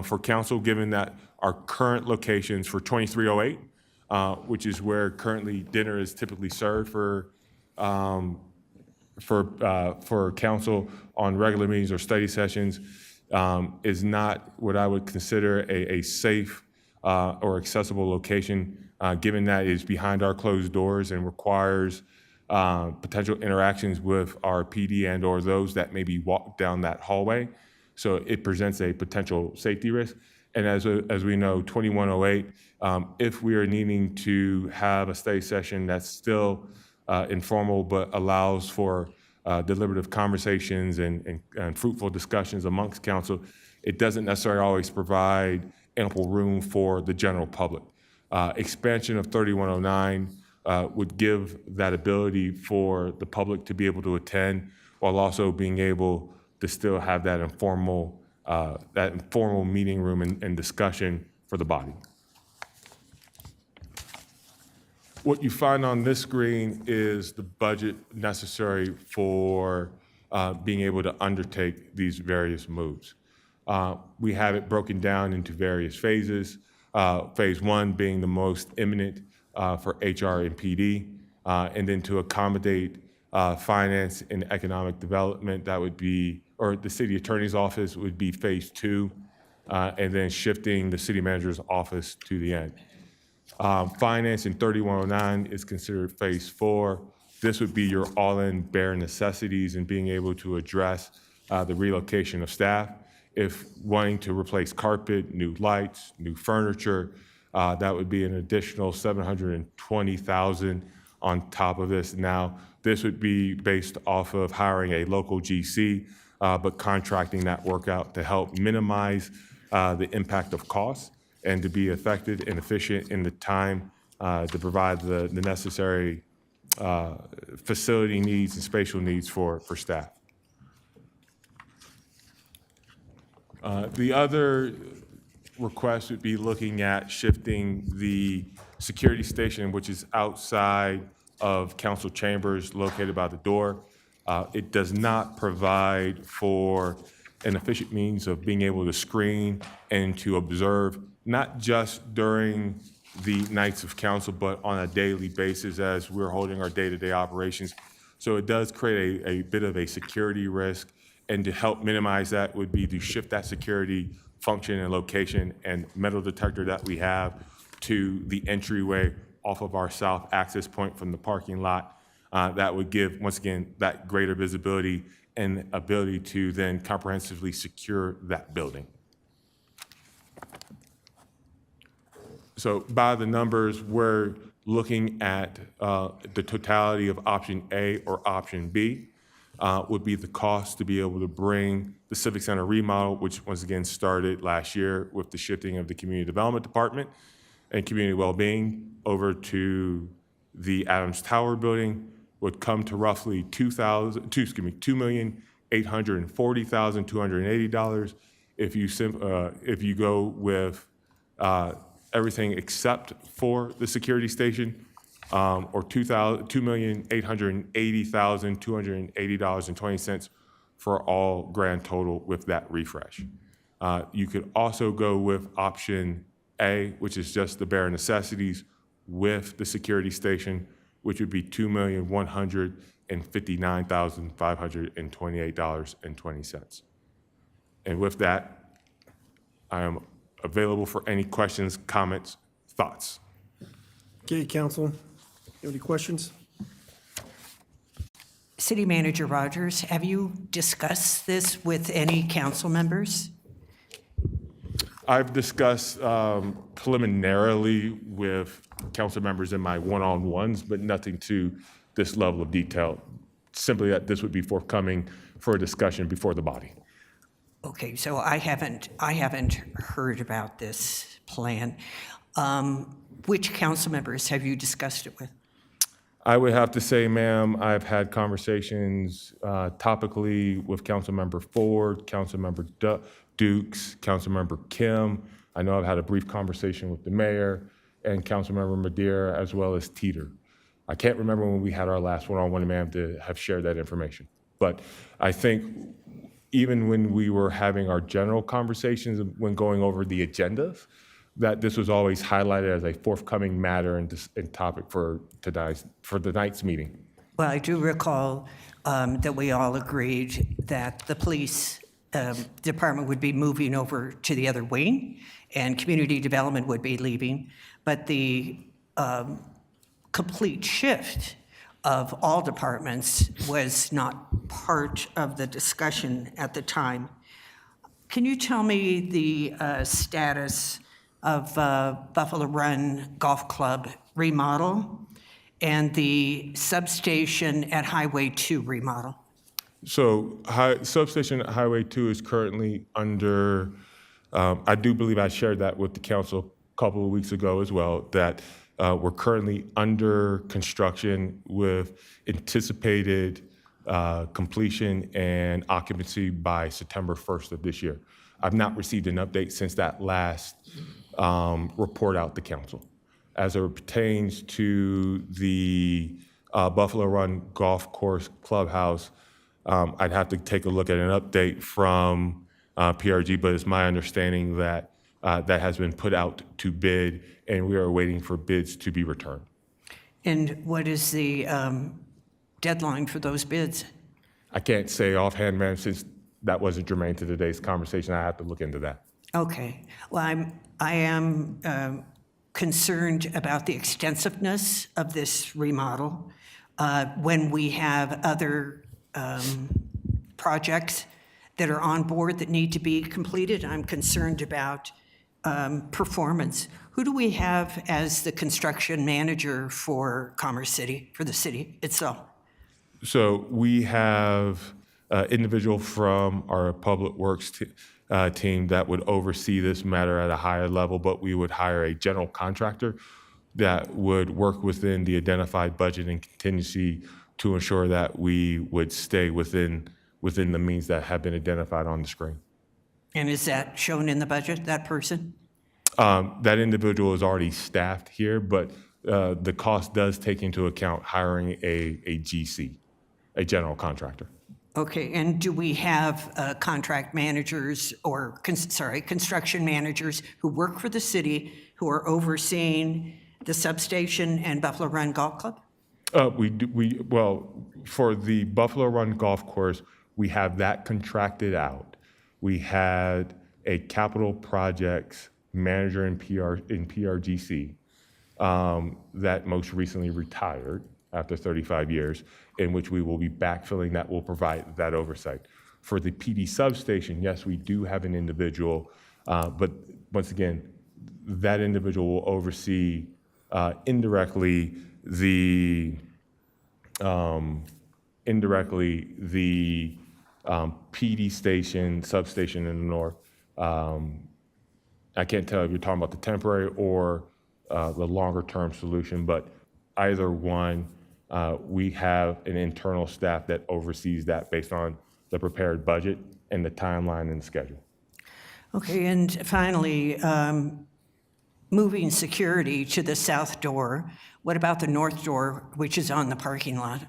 for council, given that our current locations for 2308, which is where currently dinner is typically served for council on regular meetings or study sessions, is not what I would consider a safe or accessible location, given that it is behind our closed doors and requires potential interactions with our PD and or those that maybe walk down that hallway. So it presents a potential safety risk. And as we know, 2108, if we are needing to have a study session that's still informal but allows for deliberative conversations and fruitful discussions amongst council, it doesn't necessarily always provide ample room for the general public. Expansion of 3109 would give that ability for the public to be able to attend while also being able to still have that informal meeting room and discussion for the body. What you find on this screen is the budget necessary for being able to undertake these various moves. We have it broken down into various phases. Phase one being the most imminent for HR and PD, and then to accommodate finance and economic development, that would be, or the city attorney's office would be phase two, and then shifting the city manager's office to the end. Finance in 3109 is considered phase four. This would be your all-in bare necessities and being able to address the relocation of staff. If wanting to replace carpet, new lights, new furniture, that would be an additional $720,000 on top of this. Now, this would be based off of hiring a local GC, but contracting that work out to help minimize the impact of costs and to be effective and efficient in the time to provide the necessary facility needs and spatial needs for staff. The other request would be looking at shifting the security station, which is outside of council chambers located by the door. It does not provide for an efficient means of being able to screen and to observe, not just during the nights of council, but on a daily basis as we're holding our day-to-day operations. So it does create a bit of a security risk, and to help minimize that would be to shift that security function and location and metal detector that we have to the entryway off of our south access point from the parking lot. That would give, once again, that greater visibility and ability to then comprehensively secure that building. So by the numbers, we're looking at the totality of option A or option B would be the cost to be able to bring the Civic Center remodel, which once again started last year with the shifting of the Community Development Department and Community Wellbeing over to the Adams Tower building, would come to roughly $2,840,280. If you go with everything except for the security station, or $2,880,280.20 for all grand total with that refresh. You could also go with option A, which is just the bare necessities with the security station, which would be $2,159,528.20. And with that, I am available for any questions, comments, thoughts. Okay, council, you have any questions? City Manager Rogers, have you discussed this with any council members? I've discussed preliminarily with council members in my one-on-ones, but nothing to this level of detail. Simply that this would be forthcoming for a discussion before the body. Okay, so I haven't heard about this plan. Which council members have you discussed it with? I would have to say, ma'am, I've had conversations topically with Councilmember Ford, Councilmember Dukes, Councilmember Kim. I know I've had a brief conversation with the mayor and Councilmember Madeira, as well as Teeter. I can't remember when we had our last one-on-one, ma'am, to have shared that information. But I think even when we were having our general conversations, when going over the agendas, that this was always highlighted as a forthcoming matter and topic for tonight's meeting. Well, I do recall that we all agreed that the police department would be moving over to the other wing and community development would be leaving. But the complete shift of all departments was not part of the discussion at the time. Can you tell me the status of Buffalo Run Golf Club remodel and the substation at Highway 2 remodel? So substation at Highway 2 is currently under, I do believe I shared that with the council a couple of weeks ago as well, that we're currently under construction with anticipated completion and occupancy by September 1st of this year. I've not received an update since that last report out to council. As it pertains to the Buffalo Run Golf Course Clubhouse, I'd have to take a look at an update from PRG, but it's my understanding that that has been put out to bid and we are waiting for bids to be returned. And what is the deadline for those bids? I can't say offhand, ma'am, since that wasn't germane to today's conversation. I have to look into that. Okay. Well, I am concerned about the extensiveness of this remodel. When we have other projects that are on board that need to be completed, I'm concerned about performance. Who do we have as the construction manager for Commerce City, for the city itself? So we have an individual from our public works team that would oversee this matter at a higher level, but we would hire a general contractor that would work within the identified budget and contingency to ensure that we would stay within the means that have been identified on the screen. And is that shown in the budget, that person? That individual is already staffed here, but the cost does take into account hiring a GC, a general contractor. Okay, and do we have contract managers or, construction managers who work for the city who are overseeing the substation and Buffalo Run Golf Club? Well, for the Buffalo Run Golf Course, we have that contracted out. We had a capital projects manager in PRGC that most recently retired after 35 years, in which we will be backfilling that will provide that oversight. For the PD substation, yes, we do have an individual, but once again, that individual will oversee indirectly the PD station, substation in the north. I can't tell if you're talking about the temporary or the longer term solution, but either one, we have an internal staff that oversees that based on the prepared budget and the timeline and schedule. Okay, and finally, moving security to the south door. What about the north door, which is on the parking lot?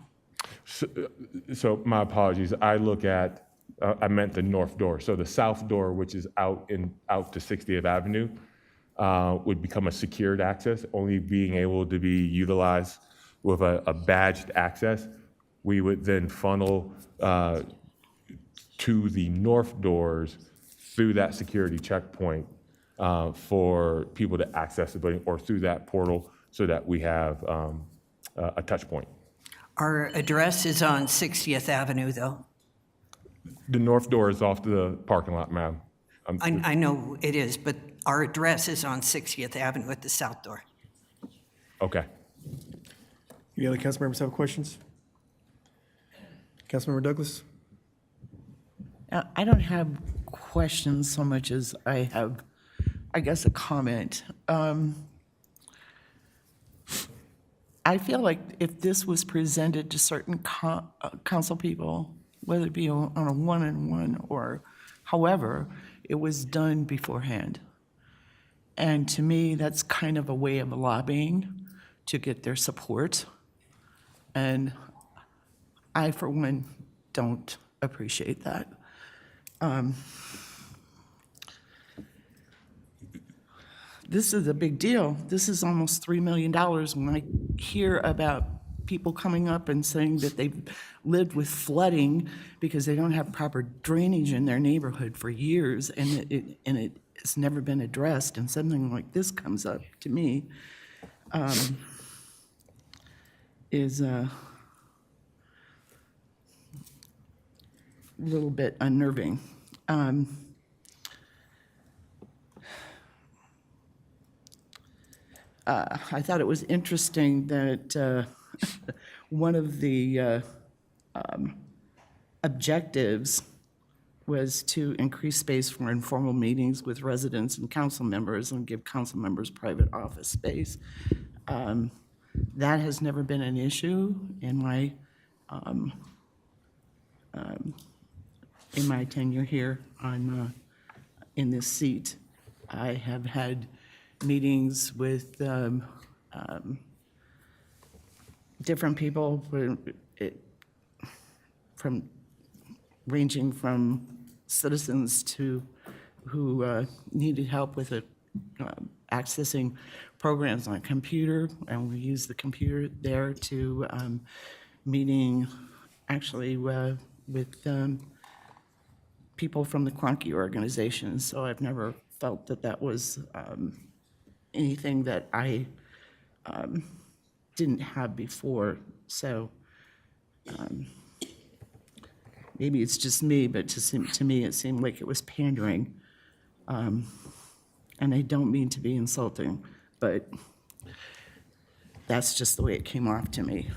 So my apologies. I look at, I meant the north door. So the south door, which is out to 60th Avenue, would become a secured access, only being able to be utilized with a badged access. We would then funnel to the north doors through that security checkpoint for people to access the building or through that portal so that we have a touch point. Our address is on 60th Avenue, though. The north door is off the parking lot, ma'am. I know it is, but our address is on 60th Avenue at the south door. Okay. Any other council members have questions? Councilmember Douglas? I don't have questions so much as I have, I guess, a comment. I feel like if this was presented to certain council people, whether it be on a one-on-one or however, it was done beforehand. And to me, that's kind of a way of lobbying to get their support. And I, for one, don't appreciate that. This is a big deal. This is almost $3 million. When I hear about people coming up and saying that they've lived with flooding because they don't have proper drainage in their neighborhood for years, and it's never been addressed, and something like this comes up to me, is a little bit unnerving. I thought it was interesting that one of the objectives was to increase space for informal meetings with residents and council members and give council members private office space. That has never been an issue in my tenure here in this seat. I have had meetings with different people, ranging from citizens to who needed help with accessing programs on a computer, and we use the computer there, to meeting actually with people from the Cronky organization. So I've never felt that that was anything that I didn't have before. So maybe it's just me, but to me it seemed like it was pandering. And I don't mean to be insulting, but that's just the way it came off to me.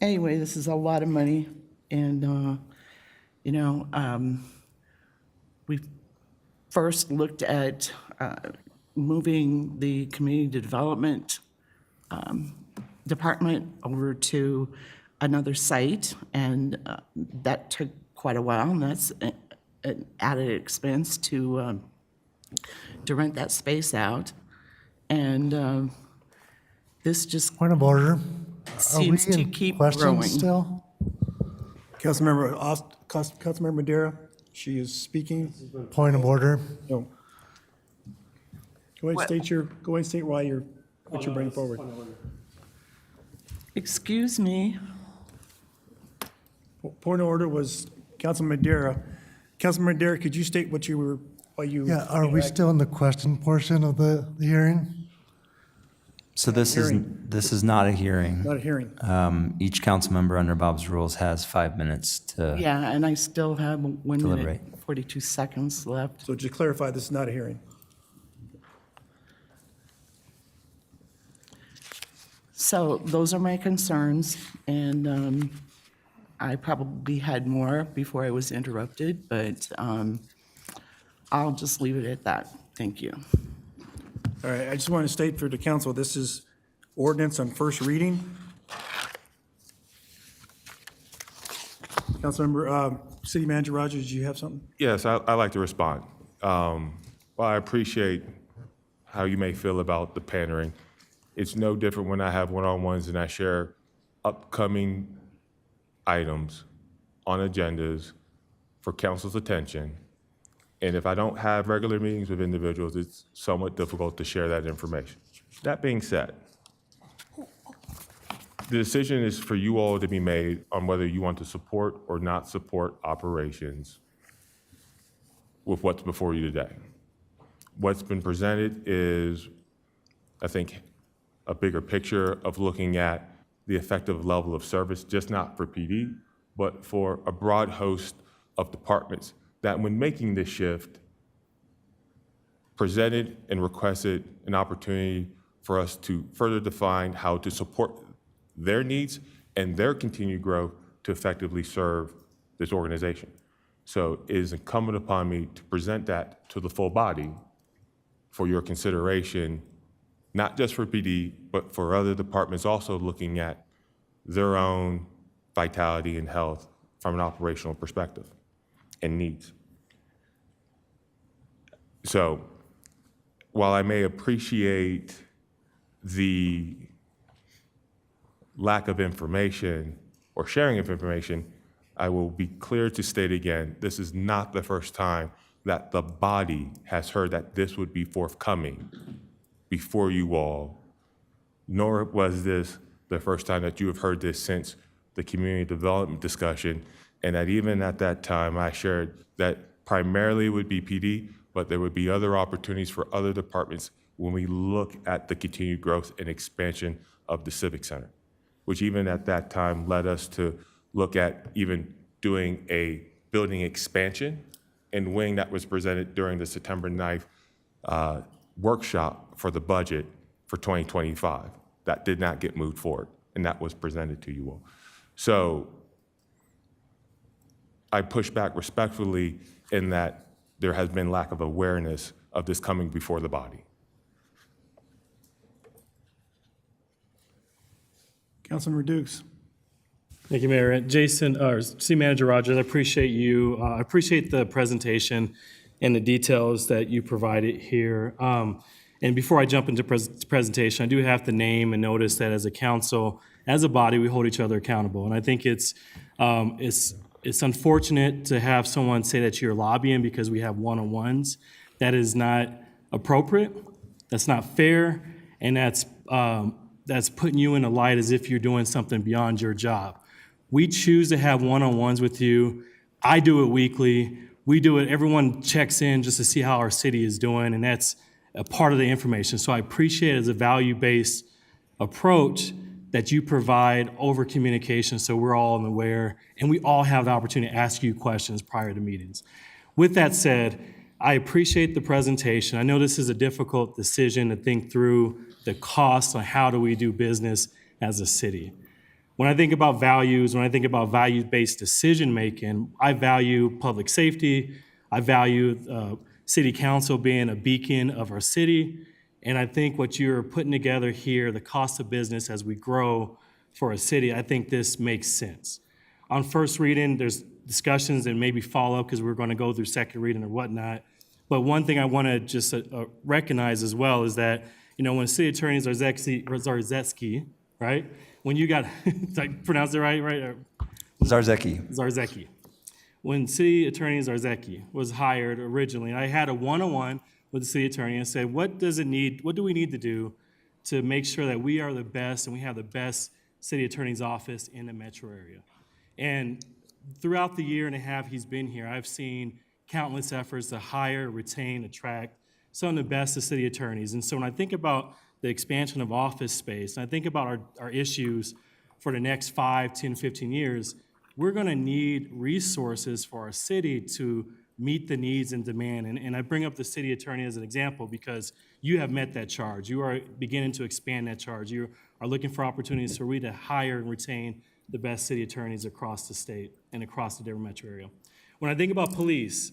Anyway, this is a lot of money, and we first looked at moving the community development department over to another site, and that took quite a while, and that's an added expense to rent that space out. And this just Point of order. seems to keep growing. Questions still? Councilmember Madera, she is speaking. Point of order. No. Go ahead and state what you're bringing forward. Excuse me. Point of order was Councilman Madera. Councilman Madera, could you state what you were, why you? Yeah, are we still in the question portion of the hearing? So this is not a hearing. Not a hearing. Each council member under Bob's rules has 5 minutes to. Yeah, and I still have 1 minute, Deliberate. 42 seconds left. So to clarify, this is not a hearing. So those are my concerns, and I probably had more before I was interrupted, but I'll just leave it at that. Thank you. All right, I just want to state for the council, this is ordinance on first reading. Councilmember, City Manager Rogers, did you have something? Yes, I'd like to respond. While I appreciate how you may feel about the pandering, it's no different when I have one-on-ones and I share upcoming items on agendas for council's attention. And if I don't have regular meetings with individuals, it's somewhat difficult to share that information. That being said, The decision is for you all to be made on whether you want to support or not support operations with what's before you today. What's been presented is, I think, a bigger picture of looking at the effective level of service, just not for PD, but for a broad host of departments that when making this shift, presented and requested an opportunity for us to further define how to support their needs and their continued growth to effectively serve this organization. So it is incumbent upon me to present that to the full body for your consideration, not just for PD, but for other departments also looking at their own vitality and health from an operational perspective and needs. So while I may appreciate the lack of information or sharing of information, I will be clear to state again, this is not the first time that the body has heard that this would be forthcoming before you all, nor was this the first time that you have heard this since the community development discussion, and that even at that time I shared that primarily it would be PD, but there would be other opportunities for other departments when we look at the continued growth and expansion of the Civic Center, which even at that time led us to look at even doing a building expansion and wing that was presented during the September 9th workshop for the budget for 2025. That did not get moved forward, and that was presented to you all. So I push back respectfully in that there has been lack of awareness of this coming before the body. Councilmember Dukes. Thank you, Mayor. Jason, or City Manager Rogers, I appreciate you. I appreciate the presentation and the details that you provided here. And before I jump into presentation, I do have to name and notice that as a council, as a body, we hold each other accountable. And I think it's unfortunate to have someone say that you're lobbying because we have one-on-ones. That is not appropriate. That's not fair. And that's putting you in a light as if you're doing something beyond your job. We choose to have one-on-ones with you. I do it weekly. We do it, everyone checks in just to see how our city is doing, and that's a part of the information. So I appreciate it as a value-based approach that you provide over communication so we're all aware and we all have the opportunity to ask you questions prior to meetings. With that said, I appreciate the presentation. I know this is a difficult decision to think through the costs on how do we do business as a city. When I think about values, when I think about value-based decision-making, I value public safety. I value city council being a beacon of our city. And I think what you're putting together here, the cost of business as we grow for a city, I think this makes sense. On first reading, there's discussions and maybe follow up because we're going to go through second reading or whatnot. But one thing I want to just recognize as well is that, you know, when City Attorney Zarzetsky, right? When you got, did I pronounce it right? Zarzecki. When City Attorney Zarzecki was hired originally, I had a one-on-one with the city attorney and said, what do we need to do to make sure that we are the best and we have the best city attorney's office in the metro area? And throughout the year and a half he's been here, I've seen countless efforts to hire, retain, attract some of the best of city attorneys. And so when I think about the expansion of office space, and I think about our issues for the next 5, 10, 15 years, we're going to need resources for our city to meet the needs and demand. And I bring up the city attorney as an example because you have met that charge. You are beginning to expand that charge. You are looking for opportunities for we to hire and retain the best city attorneys across the state and across the Denver metro area. When I think about police,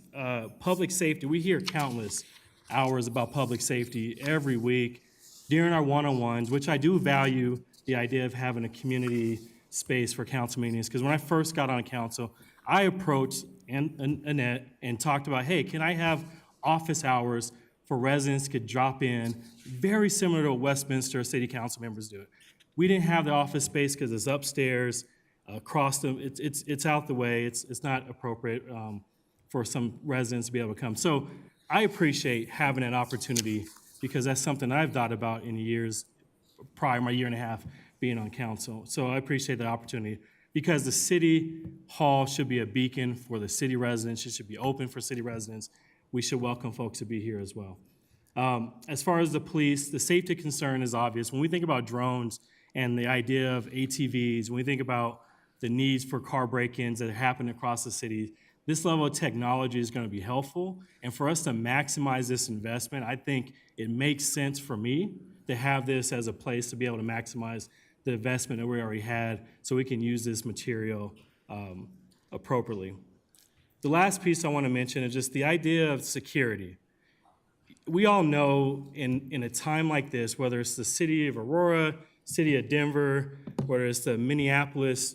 public safety, we hear countless hours about public safety every week during our one-on-ones, which I do value the idea of having a community space for council meetings. Because when I first got on council, I approached Annette and talked about, hey, can I have office hours for residents could drop in, very similar to what Westminster City Council members do. We didn't have the office space because it's upstairs, across the, it's out the way, it's not appropriate for some residents to be able to come. So I appreciate having that opportunity because that's something I've thought about in the years prior, my year and a half being on council. So I appreciate the opportunity, because the city hall should be a beacon for the city residents. It should be open for city residents. We should welcome folks to be here as well. As far as the police, the safety concern is obvious. When we think about drones and the idea of ATVs, when we think about the needs for car break-ins that happen across the city, this level of technology is going to be helpful. And for us to maximize this investment, I think it makes sense for me to have this as a place to be able to maximize the investment that we already had, so we can use this material appropriately. The last piece I want to mention is just the idea of security. We all know in a time like this, whether it's the city of Aurora, city of Denver, whether it's the Minneapolis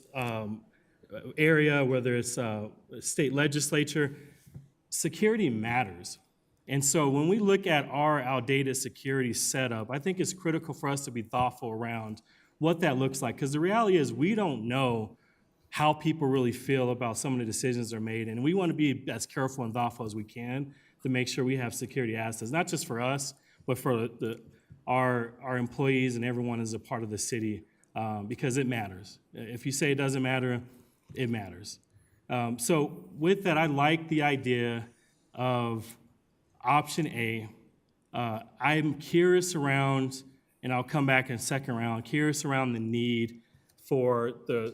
area, whether it's state legislature, security matters. And so when we look at our outdated security setup, I think it's critical for us to be thoughtful around what that looks like. Because the reality is we don't know how people really feel about some of the decisions that are made. And we want to be as careful and thoughtful as we can to make sure we have security assets, not just for us, but for our employees and everyone as a part of the city, because it matters. If you say it doesn't matter, it matters. So with that, I like the idea of option A. I'm curious around, and I'll come back in second round, curious around the need for the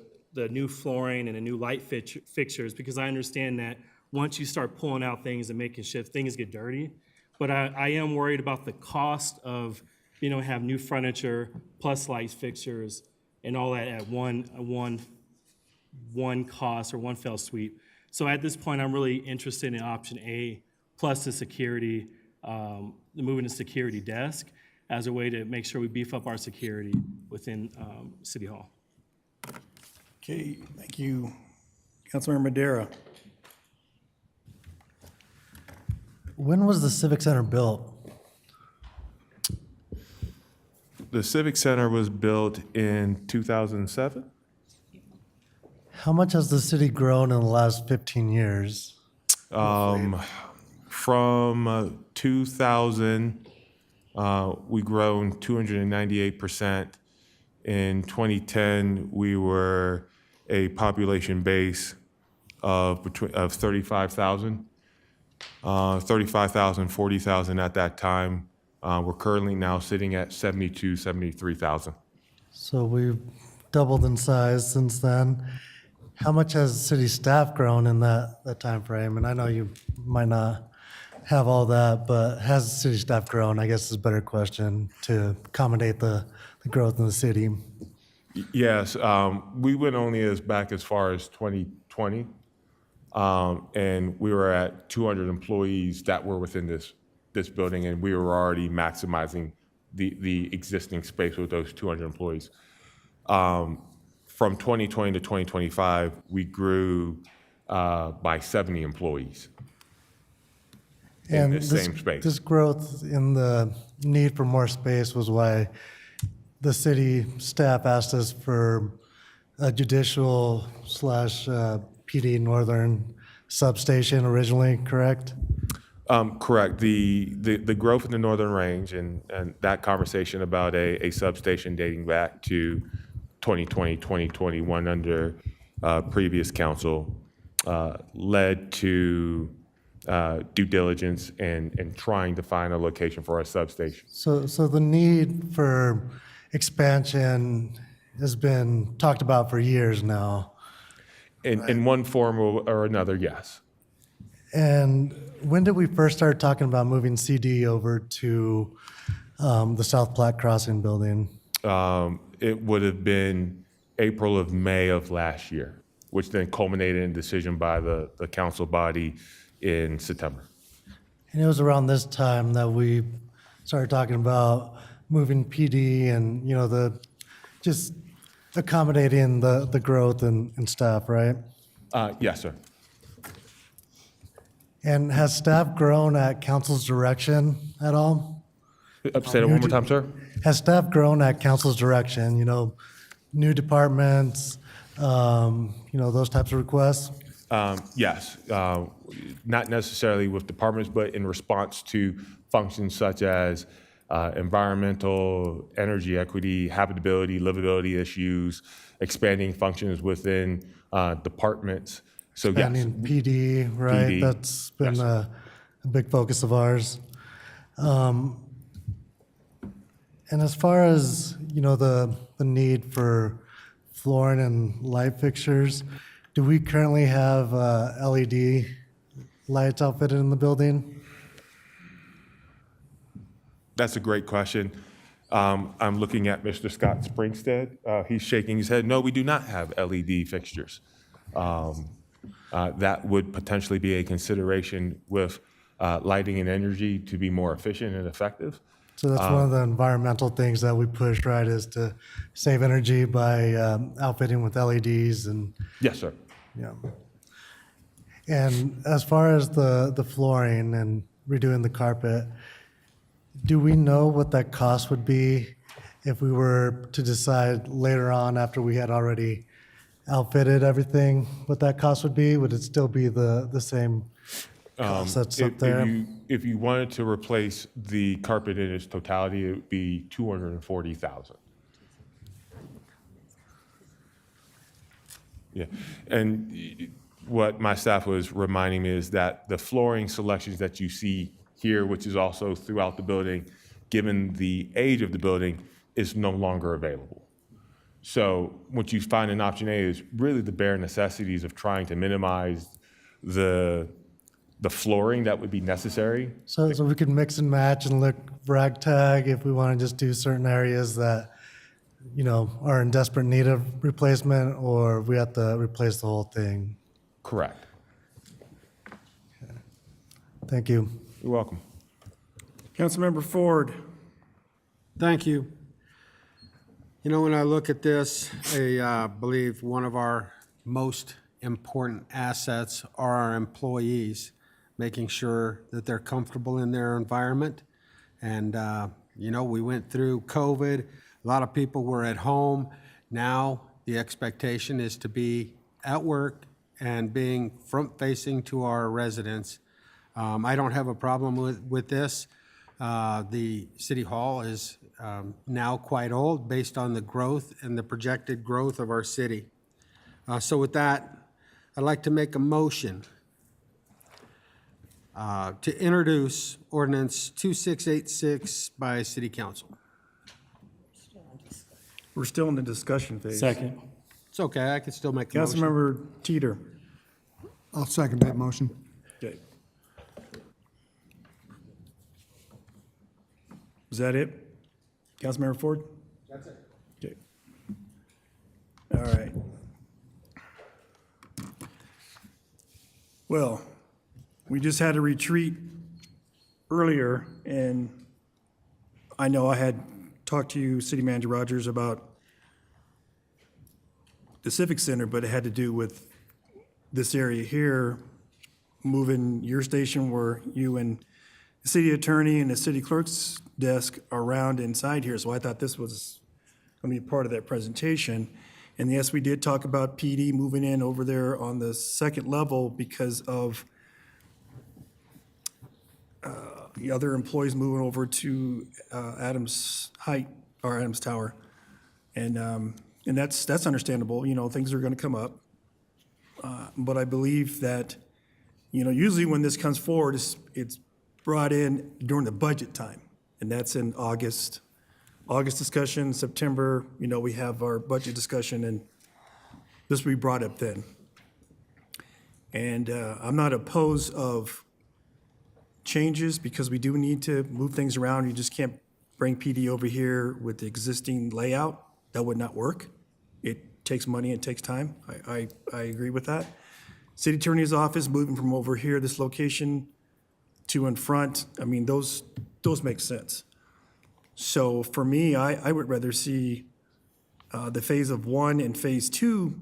new flooring and the new light fixtures, because I understand that once you start pulling out things and making shifts, things get dirty. But I am worried about the cost of, have new furniture plus light fixtures and all that at one cost or one fell sweep. So at this point, I'm really interested in option A plus the security, moving to security desk as a way to make sure we beef up our security within City Hall. Okay, thank you. Councilmember Madera. When was the Civic Center built? The Civic Center was built in 2007. How much has the city grown in the last 15 years? From 2000, we grown 298%. In 2010, we were a population base of 35,000. 35,000, 40,000 at that time. We're currently now sitting at 72, 73,000. So we've doubled in size since then. How much has city staff grown in that time frame? And I know you might not have all that, but has city staff grown? I guess is a better question to accommodate the growth in the city. Yes, we went only back as far as 2020, and we were at 200 employees that were within this building, and we were already maximizing the existing space with those 200 employees. From 2020 to 2025, we grew by 70 employees in the same space. This growth in the need for more space was why the city staff asked us for a judicial / PD Northern substation originally, correct? Correct. The growth in the Northern Range and that conversation about a substation dating back to 2020, 2021 under previous council led to due diligence and trying to find a location for our substation. So the need for expansion has been talked about for years now. In one form or another, yes. And when did we first start talking about moving CD over to the South Platte Crossing building? It would have been April of May of last year, which then culminated in a decision by the council body in September. And it was around this time that we started talking about moving PD and, just accommodating the growth and staff, right? Yes, sir. And has staff grown at council's direction at all? Say that one more time, sir. Has staff grown at council's direction, new departments, those types of requests? Yes, not necessarily with departments, but in response to functions such as environmental, energy equity, habitability, livability issues, expanding functions within departments. So yes, Expanding PD, right? PD, That's been yes. a big focus of ours. And as far as, the need for flooring and light fixtures, do we currently have LED lights outfitted in the building? That's a great question. I'm looking at Mr. Scott Springstead. He's shaking his head. No, we do not have LED fixtures. That would potentially be a consideration with lighting and energy to be more efficient and effective. So that's one of the environmental things that we push, right, is to save energy by outfitting with LEDs and, Yes, sir. yeah. And as far as the flooring and redoing the carpet, do we know what that cost would be if we were to decide later on after we had already outfitted everything, what that cost would be? Would it still be the same cost that's up there? If you wanted to replace the carpet in its totality, it would be $240,000. Yeah, and what my staff was reminding me is that the flooring selections that you see here, which is also throughout the building, given the age of the building, is no longer available. So what you find in option A is really the bare necessities of trying to minimize the flooring that would be necessary. So we could mix and match and look ragtag if we want to just do certain areas that, are in desperate need of replacement, or we have to replace the whole thing. Correct. Thank you. You're welcome. Councilmember Ford. Thank you. When I look at this, I believe one of our most important assets are our employees, making sure that they're comfortable in their environment. And, we went through COVID. A lot of people were at home. Now the expectation is to be at work and being front-facing to our residents. I don't have a problem with this. The City Hall is now quite old based on the growth and the projected growth of our city. So with that, I'd like to make a motion to introduce ordinance 2686 by City Council. We're still in the discussion phase. Second. It's okay, I can still make the motion. Councilmember Teeter. I'll second that motion. Okay. Is that it? Councilmember Ford? That's it. Okay. All right. Well, we just had a retreat earlier, and I know I had talked to you, City Manager Rogers, about the Civic Center, but it had to do with this area here, moving your station where you and the city attorney and the city clerk's desk around inside here. So I thought this was going to be part of that presentation. And yes, we did talk about PD moving in over there on the second level because of the other employees moving over to Adams Height or Adams Tower. And that's understandable. Things are going to come up. But I believe that, usually when this comes forward, it's brought in during the budget time. And that's in August discussion, September, we have our budget discussion, and this will be brought up then. And I'm not opposed of changes because we do need to move things around. You just can't bring PD over here with the existing layout. That would not work. It takes money, it takes time. I agree with that. City Attorney's Office moving from over here, this location, to in front, those make sense. So for me, I would rather see the phase of 1 and phase 2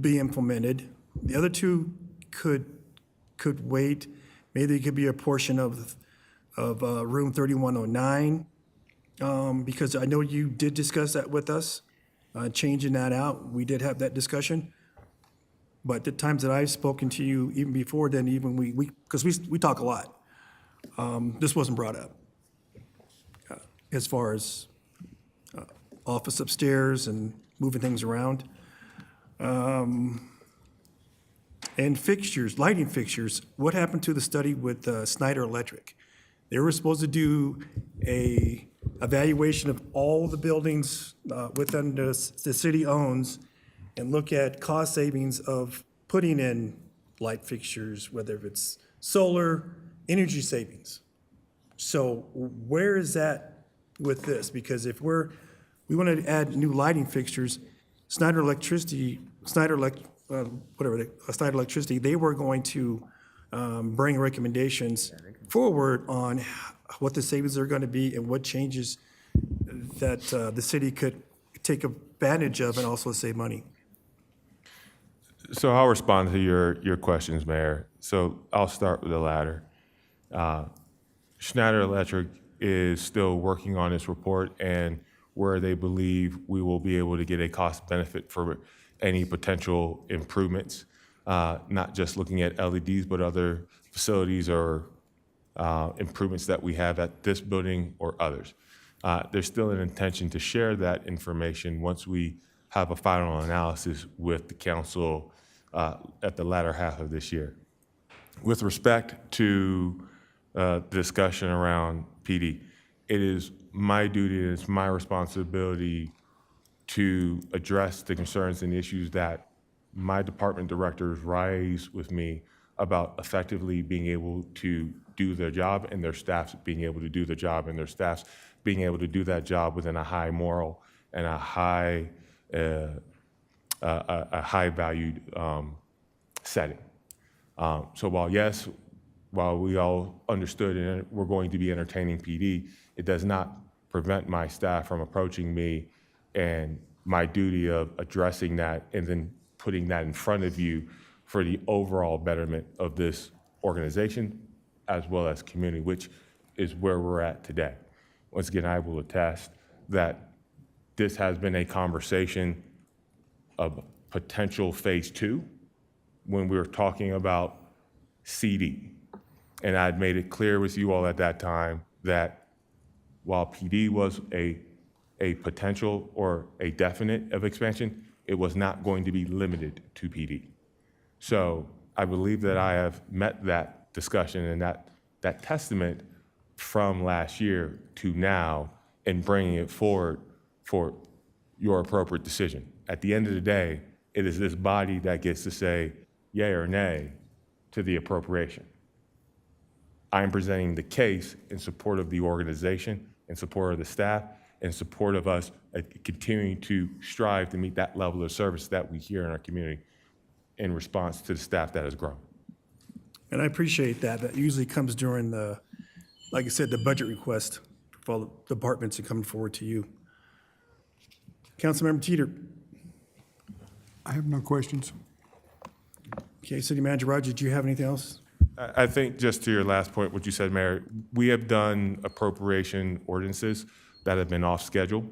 be implemented. The other two could wait. Maybe it could be a portion of room 3109, because I know you did discuss that with us, changing that out. We did have that discussion. But the times that I've spoken to you, even before then, even because we talk a lot, this wasn't brought up. as far as office upstairs and moving things around. And fixtures, lighting fixtures, what happened to the study with Snyder Electric? They were supposed to do a evaluation of all the buildings within the city owns and look at cost savings of putting in light fixtures, whether it's solar, energy savings. So where is that with this? Because if we want to add new lighting fixtures, Snyder Electricity, Snyder Electricity, they were going to bring recommendations forward on what the savings are going to be and what changes that the city could take advantage of and also save money. So I'll respond to your questions, Mayor. So I'll start with the latter. Schneider Electric is still working on its report and where they believe we will be able to get a cost benefit for any potential improvements, not just looking at LEDs, but other facilities or improvements that we have at this building or others. There's still an intention to share that information once we have a final analysis with the council at the latter half of this year. With respect to the discussion around PD, it is my duty and it's my responsibility to address the concerns and issues that my department directors raise with me about effectively being able to do their job and their staffs being able to do their job and their staffs being able to do that job within a high moral and a high valued setting. So while we all understood and we're going to be entertaining PD, it does not prevent my staff from approaching me and my duty of addressing that and then putting that in front of you for the overall betterment of this organization as well as community, which is where we're at today. Once again, I will attest that this has been a conversation of potential phase 2 when we were talking about CD. And I'd made it clear with you all at that time that while PD was a potential or a definite of expansion, it was not going to be limited to PD. So I believe that I have met that discussion and that testament from last year to now and bringing it forward for your appropriate decision. At the end of the day, it is this body that gets to say yay or nay to the appropriation. I am presenting the case in support of the organization, in support of the staff, in support of us continuing to strive to meet that level of service that we hear in our community in response to the staff that has grown. And I appreciate that. That usually comes during the, like I said, the budget request for all the departments and coming forward to you. Councilmember Teeter. I have no questions. Okay, City Manager Rogers, do you have anything else? I think just to your last point, what you said, Mayor, we have done appropriation ordinances that have been off schedule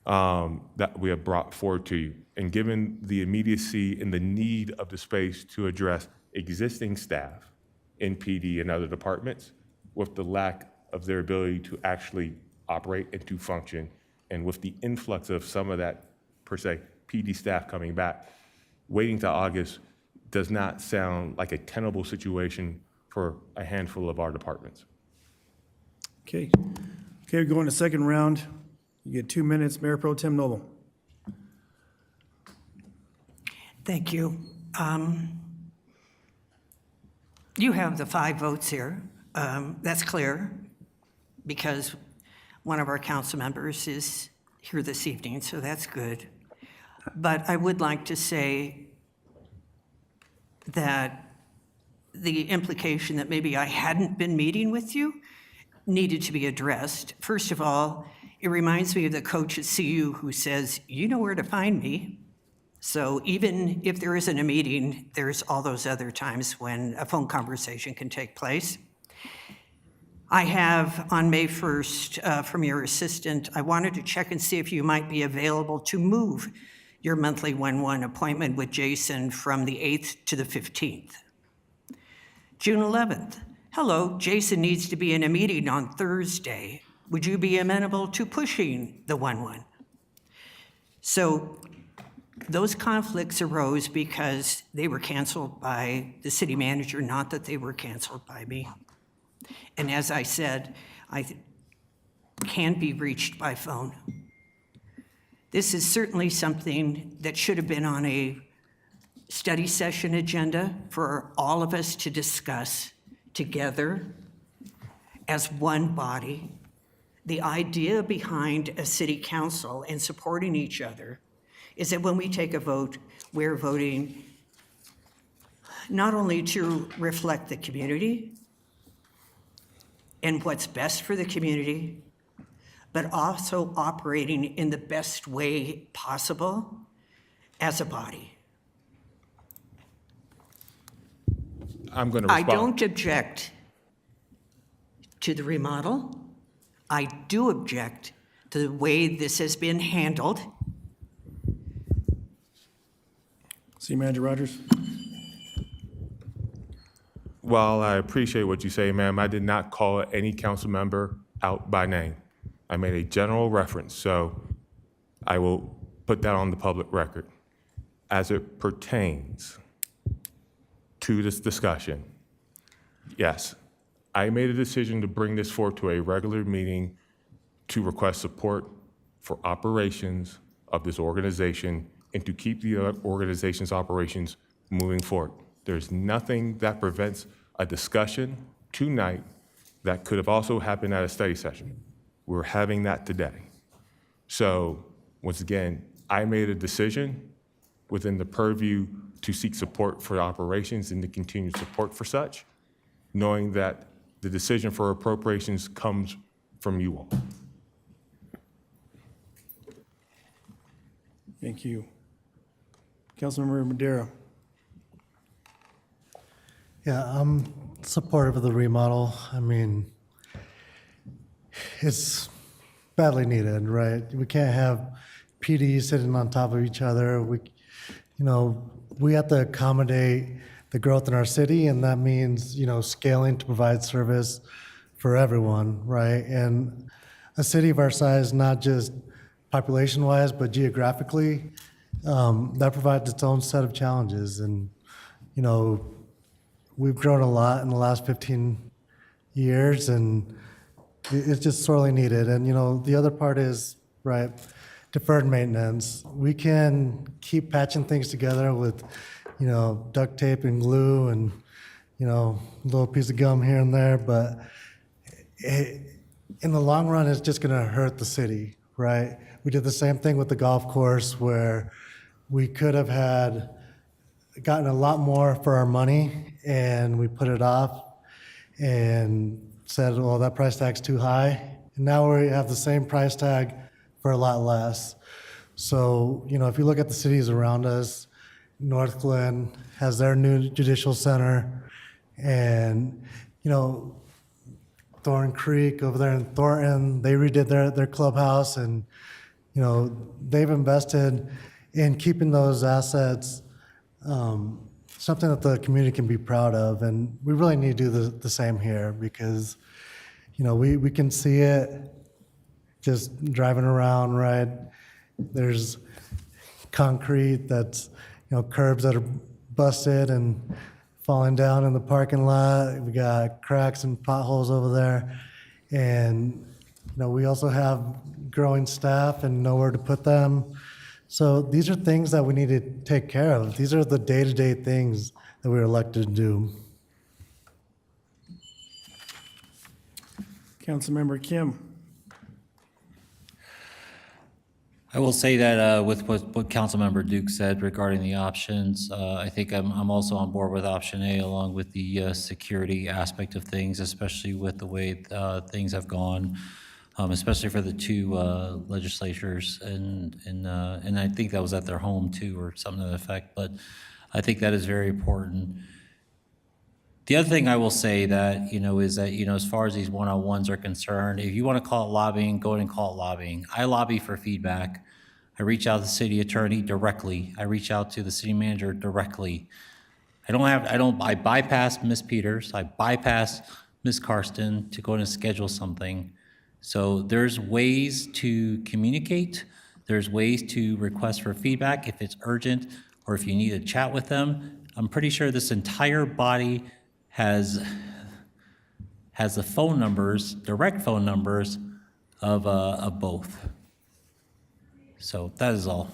that we have brought forward to you. And given the immediacy and the need of the space to address existing staff in PD and other departments with the lack of their ability to actually operate and to function, and with the influx of some of that, per se, PD staff coming back, waiting to August does not sound like a tenable situation for a handful of our departments. Okay. Okay, we go into second round. You get 2 minutes. Mayor Pro Tem Noble. Thank you. You have the 5 votes here. That's clear because one of our council members is here this evening, so that's good. But I would like to say that the implication that maybe I hadn't been meeting with you needed to be addressed. First of all, it reminds me of the coach at CU who says, you know where to find me. So even if there isn't a meeting, there's all those other times when a phone conversation can take place. I have on May 1st from your assistant, I wanted to check and see if you might be available to move your monthly 1-1 appointment with Jason from the 8th to the 15th. June 11th, hello, Jason needs to be in a meeting on Thursday. Would you be amenable to pushing the 1-1? So those conflicts arose because they were canceled by the city manager, not that they were canceled by me. And as I said, can be reached by phone. This is certainly something that should have been on a study session agenda for all of us to discuss together as one body. The idea behind a city council and supporting each other is that when we take a vote, we're voting not only to reflect the community and what's best for the community, but also operating in the best way possible as a body. I'm going to I respond. don't object to the remodel. I do object to the way this has been handled. City Manager Rogers? While I appreciate what you say, ma'am, I did not call any council member out by name. I made a general reference, so I will put that on the public record. As it pertains to this discussion, yes, I made a decision to bring this forward to a regular meeting to request support for operations of this organization and to keep the organization's operations moving forward. There's nothing that prevents a discussion tonight that could have also happened at a study session. We're having that today. So once again, I made a decision within the purview to seek support for operations and to continue support for such, knowing that the decision for appropriations comes from you all. Thank you. Councilmember Madera. Yeah, I'm supportive of the remodel. I mean, it's badly needed, right? We can't have PDs sitting on top of each other. We have to accommodate the growth in our city, and that means, scaling to provide service for everyone, right? And a city of our size, not just population-wise, but geographically, that provides its own set of challenges. And, we've grown a lot in the last 15 years, and it's just sorely needed. And, the other part is, right, deferred maintenance. We can keep patching things together with, duct tape and glue and, a little piece of gum here and there, but in the long run, it's just gonna hurt the city, right? We did the same thing with the golf course where we could have gotten a lot more for our money, and we put it off and said, well, that price tag's too high. And now we have the same price tag for a lot less. So, if you look at the cities around us, North Glen has their new judicial center, and, Thorn Creek over there in Thornton, they redid their clubhouse, and, they've invested in keeping those assets something that the community can be proud of. And we really need to do the same here because, we can see it just driving around, right? There's concrete that's, curbs that are busted and falling down in the parking lot. We got cracks and potholes over there. And, we also have growing staff and nowhere to put them. So these are things that we need to take care of. These are the day-to-day things that we're elected to do. Councilmember Kim. I will say that with what Councilmember Duke said regarding the options, I think I'm also on board with option A along with the security aspect of things, especially with the way things have gone, especially for the two legislatures, and I think that was at their home too, or something to that effect. But I think that is very important. The other thing I will say that, is that, as far as these one-on-ones are concerned, if you want to call it lobbying, go ahead and call it lobbying. I lobby for feedback. I reach out to the city attorney directly. I reach out to the city manager directly. I bypass Ms. Peters. I bypass Ms. Karsten to go in and schedule something. So there's ways to communicate, there's ways to request for feedback if it's urgent or if you need to chat with them. I'm pretty sure this entire body has the phone numbers, direct phone numbers of both. So that is all.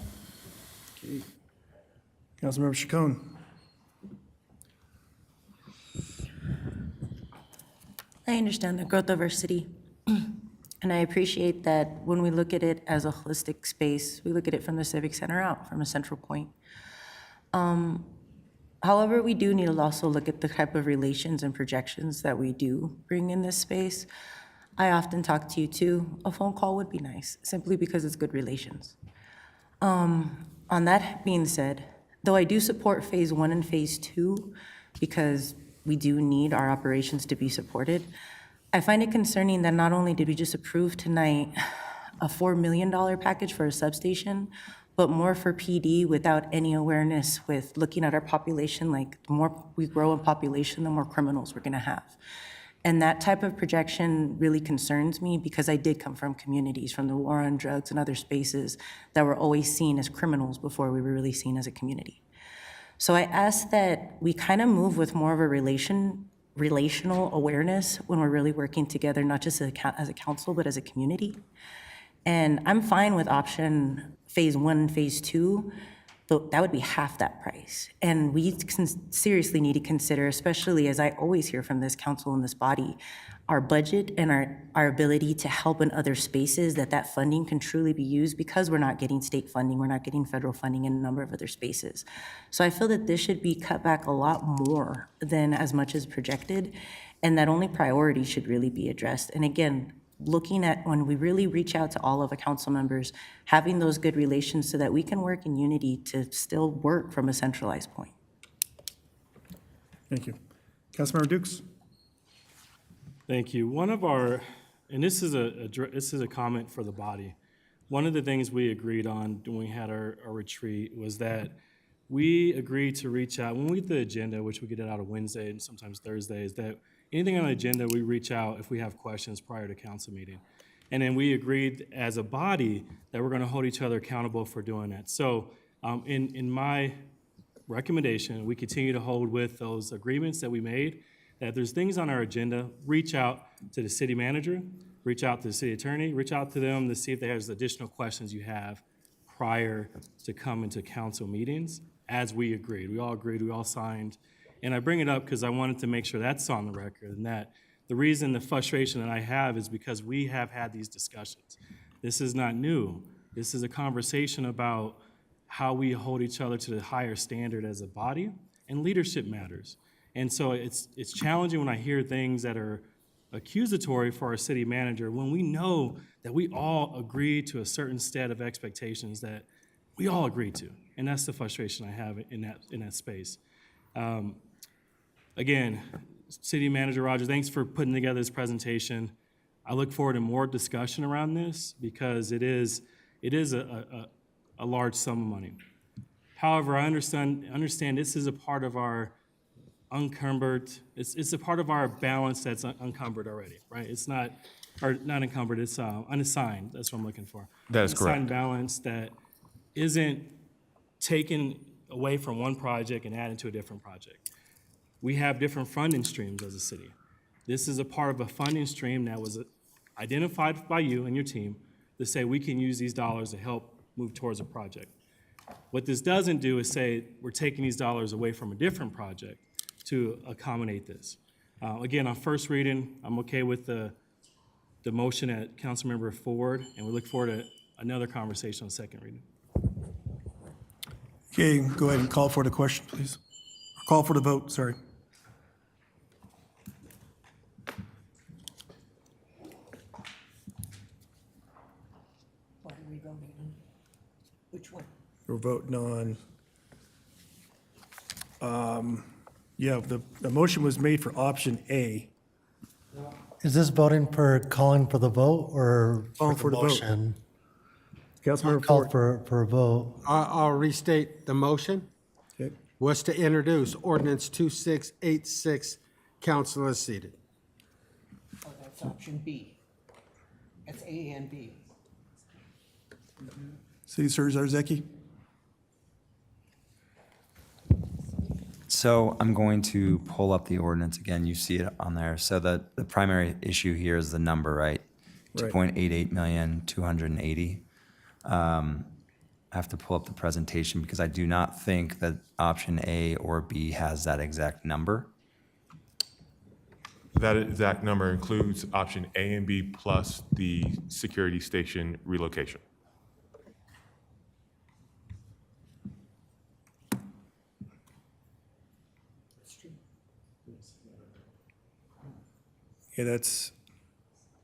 Councilmember Chacon. I understand the growth of our city. And I appreciate that when we look at it as a holistic space, we look at it from the Civic Center out, from a central point. However, we do need to also look at the type of relations and projections that we do bring in this space. I often talk to you too. A phone call would be nice, simply because it's good relations. On that being said, though I do support Phase 1 and Phase 2, because we do need our operations to be supported, I find it concerning that not only did we just approve tonight a $4 million package for a substation, but more for PD without any awareness with looking at our population, like the more we grow in population, the more criminals we're gonna have. And that type of projection really concerns me because I did come from communities, from the war on drugs and other spaces that were always seen as criminals before we were really seen as a community. So I ask that we kind of move with more of a relational awareness when we're really working together, not just as a council, but as a community. And I'm fine with option Phase 1 and Phase 2, but that would be half that price. And we seriously need to consider, especially as I always hear from this council and this body, our budget and our ability to help in other spaces, that funding can truly be used because we're not getting state funding, we're not getting federal funding in a number of other spaces. So I feel that this should be cut back a lot more than as much as projected, and that only priorities should really be addressed. And again, looking at when we really reach out to all of the council members, having those good relations so that we can work in unity to still work from a centralized point. Thank you. Councilmember Dukes. Thank you. One of our, and this is a comment for the body. One of the things we agreed on when we had our retreat was that we agreed to reach out, when we get the agenda, which we get it out on Wednesday and sometimes Thursdays, that anything on the agenda, we reach out if we have questions prior to council meeting. And then we agreed as a body that we're gonna hold each other accountable for doing that. So in my recommendation, we continue to hold with those agreements that we made, that if there's things on our agenda, reach out to the city manager, reach out to the city attorney, reach out to them to see if there's additional questions you have prior to coming to council meetings, as we agreed. We all agreed, we all signed. And I bring it up because I wanted to make sure that's on the record, and that the reason the frustration that I have is because we have had these discussions. This is not new. This is a conversation about how we hold each other to the higher standard as a body, and leadership matters. And so it's challenging when I hear things that are accusatory for our city manager when we know that we all agreed to a certain set of expectations that we all agreed to. And that's the frustration I have in that space. Again, City Manager Rogers, thanks for putting together this presentation. I look forward to more discussion around this because it is a large sum of money. However, I understand this is a part of our unencumbered, it's a part of our balance that's unencumbered already, right? It's not, or not encumbered, it's unassigned, that's what I'm looking for. That is correct. Unassigned balance that isn't taken away from one project and added to a different project. We have different funding streams as a city. This is a part of a funding stream that was identified by you and your team to say we can use these dollars to help move towards a project. What this doesn't do is say we're taking these dollars away from a different project to accommodate this. Again, on first reading, I'm okay with the motion at Councilmember Ford, and we look forward to another conversation on second reading. Okay, go ahead and call for the question, please. Or call for the vote, sorry. What are we voting on? Which one? We're voting on, yeah, the motion was made for option A. Is this voting for calling for the vote or Calling for the vote. motion? Councilmember Called Ford. for a vote. I'll restate the motion. Okay. Was to introduce ordinance 2686, council is seated. Oh, that's option B. That's A and B. City Surgeon Zarzaki? So I'm going to pull up the ordinance again. You see it on there. So the primary issue here is the number, right? Right. 2.88 million, 280. I have to pull up the presentation because I do not think that option A or B has that exact number. That exact number includes option A and B plus the security station relocation. Yeah,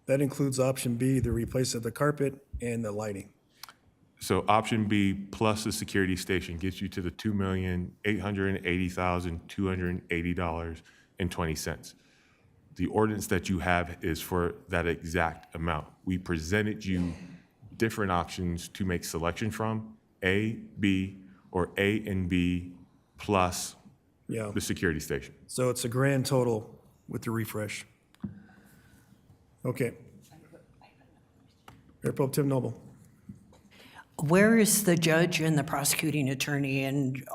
that includes option B, the replace of the carpet and the lighting. So option B plus the security station gets you to the $2,880,280.20. The ordinance that you have is for that exact amount. We presented you different options to make selection from, A, B, or A and B plus Yeah. the security station. So it's a grand total with the refresh. Okay. Mayor Pro Tem Noble. Where is the judge and the prosecuting attorney and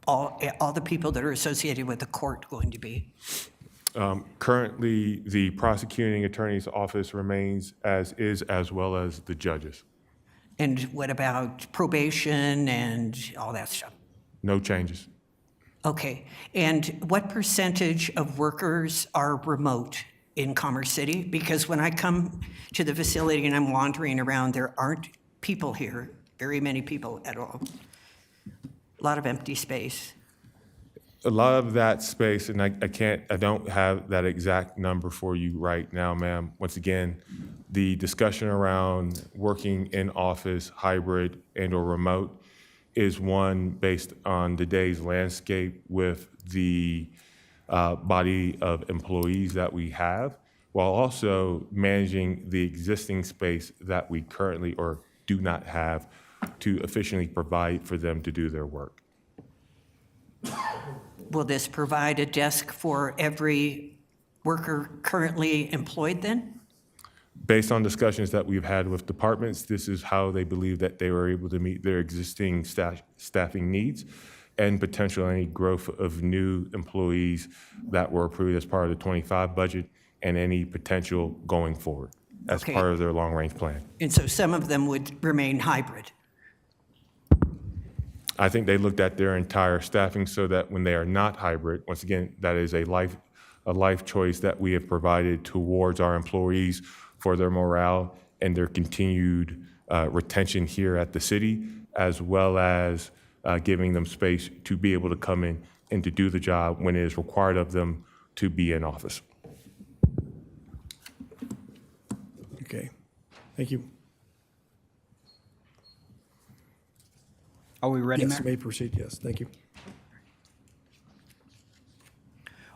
all the people that are associated with the court going to be? Currently, the prosecuting attorney's office remains as is, as well as the judges. And what about probation and all that stuff? No changes. Okay, and what percentage of workers are remote in Commerce City? Because when I come to the facility and I'm wandering around, there aren't people here, very many people at all. A lot of empty space. A lot of that space, and I don't have that exact number for you right now, ma'am. Once again, the discussion around working in office, hybrid, and/or remote is one based on the day's landscape with the body of employees that we have, while also managing the existing space that we currently or do not have to efficiently provide for them to do their work. Will this provide a desk for every worker currently employed then? Based on discussions that we've had with departments, this is how they believe that they were able to meet their existing staffing needs and potential any growth of new employees that were approved as part of the 25 budget and any potential going forward as Okay. part of their long-range plan. And so some of them would remain hybrid. I think they looked at their entire staffing so that when they are not hybrid, once again, that is a life choice that we have provided towards our employees for their morale and their continued retention here at the city, as well as giving them space to be able to come in and to do the job when it is required of them to be in office. Okay. Thank you. Are we ready, Yes, Mayor? may proceed, yes. Thank you.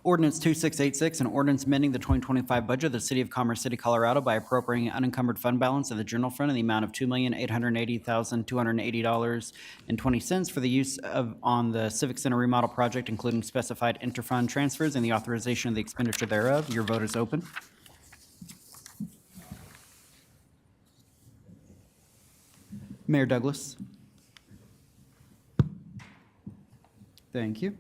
Ordinance 2686, an ordinance amending the 2025 budget of the City of Commerce City, Colorado by appropriating unencumbered fund balance of the general fund in the amount of $2,880,280.20 for the use of on the Civic Center remodel project, including specified interfund transfers and the authorization of the expenditure thereof. Your vote is open. Mayor Douglas. Thank you.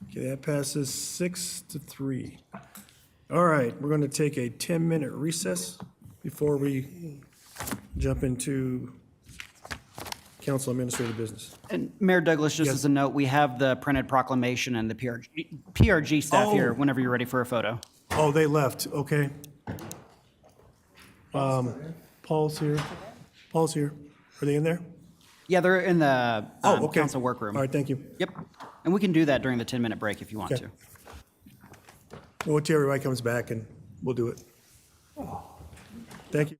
Okay, that passes 6-3. All right, we're going to take a 10-minute recess before we jump into council administrative business. And Mayor Douglas, just Yes. as a note, we have the printed proclamation and the PRG staff here Oh. whenever you're ready for a photo. Oh, they left, okay. Paul's here. Paul's here. Are they in there? Yeah, they're in the Okay. council workroom. All right, thank you. Yep. And we can do that during the 10-minute break if you want Okay. to. We'll wait till everybody comes back and we'll do it. Thank you.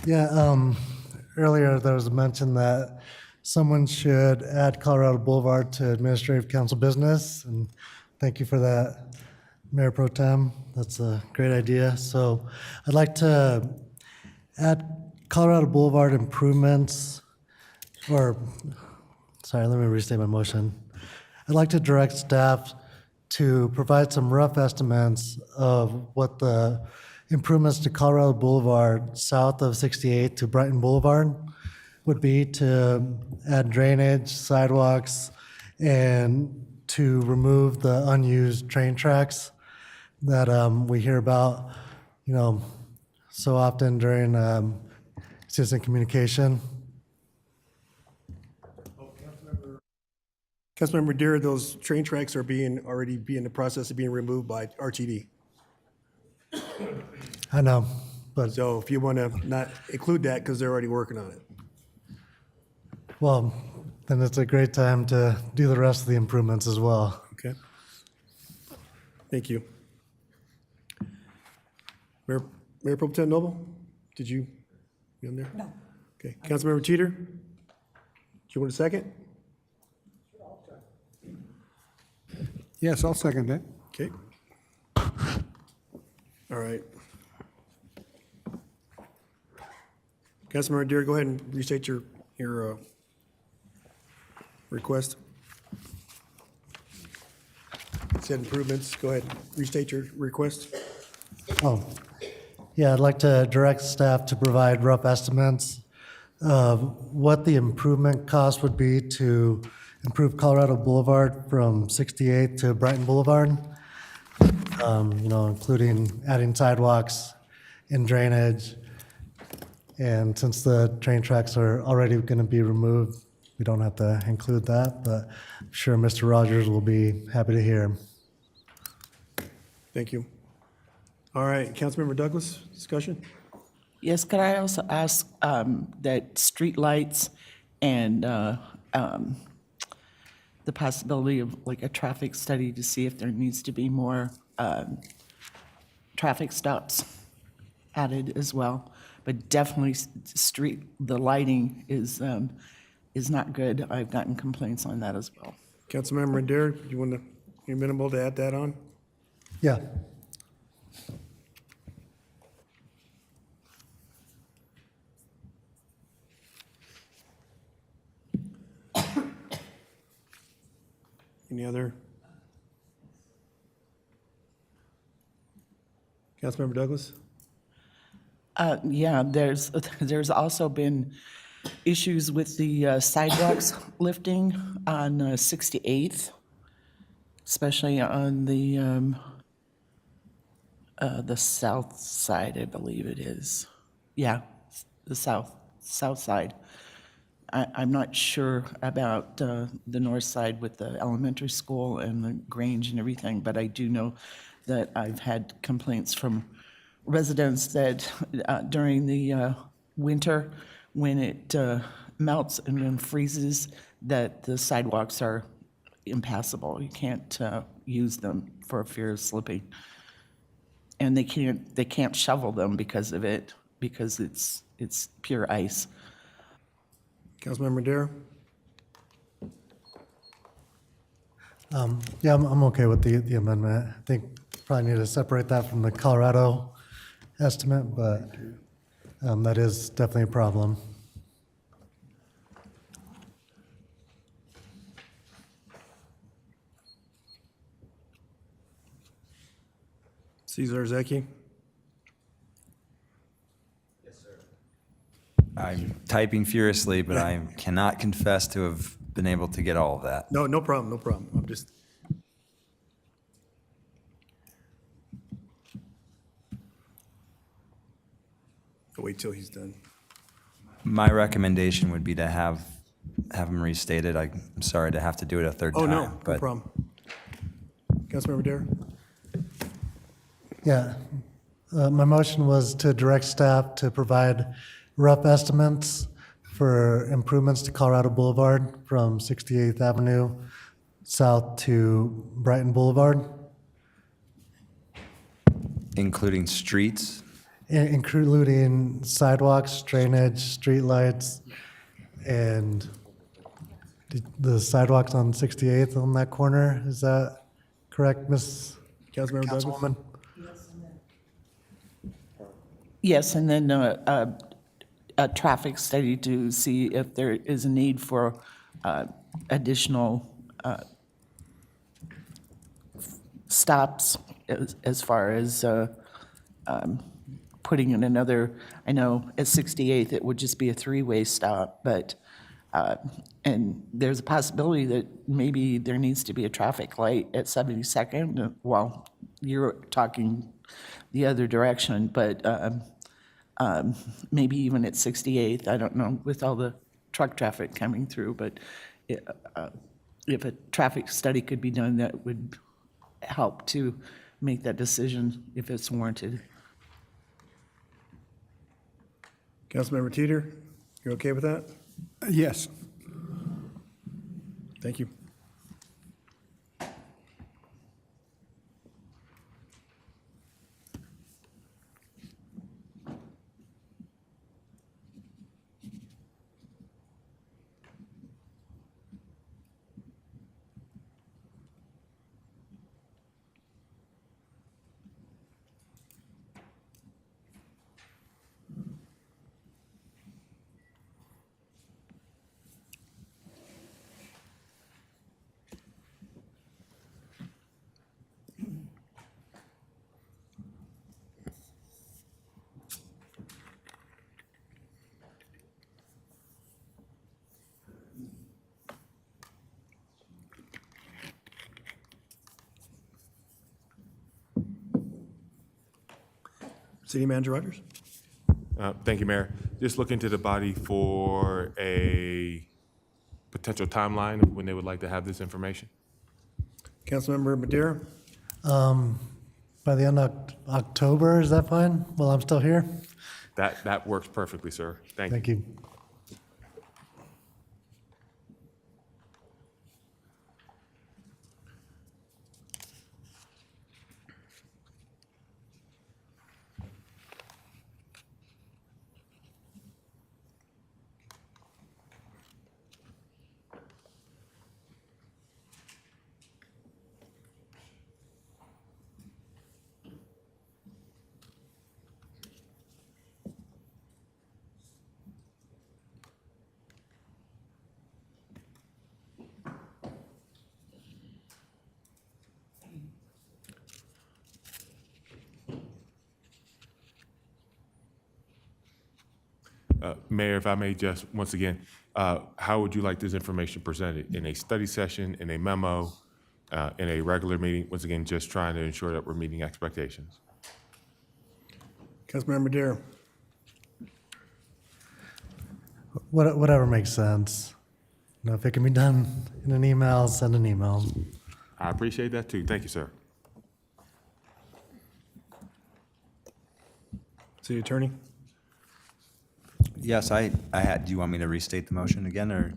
Yeah, earlier there was a mention that someone should add Colorado Boulevard to administrative council business, and thank you for that, Mayor Pro Tem. That's a great idea. So I'd like to add Colorado Boulevard improvements, or, sorry, let me restate my motion. I'd like to direct staff to provide some rough estimates of what the improvements to Colorado Boulevard south of 68 to Brighton Boulevard would be to add drainage, sidewalks, and to remove the unused train tracks that we hear about, so often during citizen communication. Councilmember Deere, those train tracks are already in the process of being removed by RTD. I know, but, So if you want to not include that, because they're already working on it. well, then it's a great time to do the rest of the improvements as well. Okay. Thank you. Mayor Pro Tem Noble, did you on there? No. Okay. Councilmember Teeter, do you want a second? Yes, I'll second that. Okay. All right. Councilmember Deere, go ahead and restate your request. Said improvements. Go ahead, restate your request. Oh, yeah, I'd like to direct staff to provide rough estimates of what the improvement cost would be to improve Colorado Boulevard from 68 to Brighton Boulevard, including adding sidewalks and drainage. And since the train tracks are already going to be removed, we don't have to include that, but I'm sure Mr. Rogers will be happy to hear. Thank you. All right, Councilmember Douglas, discussion? Yes, could I also ask that streetlights and the possibility of like a traffic study to see if there needs to be more traffic stops added as well? But definitely the lighting is not good. I've gotten complaints on that as well. Councilmember Adair, do you want to, you're amenable to add that on? Yeah. Any other? Councilmember Douglas? Yeah, there's also been issues with the sidewalks lifting on 68th, especially on the south side, I believe it is. Yeah, the south side. I'm not sure about the north side with the elementary school and the Grange and everything, but I do know that I've had complaints from residents that during the winter, when it melts and then freezes, that the sidewalks are impassable. You can't use them for fear of slipping. And they can't shovel them because of it, because it's pure ice. Councilmember Adair? Yeah, I'm okay with the amendment. I think probably need to separate that from the Colorado estimate, but that is definitely a problem. Cesar Zeki? I'm typing furiously, but I cannot confess to have been able to get all of that. No problem, no problem. I'm just. I'll wait till he's done. My recommendation would be to have him restated. I'm sorry to have to do it a third Oh, time. no but problem. Councilmember Adair? Yeah, my motion was to direct staff to provide rough estimates for improvements to Colorado Boulevard from 68th Avenue south to Brighton Boulevard. Including streets? including sidewalks, drainage, streetlights, and the sidewalks on 68th on that corner. Is that correct, Ms. Councilmember Douglas? Councilwoman? Yes, and then a traffic study to see if there is a need for additional stops as far as putting in another, I know at 68th, it would just be a three-way stop, but, and there's a possibility that maybe there needs to be a traffic light at 72nd, while you're talking the other direction, but maybe even at 68th, I don't know, with all the truck traffic coming through, but if a traffic study could be done, that would help to make that decision if it's warranted. Councilmember Teeter, you're okay with that? Yes. Thank you. City Manager Rogers? Thank you, Mayor. Just looking to the body for a potential timeline of when they would like to have this information. Councilmember Madera? By the end of October, is that fine? While I'm still here? That works perfectly, sir. Thank you. Thank you. Mayor, if I may just, once again, how would you like this information presented? In a study session, in a memo, in a regular meeting? Once again, just trying to ensure that we're meeting expectations. Councilmember Madera? Whatever makes sense. You know, if it can be done in an email, send an email. I appreciate that too. Thank you, sir. City Attorney? Yes, I had, do you want me to restate the motion again, or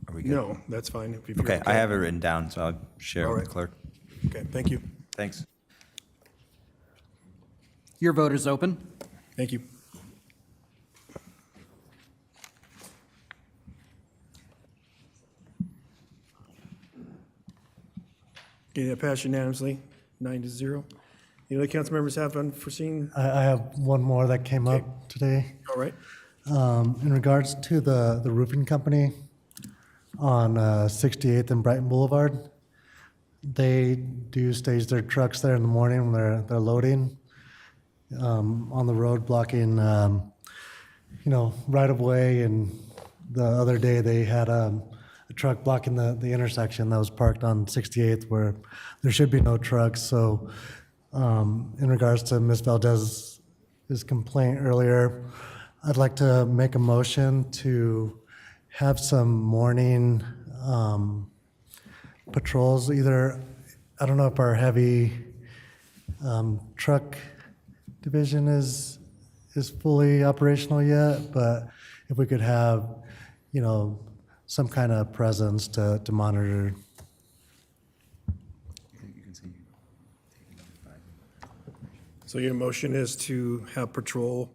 are we good? No, that's fine. If you're Okay, I have it written down, so I'll share it All with the right. clerk. Okay, thank you. Thanks. Your vote is open. Thank you. Okay, that passed unanimously, 9-0. Any other council members have unforeseen? I have one more that came up today. All right. In regards to the roofing company on 68th and Brighton Boulevard, they do stage their trucks there in the morning when they're loading on the road, blocking, right of way. And the other day they had a truck blocking the intersection that was parked on 68th where there should be no trucks. So in regards to Ms. Valdez's complaint earlier, I'd like to make a motion to have some morning patrols, either, I don't know if our heavy truck division is fully operational yet, but if we could have, some kind of presence to monitor. So So your motion is to have police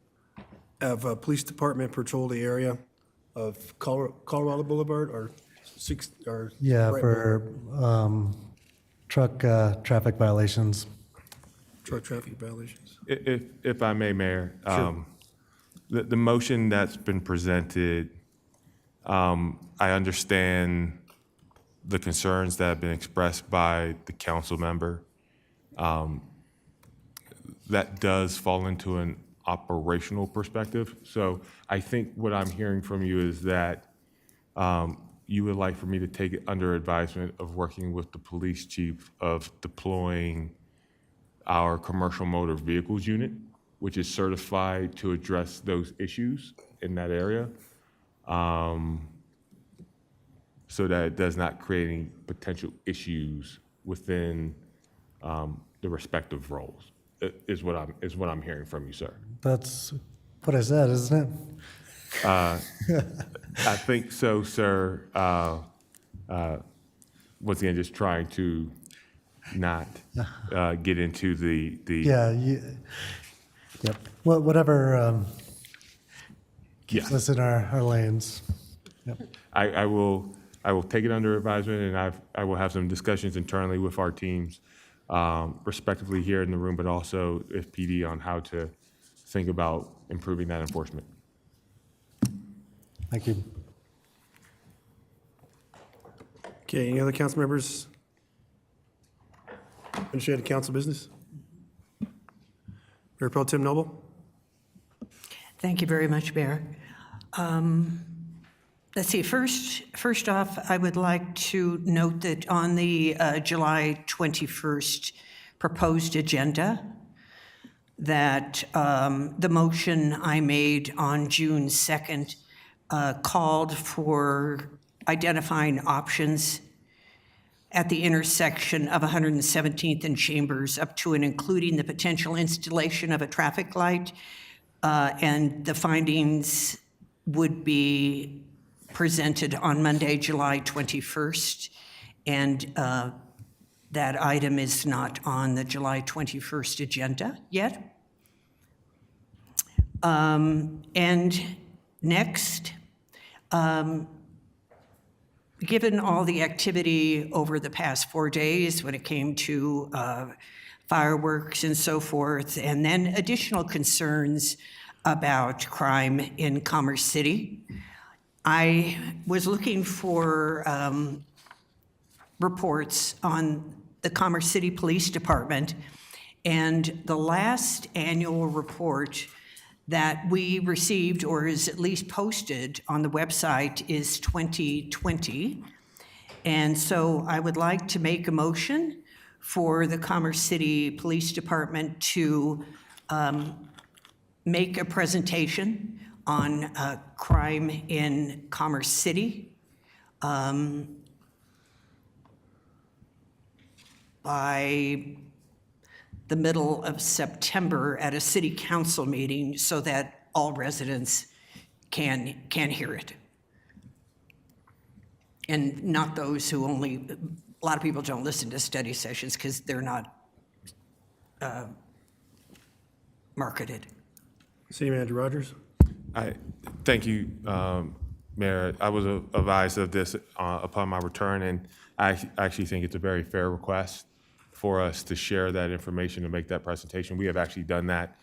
department patrol the area of Colorado Boulevard or Yeah, Bright for truck traffic violations. Truck traffic violations. If I may, Mayor, the motion that's been presented, I understand the concerns that have been expressed by the council member. That does fall into an operational perspective. So I think what I'm hearing from you is that you would like for me to take it under advisement of working with the police chief of deploying our commercial motor vehicles unit, which is certified to address those issues in that area, so that it does not create any potential issues within the respective roles, is what I'm hearing from you, sir. That's what I said, isn't it? I think so, sir. Once again, just trying to not get into the. Yeah, yep. Whatever keeps Yeah. us in our lanes. Yep. I will take it under advisement, and I will have some discussions internally with our teams, respectively here in the room, but also if PD on how to think about improving that enforcement. Thank you. Okay, any other council members? Initiated council business? Mayor Pro Tem Noble? Thank you very much, Mayor. Let's see, first off, I would like to note that on the July 21st proposed agenda, that the motion I made on June 2nd called for identifying options at the intersection of 117th and Chambers up to and including the potential installation of a traffic light, and the findings would be presented on Monday, July 21st, and that item is not on the July 21st agenda yet. And next, given all the activity over the past 4 days when it came to fireworks and so forth, and then additional concerns about crime in Commerce City, I was looking for reports on the Commerce City Police Department, and the last annual report that we received, or is at least posted on the website, is 2020. And so I would like to make a motion for the Commerce City Police Department to make a presentation on crime in Commerce City by the middle of September at a city council meeting so that all residents can hear it. And not those who only, a lot of people don't listen to study sessions because they're not marketed. City Manager Rogers? Thank you, Mayor. I was advised of this upon my return, and I actually think it's a very fair request for us to share that information and make that presentation. We have actually done that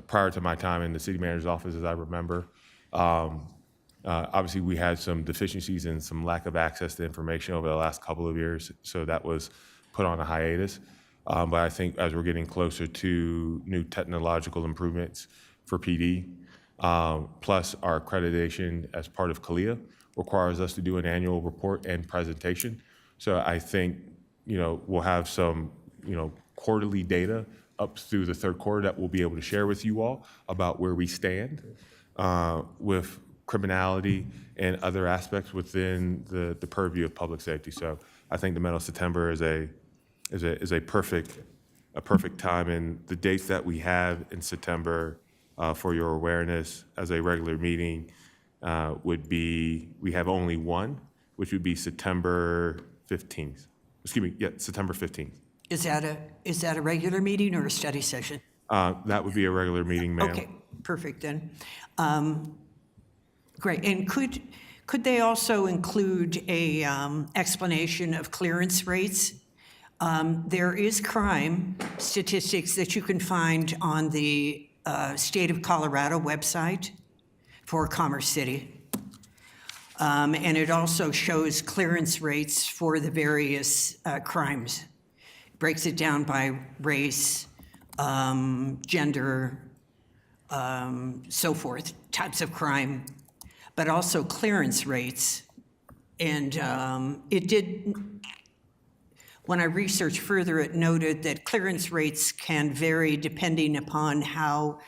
prior to my time in the city manager's office, as I remember. Obviously, we had some deficiencies and some lack of access to information over the last couple of years, so that was put on a hiatus. But I think as we're getting closer to new technological improvements for PD, plus our accreditation as part of CALIA requires us to do an annual report and presentation. So I think, we'll have some, quarterly data up through the third quarter that we'll be able to share with you all about where we stand with criminality and other aspects within the purview of public safety. So I think the middle of September is a perfect time, and the dates that we have in September for your awareness as a regular meeting would be, we have only one, which would be September 15th. Excuse me, yeah, September 15th. Is that a regular meeting or a study session? That would be a regular meeting, ma'am. Okay, perfect then. Great, and could they also include a explanation of clearance rates? There is crime statistics that you can find on the State of Colorado website for Commerce City. And it also shows clearance rates for the various crimes. Breaks it down by race, gender, so forth, types of crime, but also clearance rates. And it did, when I researched further, it noted that clearance rates can vary depending upon how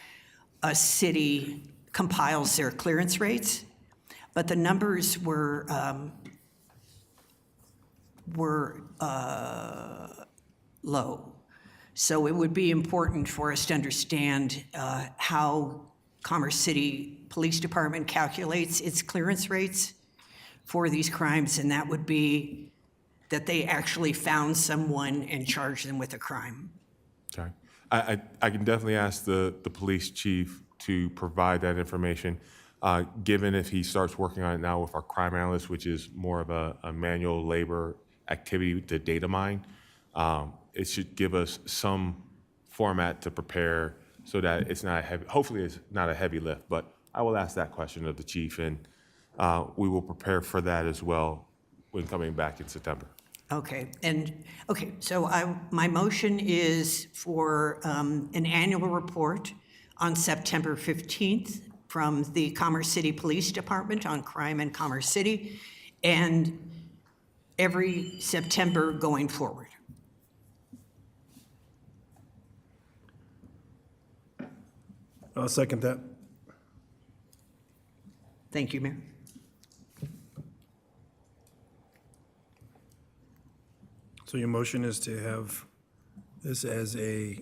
a city compiles their clearance rates. But the numbers were low. So it would be important for us to understand how Commerce City Police Department calculates its clearance rates for these crimes, and that would be that they actually found someone and charged them with a crime. Okay. I can definitely ask the police chief to provide that information. Given if he starts working on it now with our crime analyst, which is more of a manual labor activity to data mine, it should give us some format to prepare so that it's not a heavy, hopefully it's not a heavy lift, but I will ask that question of the chief, and we will prepare for that as well when coming back in September. Okay, so my motion is for an annual report on September 15th from the Commerce City Police Department on crime in Commerce City, and every September going forward. I'll second that. Thank you, Mayor. So your motion is to have this as a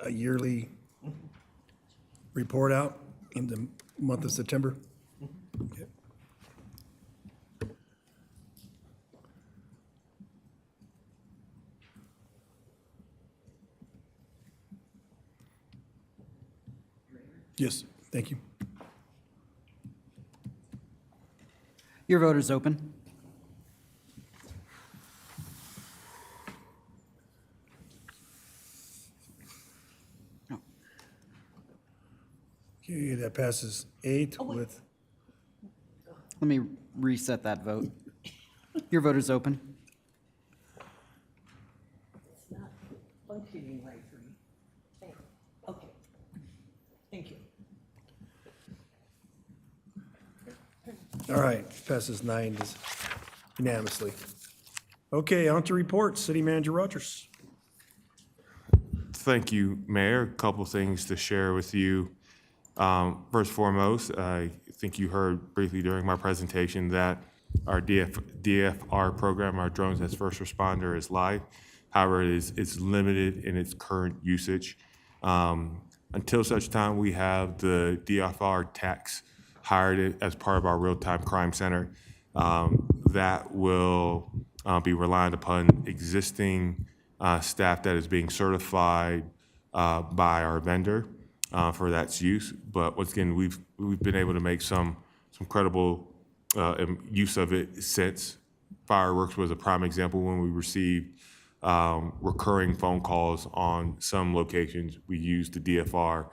yearly report out in the month of September? Okay. Yes, thank you. Your vote is open. Okay, that passes 8 with, Let me reset that vote. Your vote is open. It's not functioning right for me. Okay. Thank you. all right, passes 9 unanimously. Okay, on to reports. City Manager Rogers. Thank you, Mayor. A couple things to share with you. First and foremost, I think you heard briefly during my presentation that our DFR program, our Drones as First Responder, is live. However, it's limited in its current usage. Until such time we have the DFR techs hired as part of our real-time crime center, that will be reliant upon existing staff that is being certified by our vendor for that's use. But once again, we've been able to make some credible use of it since. Fireworks was a prime example when we received recurring phone calls on some locations. We used the DFR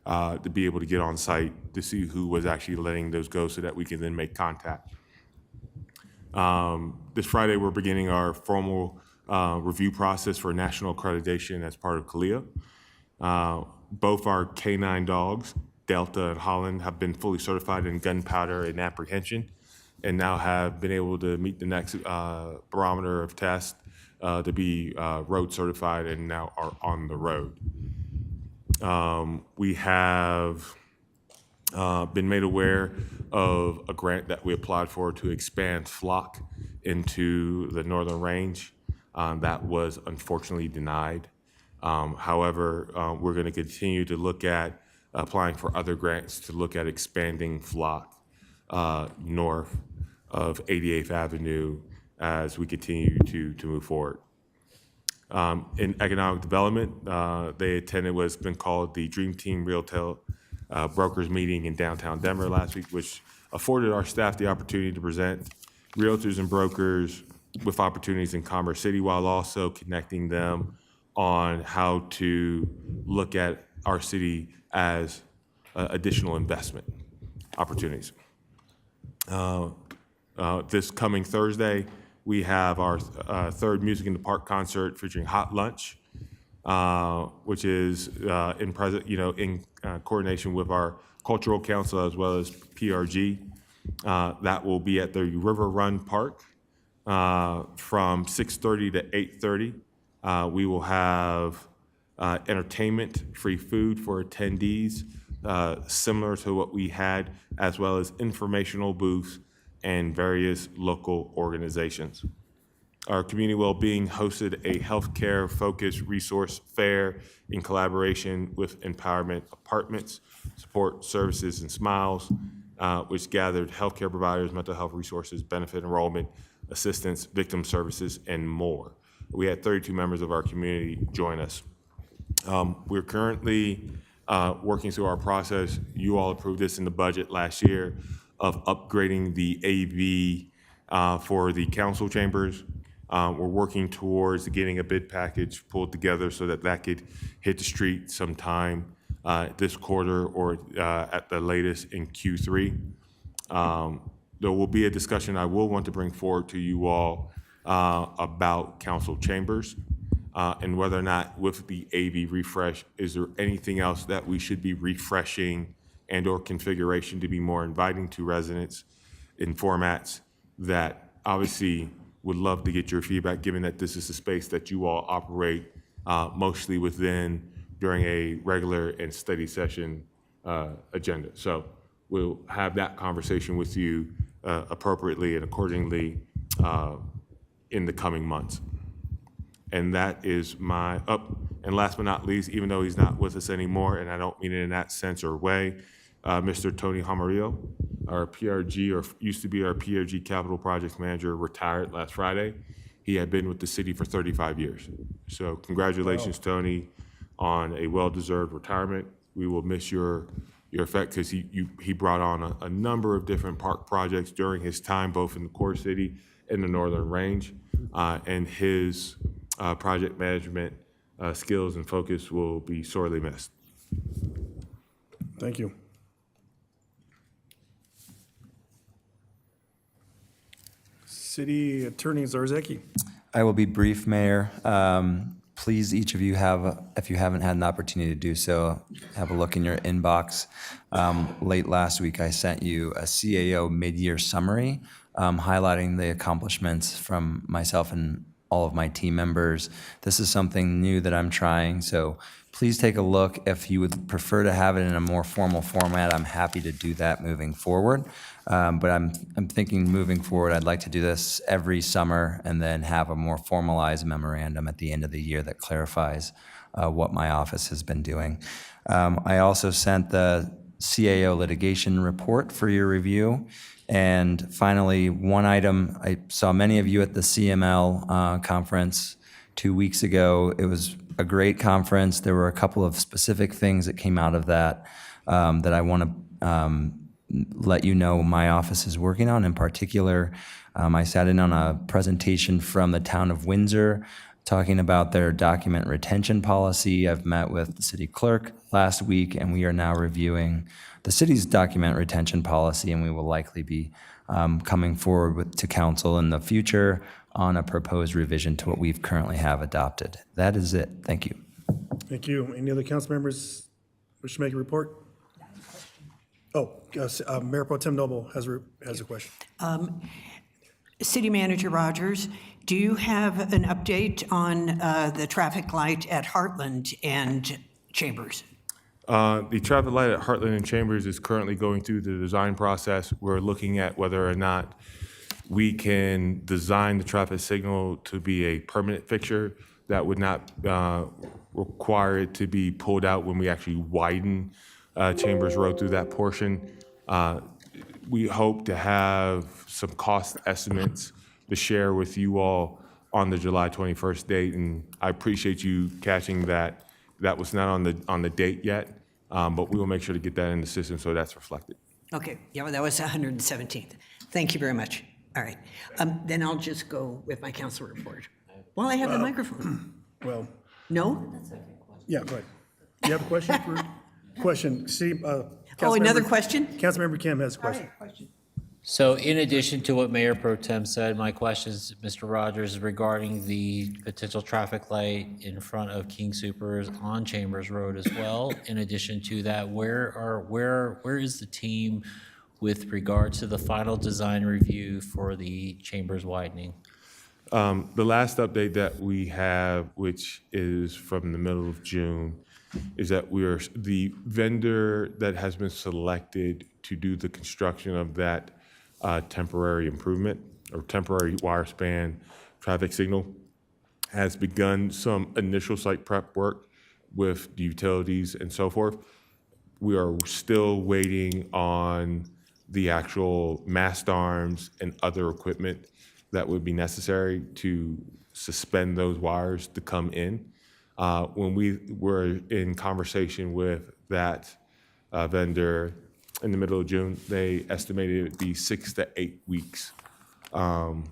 to be able to get on site to see who was actually letting those go so that we can then make contact. This Friday, we're beginning our formal review process for national accreditation as part of CALEA. Both our K9 dogs, Delta and Holland, have been fully certified in gunpowder and apprehension, and now have been able to meet the next barometer of test to be road certified, and now are on the road. We have been made aware of a grant that we applied for to expand flock into the northern range. That was unfortunately denied. However, we're going to continue to look at applying for other grants to look at expanding flock north of 88th Avenue as we continue to move forward. In economic development, they attended what's been called the Dream Team Realtel Brokers Meeting in downtown Denver last week, which afforded our staff the opportunity to present realtors and brokers with opportunities in Commerce City while also connecting them on how to look at our city as additional investment opportunities. This coming Thursday, we have our third Music in the Park concert featuring Hot Lunch, which is in coordination with our Cultural Council as well as PRG. That will be at the River Run Park from 6:30 to 8:30. We will have entertainment, free food for attendees, similar to what we had, as well as informational booths and various local organizations. Our community well-being hosted a healthcare-focused resource fair in collaboration with Empowerment Apartments, Support Services and Smiles, which gathered healthcare providers, mental health resources, benefit enrollment, assistance, victim services, and more. We had 32 members of our community join us. We're currently working through our process. You all approved this in the budget last year of upgrading the AV for the council chambers. We're working towards getting a bid package pulled together so that that could hit the street sometime this quarter or at the latest in Q3. There will be a discussion I will want to bring forward to you all about council chambers and whether or not with the AV refresh, is there anything else that we should be refreshing and or configuration to be more inviting to residents in formats that obviously would love to get your feedback, given that this is a space that you all operate mostly within during a regular and study session agenda. So we'll have that conversation with you appropriately and accordingly in the coming months. And that is my and last but not least, even though he's not with us anymore, and I don't mean it in that sense or way, Mr. Tony Hamarillo, our PRG, or used to be our PRG Capital Projects Manager, retired last Friday. He had been with the city for 35 years. So congratulations, Tony, on a well-deserved retirement. We will miss your effect because he brought on a number of different park projects during his time, both in the core city and the Northern Range, and his project management skills and focus will be sorely missed. Thank you. City Attorney Zarzeki. I will be brief, Mayor. Please, each of you if you haven't had an opportunity to do so, have a look in your inbox. Late last week, I sent you a CAO mid-year summary highlighting the accomplishments from myself and all of my team members. This is something new that I'm trying, so please take a look. If you would prefer to have it in a more formal format, I'm happy to do that moving forward. But I'm thinking moving forward, I'd like to do this every summer and then have a more formalized memorandum at the end of the year that clarifies what my office has been doing. I also sent the CAO litigation report for your review. And finally, one item, I saw many of you at the CML conference 2 weeks ago. It was a great conference. There were a couple of specific things that came out of that that I want to let you know my office is working on. In particular, I sat in on a presentation from the town of Windsor talking about their document retention policy. I've met with the city clerk last week, and we are now reviewing the city's document retention policy, and we will likely be coming forward to council in the future on a proposed revision to what we've currently have adopted. That is it. Thank you. Thank you. Any other council members wish to make a report? Oh, Mayor Pro Tem Noble has a question. City Manager Rogers, do you have an update on the traffic light at Heartland and Chambers? The traffic light at Heartland and Chambers is currently going through the design process. We're looking at whether or not we can design the traffic signal to be a permanent fixture that would not require it to be pulled out when we actually widen Chambers Road through that portion. We hope to have some cost estimates to share with you all on the July 21st date, and I appreciate you catching that. That was not on the date yet, but we will make sure to get that in the system so that's reflected. Okay, yeah, well, that was 117th. Thank you very much. All right, then I'll just go with my council report. While I have the microphone. Well, No? yeah, go ahead. You have a question question? See, another question? Councilmember Kim has a question. So in addition to what Mayor Pro Tem said, my question is, Mr. Rogers, is regarding the potential traffic light in front of King Soopers on Chambers Road as well. In addition to that, where is the team with regards to the final design review for the Chambers widening? The last update that we have, which is from the middle of June, is that the vendor that has been selected to do the construction of that temporary improvement or temporary wire span traffic signal has begun some initial site prep work with the utilities and so forth. We are still waiting on the actual mast arms and other equipment that would be necessary to suspend those wires to come in. When we were in conversation with that vendor in the middle of June, they estimated it would be 6 to 8 weeks on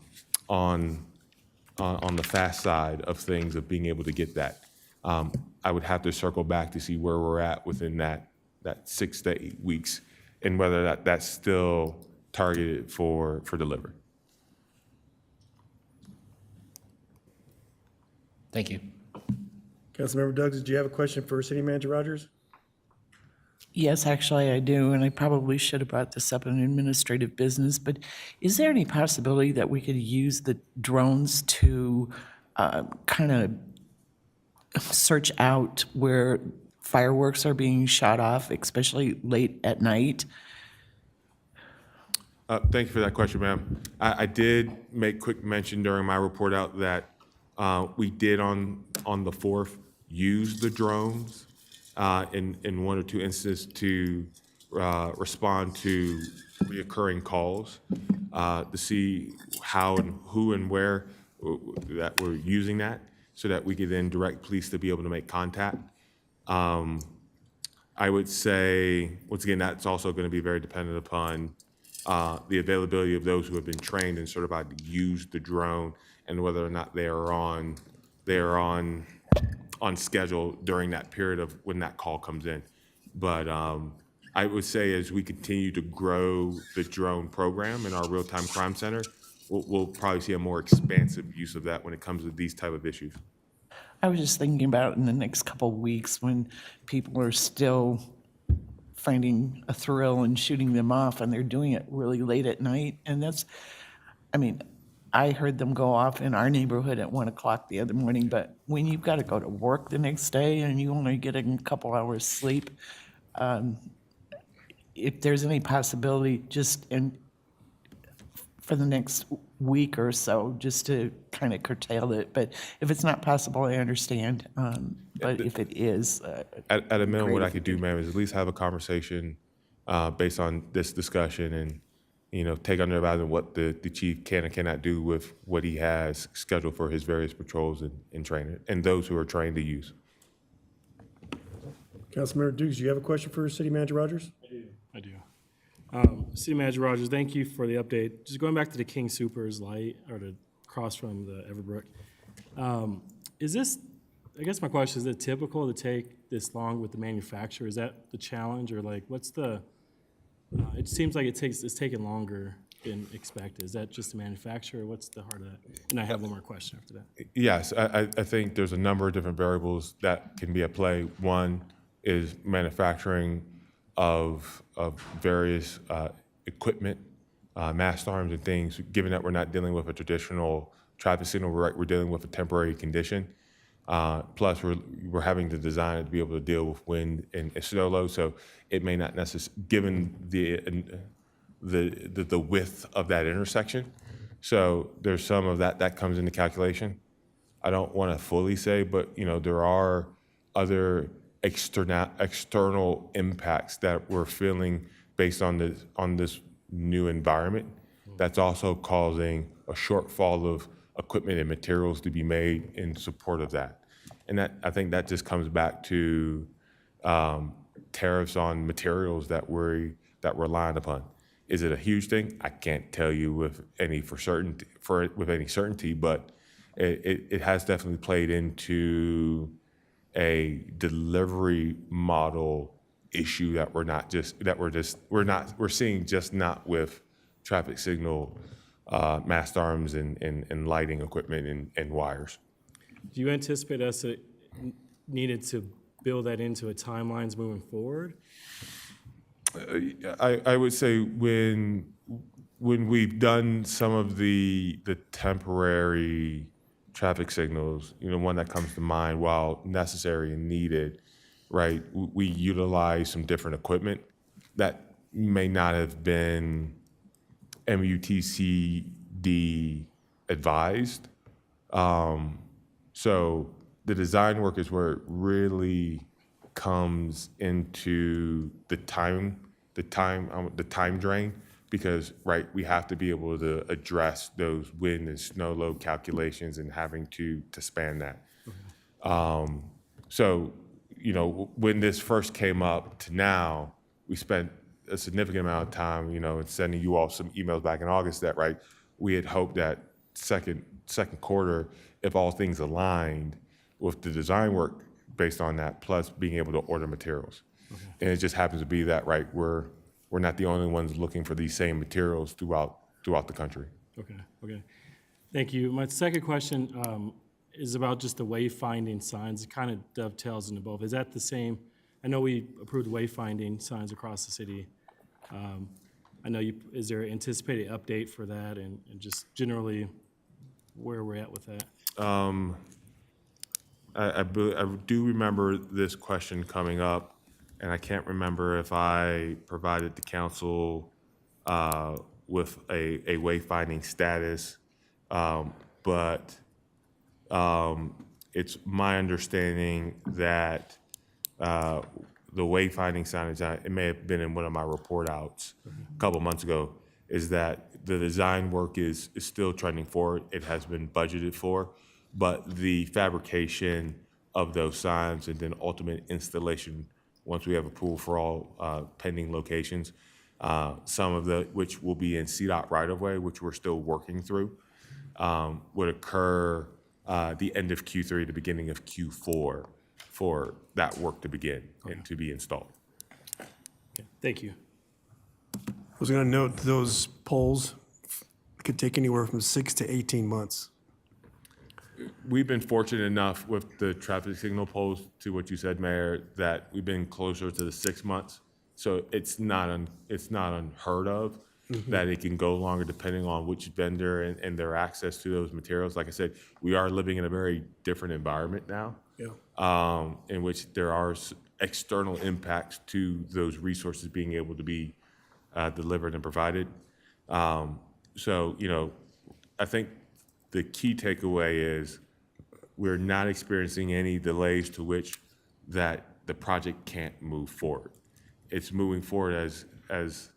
the fast side of things of being able to get that. I would have to circle back to see where we're at within that 6 to 8 weeks and whether that's still targeted for delivery. Thank you. Councilmember Douglas, do you have a question for City Manager Rogers? Yes, actually, I do, and I probably should have brought this up in administrative business, but is there any possibility that we could use the drones to kind of search out where fireworks are being shot off, especially late at night? Thank you for that question, ma'am. I did make quick mention during my report out that we did on the 4th use the drones in 1 or 2 instances to respond to reoccurring calls to see how and who and where that we're using that so that we could then direct police to be able to make contact. I would say, once again, that's also going to be very dependent upon the availability of those who have been trained and certified to use the drone and whether or not they are on schedule during that period of when that call comes in. But I would say as we continue to grow the drone program in our real-time crime center, we'll probably see a more expansive use of that when it comes to these type of issues. I was just thinking about in the next couple of weeks when people are still finding a thrill in shooting them off and they're doing it really late at night. And that's, I mean, I heard them go off in our neighborhood at 1 o'clock the other morning, but when you've got to go to work the next day and you only get a couple hours sleep, if there's any possibility just for the next week or so, just to kind of curtail it. But if it's not possible, I understand. But if it is. At a minimum, what I could do, ma'am, is at least have a conversation based on this discussion and, take under advisement what the chief can and cannot do with what he has scheduled for his various patrols and training, and those who are trained to use. Councilmember Dukes, do you have a question for City Manager Rogers? I do. City Manager Rogers, thank you for the update. Just going back to the King Soopers light, or to cross from the Everbrook. Is this, I guess my question, is it typical to take this long with the manufacturer? Is that the challenge, or what's the, it seems like it's taking longer than expected. Is that just the manufacturer? What's the heart of that? And I have one more question after that. Yes, I think there's a number of different variables that can be at play. One is manufacturing of various equipment, mast arms and things, given that we're not dealing with a traditional traffic signal, we're dealing with a temporary condition. Plus, we're having to design it to be able to deal with wind and snow load, so it may not necessarily, given the width of that intersection. So there's some of that comes into calculation. I don't want to fully say, but there are other external impacts that we're feeling based on this new environment that's also causing a shortfall of equipment and materials to be made in support of that. And that, I think that just comes back to tariffs on materials that we're relying upon. Is it a huge thing? I can't tell you with any certainty, but it has definitely played into a delivery model issue that we're seeing just not with traffic signal, mast arms and lighting equipment and wires. Do you anticipate us needed to build that into a timelines moving forward? I would say when we've done some of the temporary traffic signals, one that comes to mind, while necessary and needed, right, we utilize some different equipment that may not have been MUTCD advised. So the design work is where it really comes into the time drain, because, right, we have to be able to address those wind and snow load calculations and having to span that. So, when this first came up to now, we spent a significant amount of time, in sending you all some emails back in August that, right, we had hoped that second quarter, if all things aligned with the design work based on that, plus being able to order materials. And it just happens to be that, right, we're not the only ones looking for these same materials throughout the country. Okay. Thank you. My second question is about just the wayfinding signs. It kind of dovetails into both. Is that the same? I know we approved wayfinding signs across the city. I know is there an anticipated update for that, and just generally where we're at with that? I do remember this question coming up, and I can't remember if I provided the council with a wayfinding status, but it's my understanding that the wayfinding signage, it may have been in one of my report outs a couple months ago, is that the design work is still trending forward. It has been budgeted for, but the fabrication of those signs and then ultimate installation, once we have approval for all pending locations, some of which will be in CDOT right-of-way, which we're still working through, would occur the end of Q3, the beginning of Q4, for that work to begin and to be installed. Okay. Thank you. I was going to note those polls could take anywhere from 6 to 18 months. We've been fortunate enough with the traffic signal poles, to what you said, Mayor, that we've been closer to the 6 months. So it's not unheard of that it can go longer depending on which vendor and their access to those materials. Like I said, we are living in a very different environment now, in which there are external impacts to those resources being able to be delivered and provided. So, I think the key takeaway is we're not experiencing any delays to which that the project can't move forward. It's moving forward as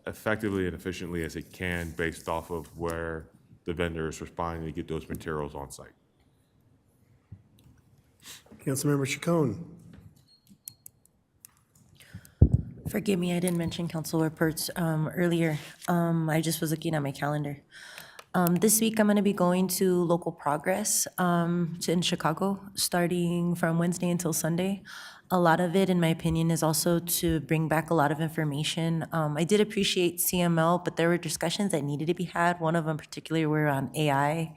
effectively and efficiently as it can based off of where the vendor is responding to get those materials on site. Councilmember Chacon. Forgive me, I didn't mention council reports earlier. I just was looking at my calendar. This week, I'm going to be going to Local Progress in Chicago, starting from Wednesday until Sunday. A lot of it, in my opinion, is also to bring back a lot of information. I did appreciate CML, but there were discussions that needed to be had. One of them particularly were on AI,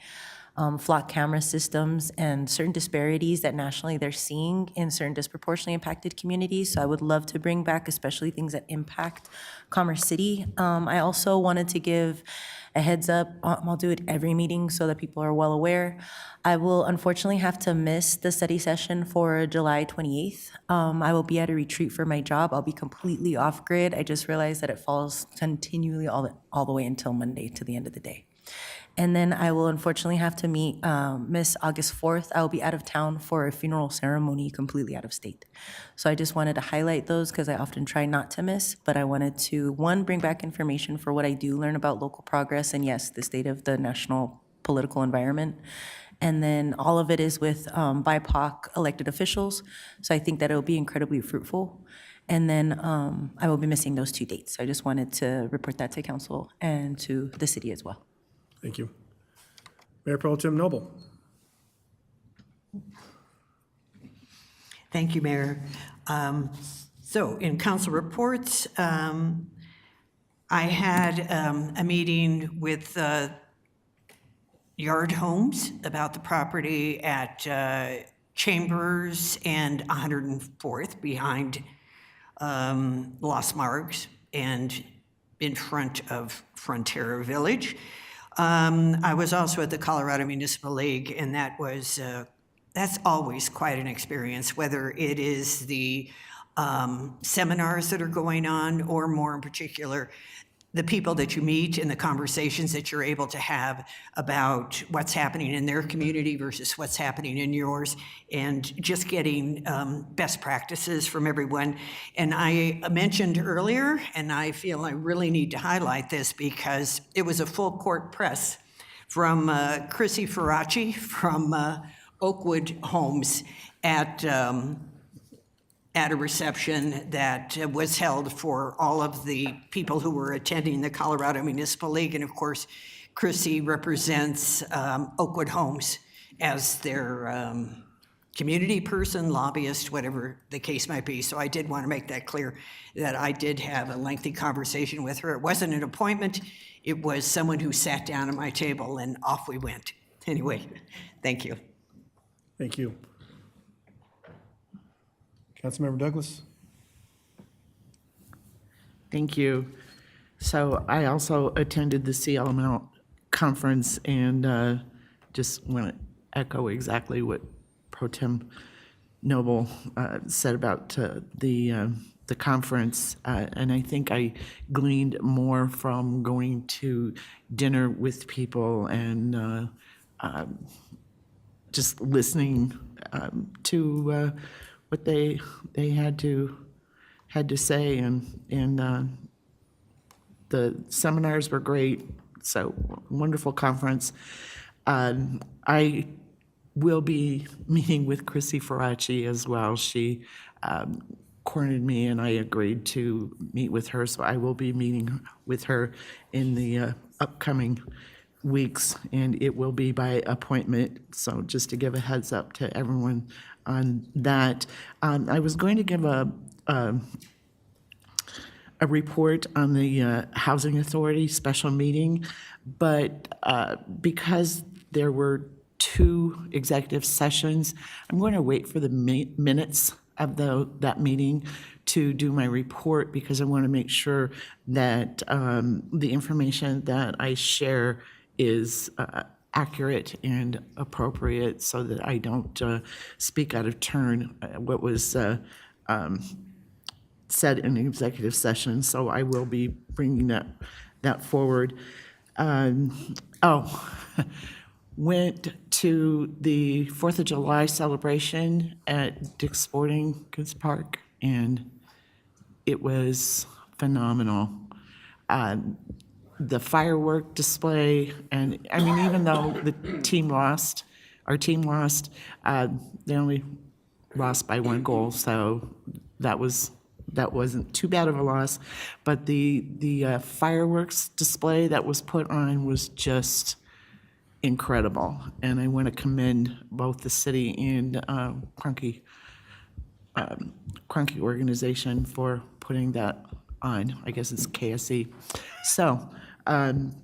flock camera systems, and certain disparities that nationally they're seeing in certain disproportionately impacted communities. So I would love to bring back especially things that impact Commerce City. I also wanted to give a heads up. I'll do it every meeting so that people are well aware. I will unfortunately have to miss the study session for July 28th. I will be at a retreat for my job. I'll be completely off grid. I just realized that it falls continually all the way until Monday to the end of the day. And then I will unfortunately have to miss August 4th. I will be out of town for a funeral ceremony completely out of state. So I just wanted to highlight those because I often try not to miss, but I wanted to, one, bring back information for what I do learn about local progress and, yes, the state of the national political environment. And then all of it is with BIPOC elected officials. So I think that it'll be incredibly fruitful. And then I will be missing those 2 dates. So I just wanted to report that to council and to the city as well. Thank you. Mayor Pro Tem Noble. Thank you, Mayor. So in council reports, I had a meeting with Yard Homes about the property at Chambers and 104th behind Los Margs and in front of Frontera Village. I was also at the Colorado Municipal League, and that's always quite an experience, whether it is the seminars that are going on, or more in particular, the people that you meet and the conversations that you're able to have about what's happening in their community versus what's happening in yours, and just getting best practices from everyone. And I mentioned earlier, and I feel I really need to highlight this because it was a full court press from Chrissy Faraci from Oakwood Homes at a reception that was held for all of the people who were attending the Colorado Municipal League. And of course, Chrissy represents Oakwood Homes as their community person, lobbyist, whatever the case might be. So I did want to make that clear that I did have a lengthy conversation with her. It wasn't an appointment. It was someone who sat down at my table and off we went. Anyway, thank you. Thank you. Councilmember Douglas. Thank you. So I also attended the CLML conference and just want to echo exactly what Pro Tem Noble said about the conference. And I think I gleaned more from going to dinner with people and just listening to what they had to say, and the seminars were great. So wonderful conference. I will be meeting with Chrissy Faraci as well. She cornered me and I agreed to meet with her, so I will be meeting with her in the upcoming weeks, and it will be by appointment. So just to give a heads up to everyone on that. I was going to give a report on the Housing Authority special meeting, but because there were 2 executive sessions, I'm going to wait for the minutes of that meeting to do my report, because I want to make sure that the information that I share is accurate and appropriate, so that I don't speak out of turn what was said in the executive session. So I will be bringing that forward. Went to the 4th of July celebration at Dick's Sporting Goods Park, and it was phenomenal. The firework display, and I mean, even though our team lost, they only lost by 1 goal, so that wasn't too bad of a loss. But the fireworks display that was put on was just incredible, and I want to commend both the city and Cronky organization for putting that on. I guess it's KSE. So, and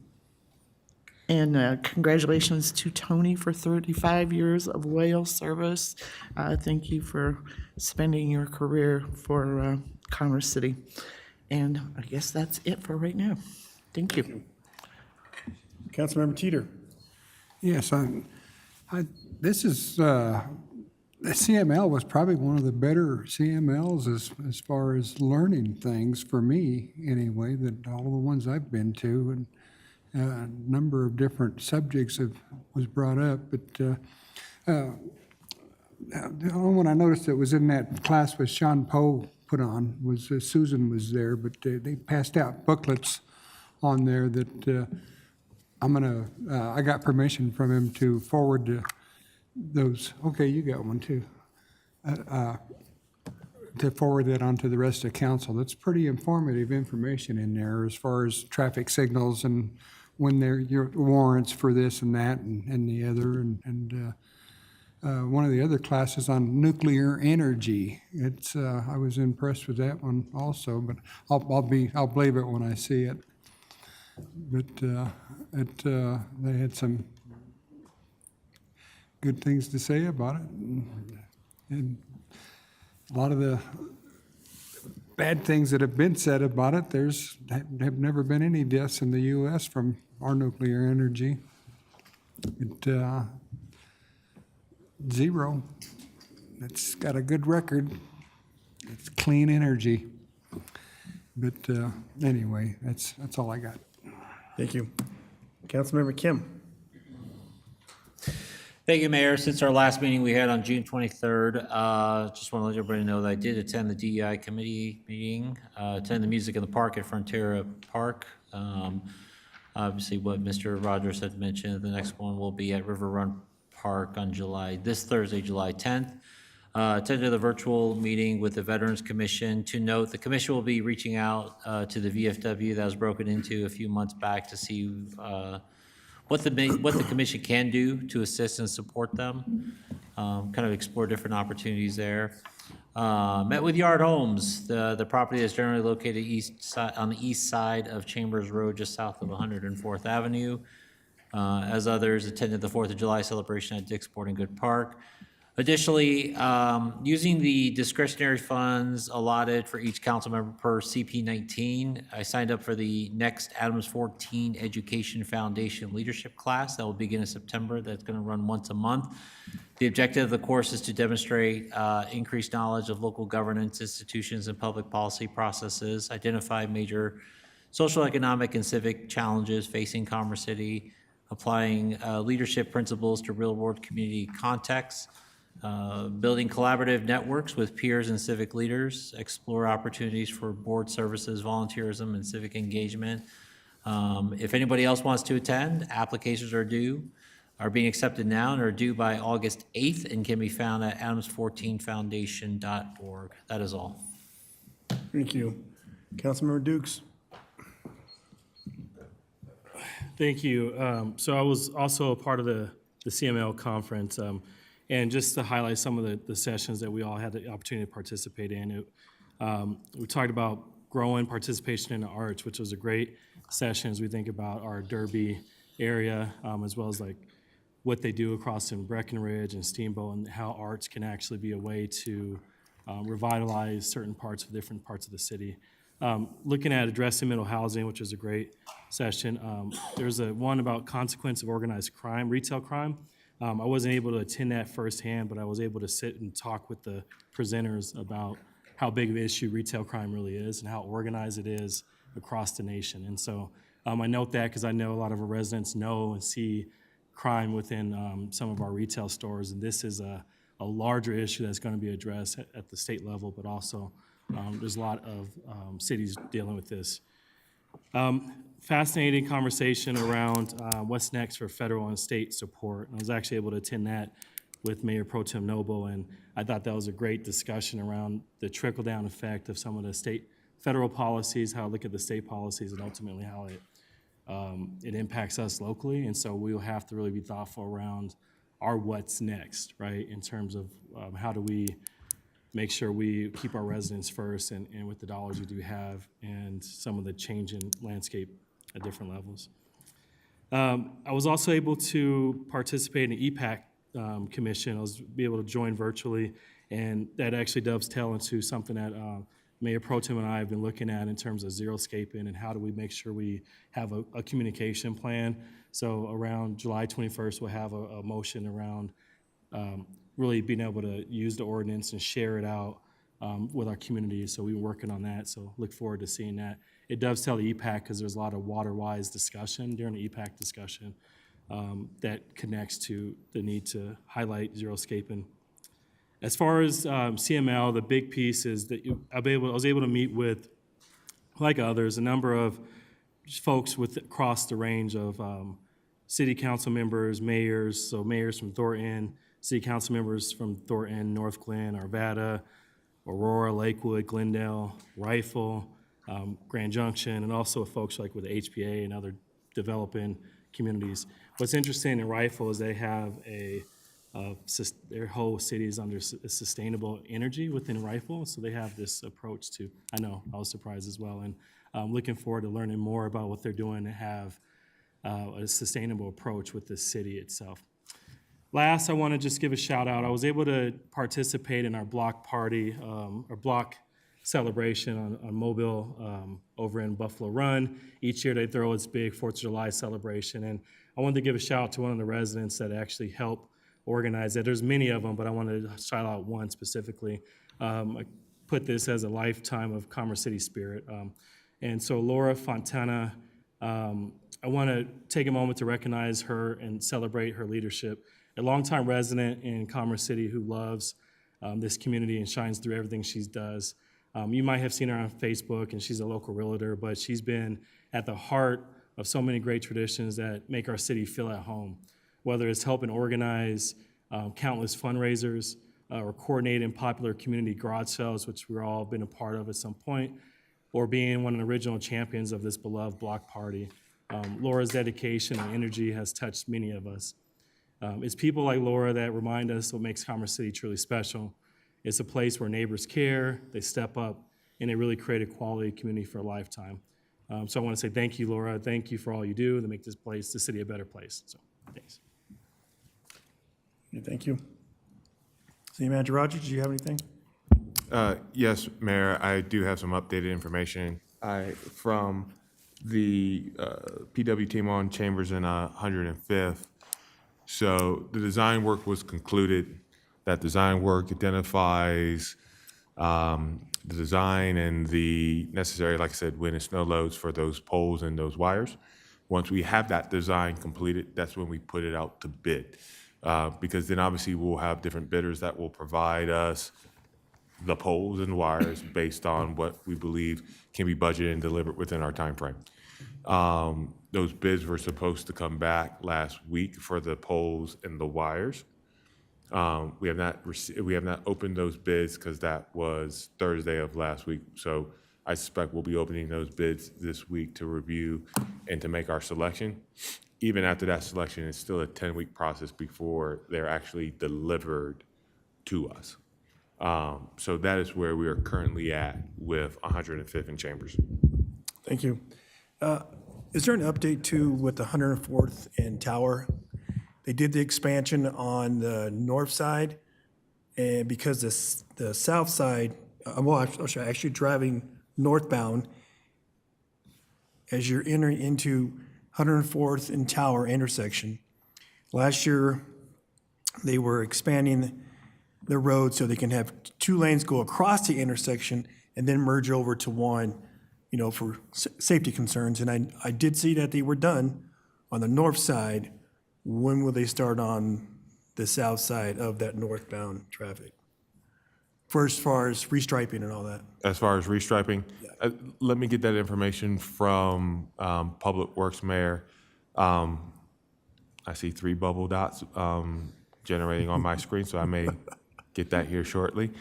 congratulations to Tony for 35 years of loyal service. Thank you for spending your career for Commerce City. And I guess that's it for right now. Thank you. Councilmember Teeter. Yes, this is, the CML was probably one of the better CMLs as far as learning things for me anyway, that all the ones I've been to, and a number of different subjects was brought up. But the only one I noticed that was in that class was Sean Poe put on, was Susan was there, but they passed out booklets on there that I got permission from him to forward those, okay, you got one too. To forward that on to the rest of council. That's pretty informative information in there as far as traffic signals and when your warrants for this and that and the other. One of the other classes on nuclear energy. I was impressed with that one also, but I'll believe it when I see it. But they had some good things to say about it, and a lot of the bad things that have been said about it. Have never been any deaths in the U.S. from our nuclear energy. Zero. It's got a good record. It's clean energy. But anyway, that's all I got. Thank you. Councilmember Kim. Thank you, Mayor. Since our last meeting we had on June 23rd, just want to let everybody know that I did attend the DEI committee meeting, attend the Music in the Park at Frontera Park. Obviously, what Mr. Rogers had mentioned, the next one will be at River Run Park on this Thursday, July 10th. Attended the virtual meeting with the Veterans Commission. To note, the commission will be reaching out to the VFW that was broken into a few months back to see what the commission can do to assist and support them, kind of explore different opportunities there. Met with Yard Homes, the property is generally located on the east side of Chambers Road, just south of 104th Avenue. As others, attended the 4th of July celebration at Dick's Sporting Good Park. Additionally, using the discretionary funds allotted for each council member per CP19, I signed up for the next Adams 14 Education Foundation leadership class that will begin in September. That's going to run once a month. The objective of the course is to demonstrate increased knowledge of local governance, institutions, and public policy processes, identify major social, economic, and civic challenges facing Commerce City, applying leadership principles to real-world community contexts, building collaborative networks with peers and civic leaders, explore opportunities for board services, volunteerism, and civic engagement. If anybody else wants to attend, applications are being accepted now and are due by August 8th and can be found at adams14foundation.org. That is all. Thank you. Councilmember Dukes. Thank you. So I was also a part of the CML conference. And just to highlight some of the sessions that we all had the opportunity to participate in, we talked about growing participation in the arts, which was a great session as we think about our Derby area, as well as like what they do across in Breckenridge and Steamboat, and how arts can actually be a way to revitalize certain different parts of the city. Looking at addressing mental housing, which was a great session. There's one about consequence of organized crime, retail crime. I wasn't able to attend that firsthand, but I was able to sit and talk with the presenters about how big of an issue retail crime really is and how organized it is across the nation. And so I note that because I know a lot of our residents know and see crime within some of our retail stores. And this is a larger issue that's going to be addressed at the state level, but also there's a lot of cities dealing with this. Fascinating conversation around what's next for federal and state support. I was actually able to attend that with Mayor Pro Tem Noble, and I thought that was a great discussion around the trickle-down effect of some of the federal policies, how to look at the state policies, and ultimately how it impacts us locally. And so we'll have to really be thoughtful around our what's next, right, in terms of how do we make sure we keep our residents first and with the dollars we do have and some of the change in landscape at different levels. I was also able to participate in the EPAC commission. I was able to join virtually, and that actually dovetails into something that Mayor Pro Tem and I have been looking at in terms of zero-scaping and how do we make sure we have a communication plan. So around July 21st, we'll have a motion around really being able to use the ordinance and share it out with our community. So we're working on that, so look forward to seeing that. It dovetails the EPAC because there's a lot of water-wise discussion during the EPAC discussion that connects to the need to highlight zero-scaping. As far as CML, the big piece is that I was able to meet with, like others, a number of folks across the range of city council members, mayors, so mayors from Thornton, city council members from Thornton, North Glen, Arvada, Aurora, Lakewood, Glendale, Rifle, Grand Junction, and also folks like with the HPA and other developing communities. What's interesting in Rifle is they have their whole city is under sustainable energy within Rifle, so they have this approach to, I know, I was surprised as well, and I'm looking forward to learning more about what they're doing to have a sustainable approach with the city itself. Last, I want to just give a shout out. I was able to participate in our block party, our block celebration on Mobile over in Buffalo Run. Each year they throw this big 4th of July celebration, and I wanted to give a shout out to one of the residents that actually helped organize it. There's many of them, but I wanted to shout out one specifically. I put this as a lifetime of Commerce City spirit. And so Laura Fontana, I want to take a moment to recognize her and celebrate her leadership. A longtime resident in Commerce City who loves this community and shines through everything she does. You might have seen her on Facebook, and she's a local realtor, but she's been at the heart of so many great traditions that make our city feel at home, whether it's helping organize countless fundraisers or coordinating popular community garage sales, which we've all been a part of at some point, or being one of the original champions of this beloved block party. Laura's dedication and energy has touched many of us. It's people like Laura that remind us what makes Commerce City truly special. It's a place where neighbors care, they step up, and they really create a quality community for a lifetime. So I want to say thank you, Laura. Thank you for all you do to make this city a better place. So thanks. Yeah, thank you. City Manager Rogers, do you have anything? Yes, Mayor, I do have some updated information from the PW team on Chambers and 105th. So the design work was concluded. That design work identifies the design and the necessary, like I said, wind and snow loads for those poles and those wires. Once we have that design completed, that's when we put it out to bid. Because then obviously we'll have different bidders that will provide us the poles and wires based on what we believe can be budgeted and delivered within our time frame. Those bids were supposed to come back last week for the poles and the wires. We have not opened those bids because that was Thursday of last week. So I suspect we'll be opening those bids this week to review and to make our selection. Even after that selection, it's still a 10-week process before they're actually delivered to us. So that is where we are currently at with 105th and Chambers. Thank you. Is there an update too with the 104th and Tower? They did the expansion on the north side, and because the south side, actually driving northbound, as you're entering into 104th and Tower intersection, last year they were expanding the road so they can have 2 lanes go across the intersection and then merge over to one, for safety concerns. And I did see that they were done on the north side. When will they start on the south side of that northbound traffic? As far as restriping and all that? As far as restriping, let me get that information from Public Works Mayor. I see 3 bubble dots generating on my screen, so I may get that here shortly.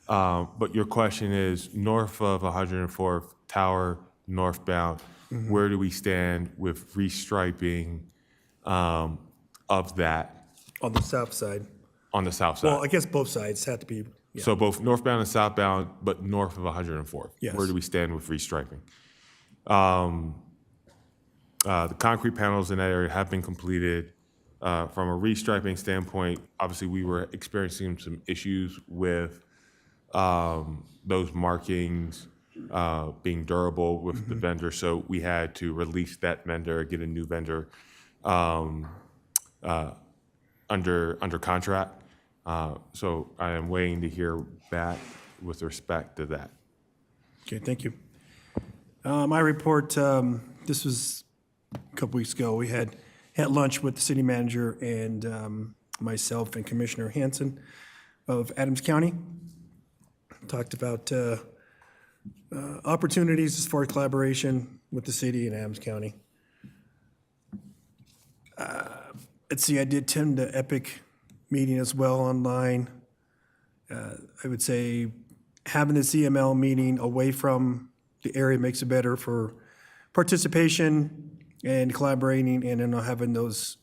But your question is north of 104th Tower, northbound, where do we stand with restriping of that? On the south side. On the south side. Well, I guess both sides have to be. Yeah. So both northbound and southbound, but north of 104th. Yes. Where do we stand with restriping? The concrete panels in that area have been completed. From a restriping standpoint, obviously we were experiencing some issues with those markings being durable with the vendor, so we had to release that vendor, get a new vendor under contract. So I am waiting to hear back with respect to that. Okay, thank you. My report, this was a couple weeks ago. We had lunch with the city manager and myself and Commissioner Hanson of Adams County. Talked about opportunities as far as collaboration with the city and Adams County. Let's see, I did attend the EPIC meeting as well online. I would say having the CML meeting away from the area makes it better for participation and collaborating, and then having those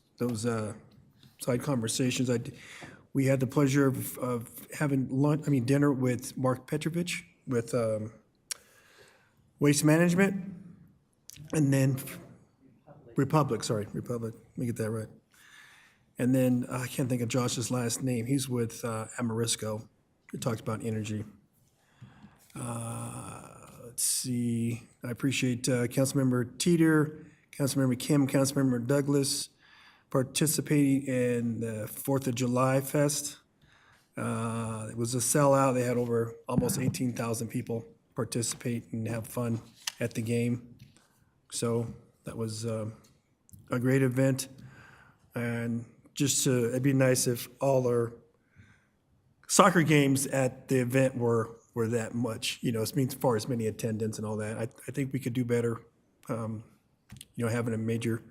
side conversations. We had the pleasure of having dinner with Mark Petrovich with Waste Management, and then Republic, let me get that right. And then I can't think of Josh's last name. He's with Amorisco. He talks about energy. Let's see. I appreciate Councilmember Teeter, Councilmember Kim, Councilmember Douglas participating in the 4th of July Fest. It was a sellout. They had over almost 18,000 people participate and have fun at the game. So that was a great event. And it'd be nice if all our soccer games at the event were that much, as far as many attendance and all that. I think we could do better, having a major,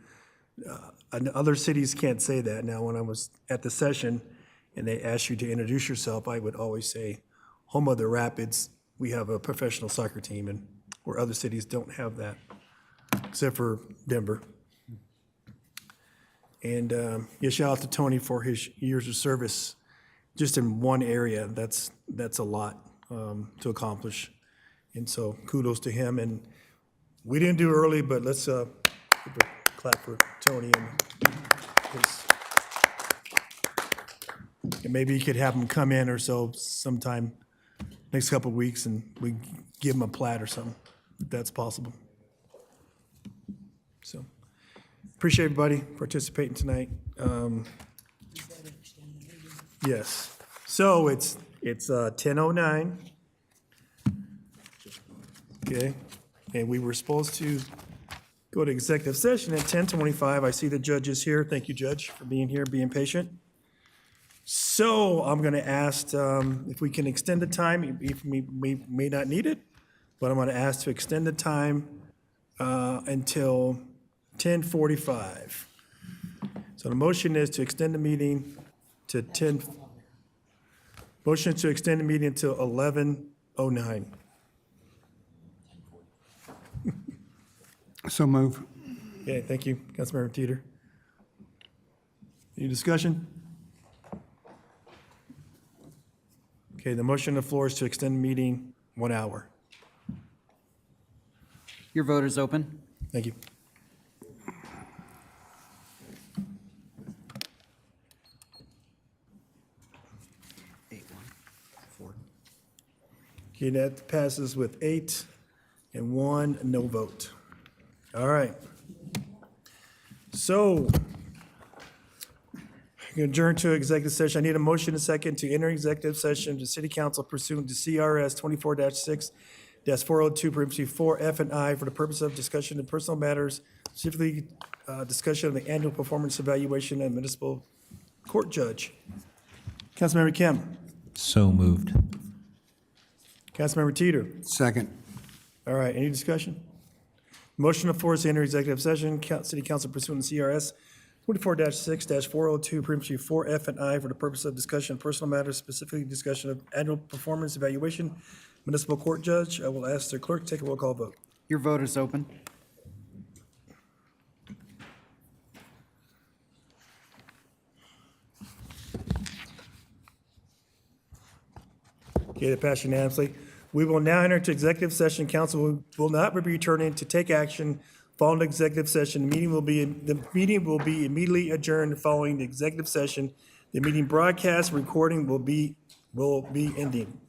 other cities can't say that. Now, when I was at the session and they asked you to introduce yourself, I would always say, home of the Rapids, we have a professional soccer team, and where other cities don't have that, except for Denver. And shout out to Tony for his years of service just in one area. That's a lot to accomplish. And so kudos to him. And we didn't do early, but let's give a clap for Tony. And maybe you could have him come in or so sometime next couple of weeks, and we give him a plaque or something, if that's possible. So. Appreciate everybody participating tonight. Yes. So it's 10:09. Okay. And we were supposed to go to executive session at 10:25. I see the judge is here. Thank you, Judge, for being here, being patient. So I'm going to ask if we can extend the time. We may not need it, but I'm going to ask to extend the time until 10:45. So the motion is to extend the meeting to motion to extend the meeting until 11:09. So move. Okay, thank you, Councilmember Teeter. Any discussion? Okay, the motion on the floor is to extend the meeting 1 hour. Your vote is open. Thank you. Okay, that passes with 8 and 1 no vote. All right. So, adjourn to executive session. I need a motion and a second to enter executive session to City Council pursuant to CRS 24-6-402, parentheses 4 F and I, for the purpose of discussion of personal matters, specifically discussion of the annual performance evaluation of municipal court judge. Councilmember Kim. So moved. Councilmember Teeter. Second. All right, any discussion? Motion of floor to enter executive session, City Council pursuant to CRS 24-6-402, parentheses 4 F and I, for the purpose of discussion of personal matters, specifically discussion of annual performance evaluation, municipal court judge. I will ask the clerk to take a roll call vote. Your vote is open. Okay, that passed unanimously. We will now enter into executive session. Council will not be returning to take action following the executive session. The meeting will be immediately adjourned following the executive session. The meeting broadcast recording will be ending.